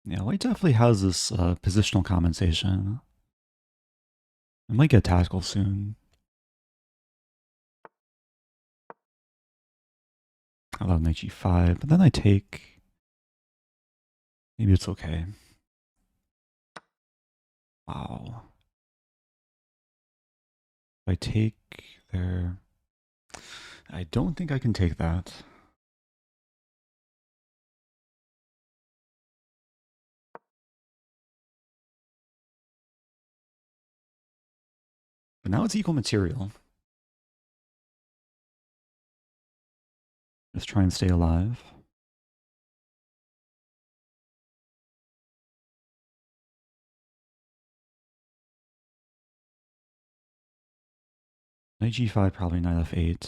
[SPEAKER 1] Yeah, white definitely has this positional compensation. I might get tactical soon. I love knight g5, but then I take. Maybe it's okay. Wow. If I take there, I don't think I can take that. But now it's equal material. Just try and stay alive. Knight g5, probably knight f8.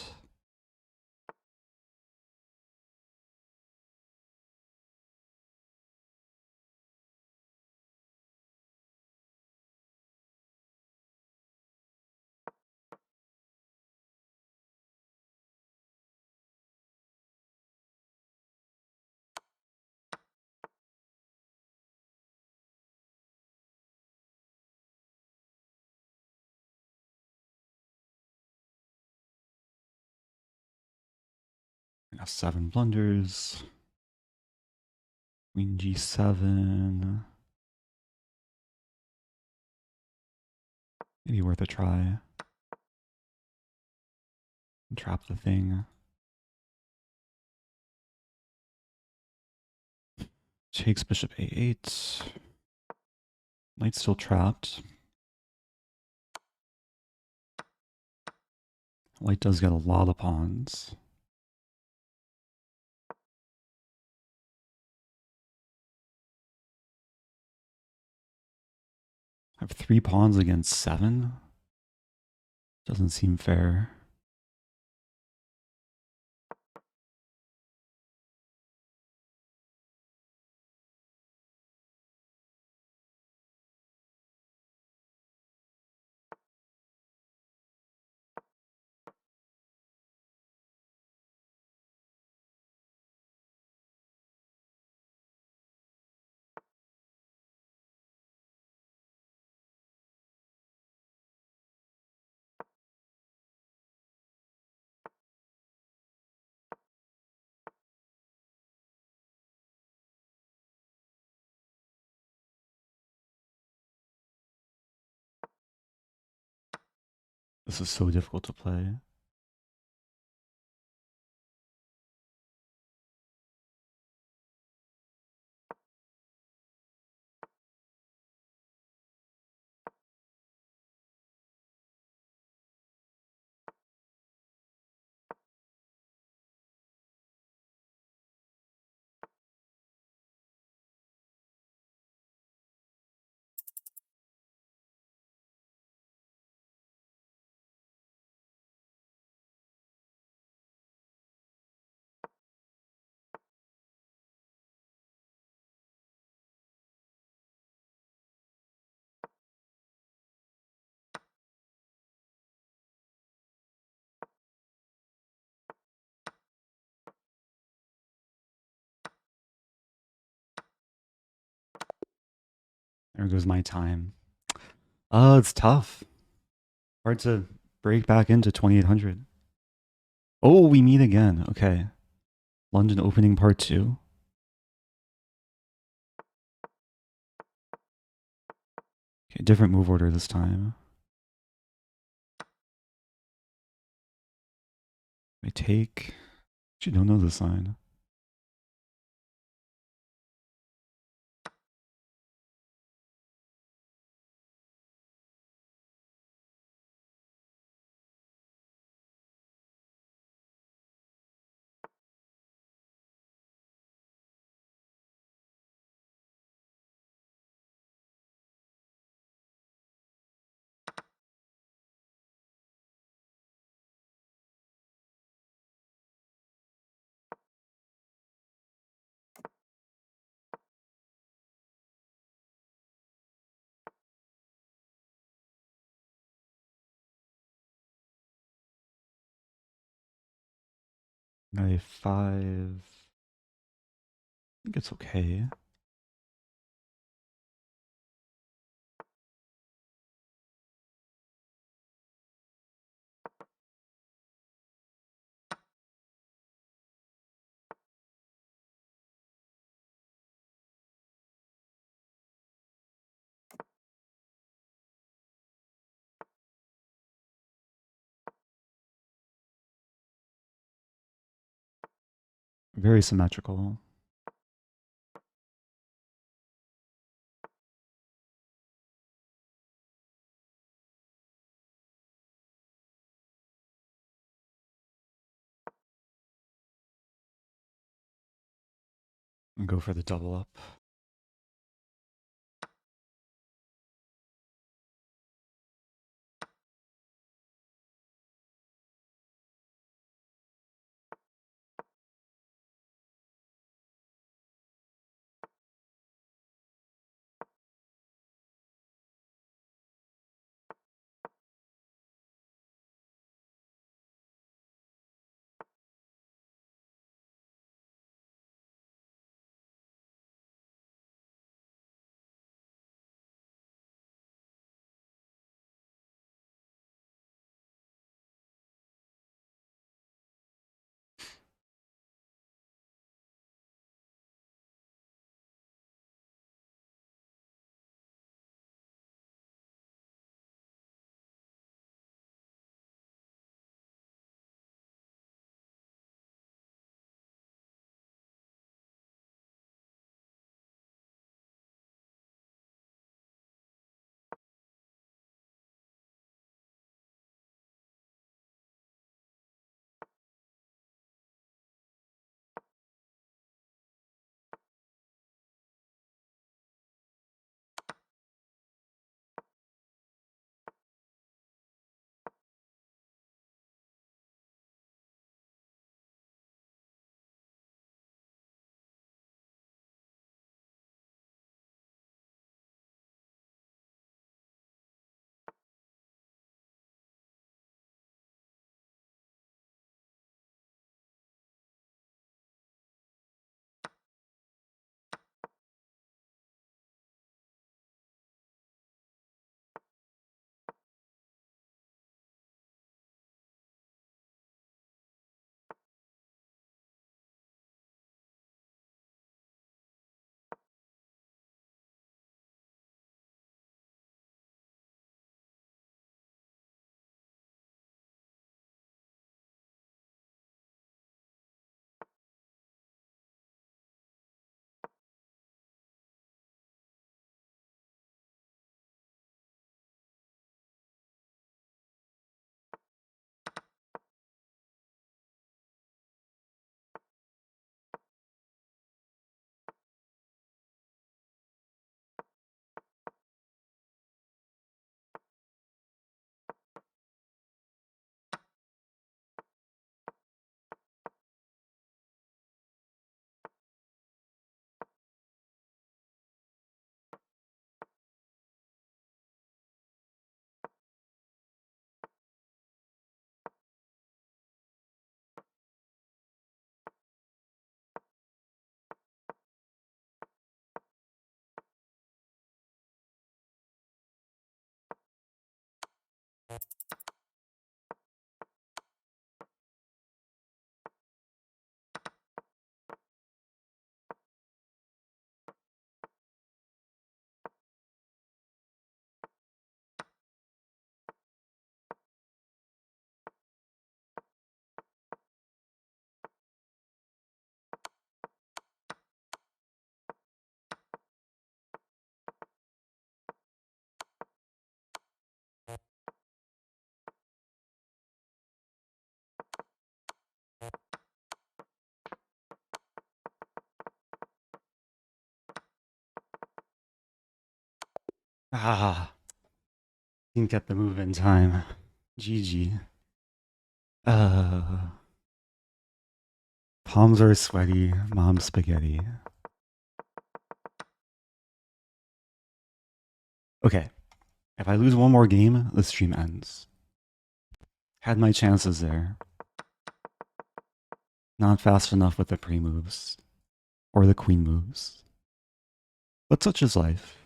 [SPEAKER 1] F7 blunders. Queen g7. Maybe worth a try. Trap the thing. Takes bishop a8. Knight's still trapped. White does get a lot of pawns. I have 3 pawns against 7? Doesn't seem fair. This is so difficult to play. There goes my time. It's tough. Hard to break back into 2800. Oh, we meet again. Okay. London opening part 2. Okay, different move order this time. I take. Actually, don't know this line. Knight 5. I think it's okay. Very symmetrical. And go for the double up. Ah, didn't get the move in time. GG. Uh, palms are sweaty, mom's spaghetti. Okay, if I lose one more game, the stream ends. Had my chances there. Not fast enough with the pre-moves. Or the queen moves. But such is life.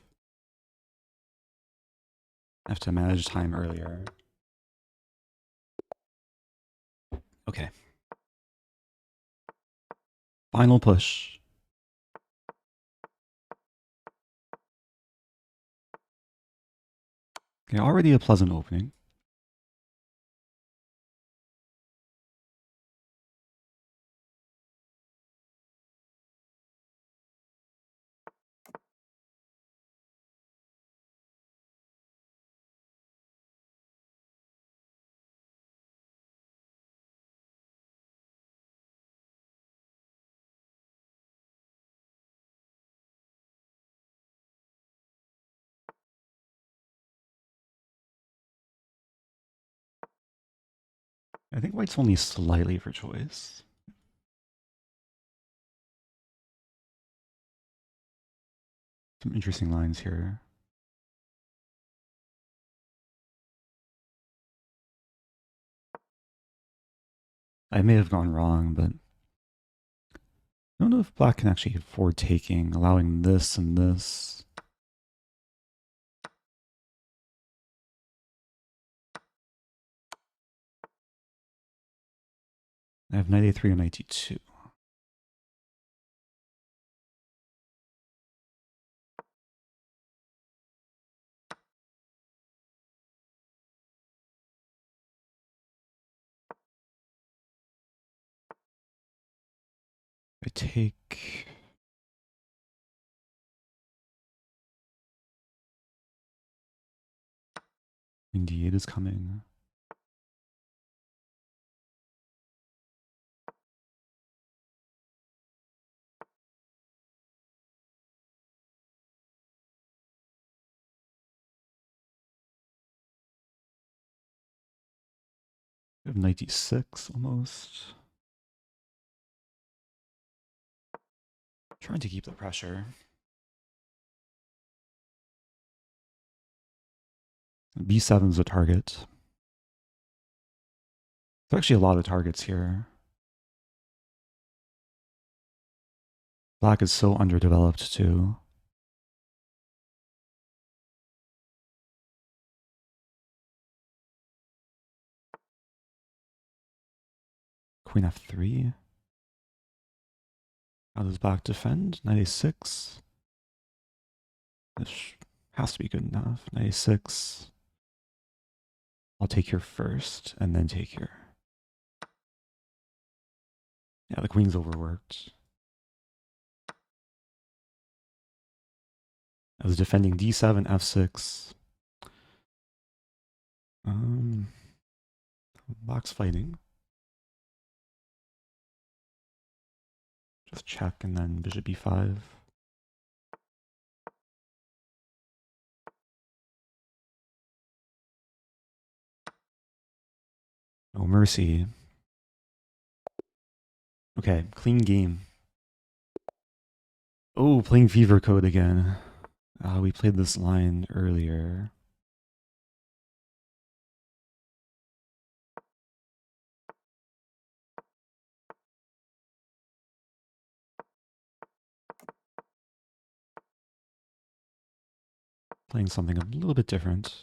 [SPEAKER 1] I have to manage time earlier. Okay. Final push. Okay, already a pleasant opening. I think white's only slightly for choice. Some interesting lines here. I may have gone wrong, but I don't know if black can actually afford taking, allowing this and this. I have knight a3 and knight d2. I take... Queen d8 is coming. I have knight d6 almost. Trying to keep the pressure. b7 is a target. There's actually a lot of targets here. Black is so underdeveloped too. Queen f3. How does black defend? Knight a6. This has to be good enough. Knight a6. I'll take here first, and then take here. Yeah, the queen's overworked. I was defending d7, f6. Black's fighting. Just check, and then bishop b5. No mercy. Okay, clean game. Oh, playing Fever Code again. We played this line earlier. Playing something a little bit different.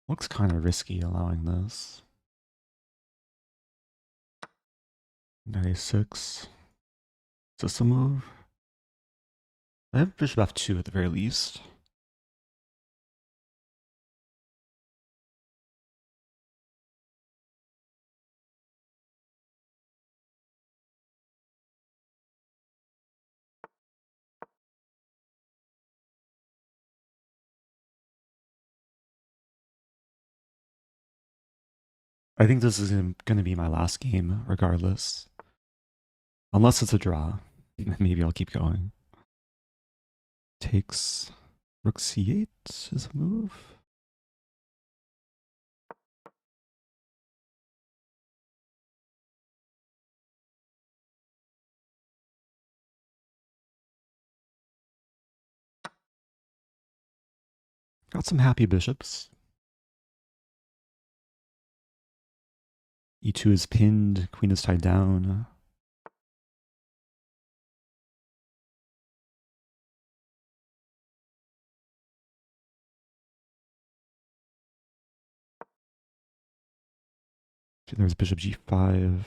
[SPEAKER 1] Looks kind of risky allowing this. Knight a6. Is this a move? I have bishop f2 at the very least. I think this is going to be my last game, regardless. Unless it's a draw. Maybe I'll keep going. Takes rook c8 is a move. Got some happy bishops. E2 is pinned, queen is tied down. There's bishop g5.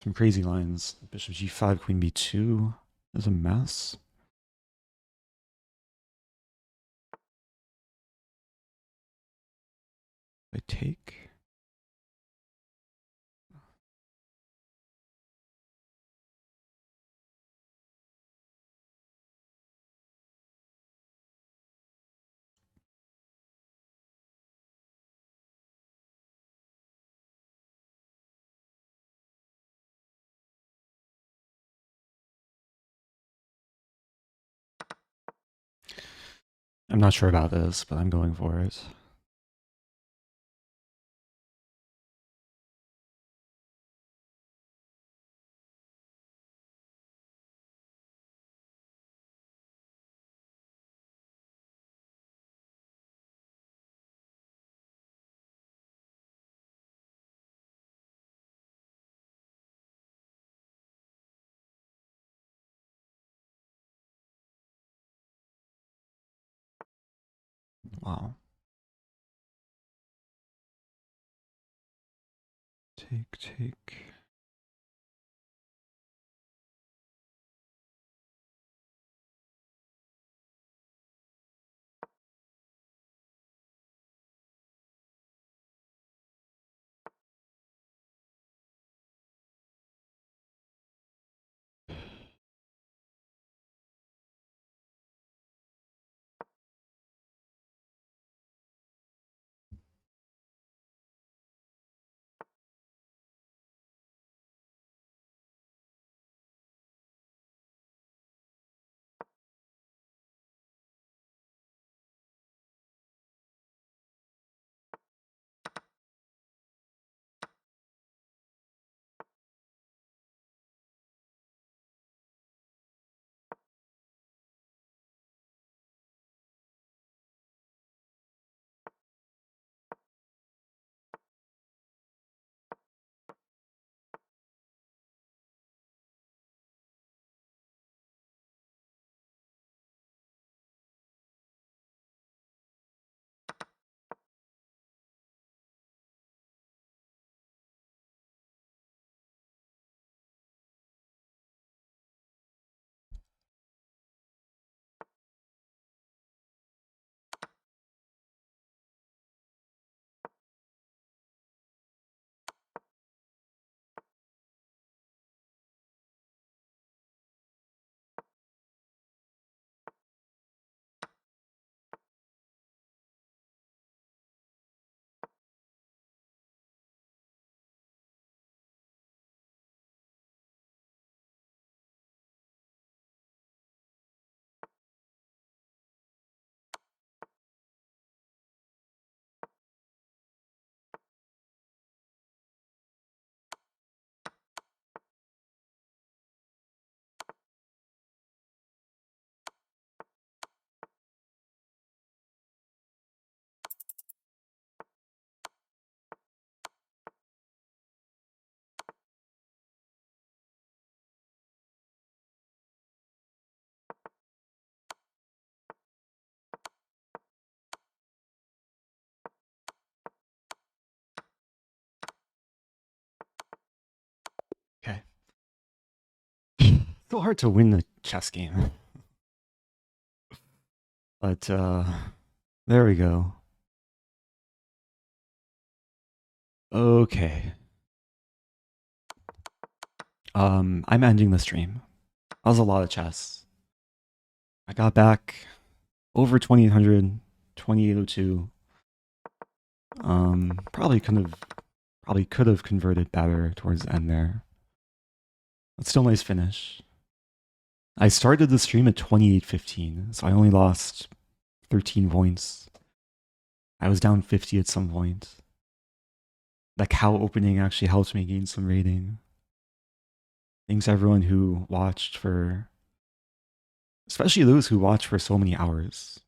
[SPEAKER 1] Some crazy lines. Bishop g5, queen b2 is a mess. I take. I'm not sure about this, but I'm going for it. Wow. Take. Okay. So hard to win the chess game. But there we go. Okay. I'm ending the stream. That was a lot of chess. I got back over 2800, 2802. Probably could have converted better towards the end there. But still nice finish. I started the stream at 2815, so I only lost 13 points. I was down 50 at some point. The cow opening actually helped me gain some rating. Thanks everyone who watched for, especially those who watched for so many hours.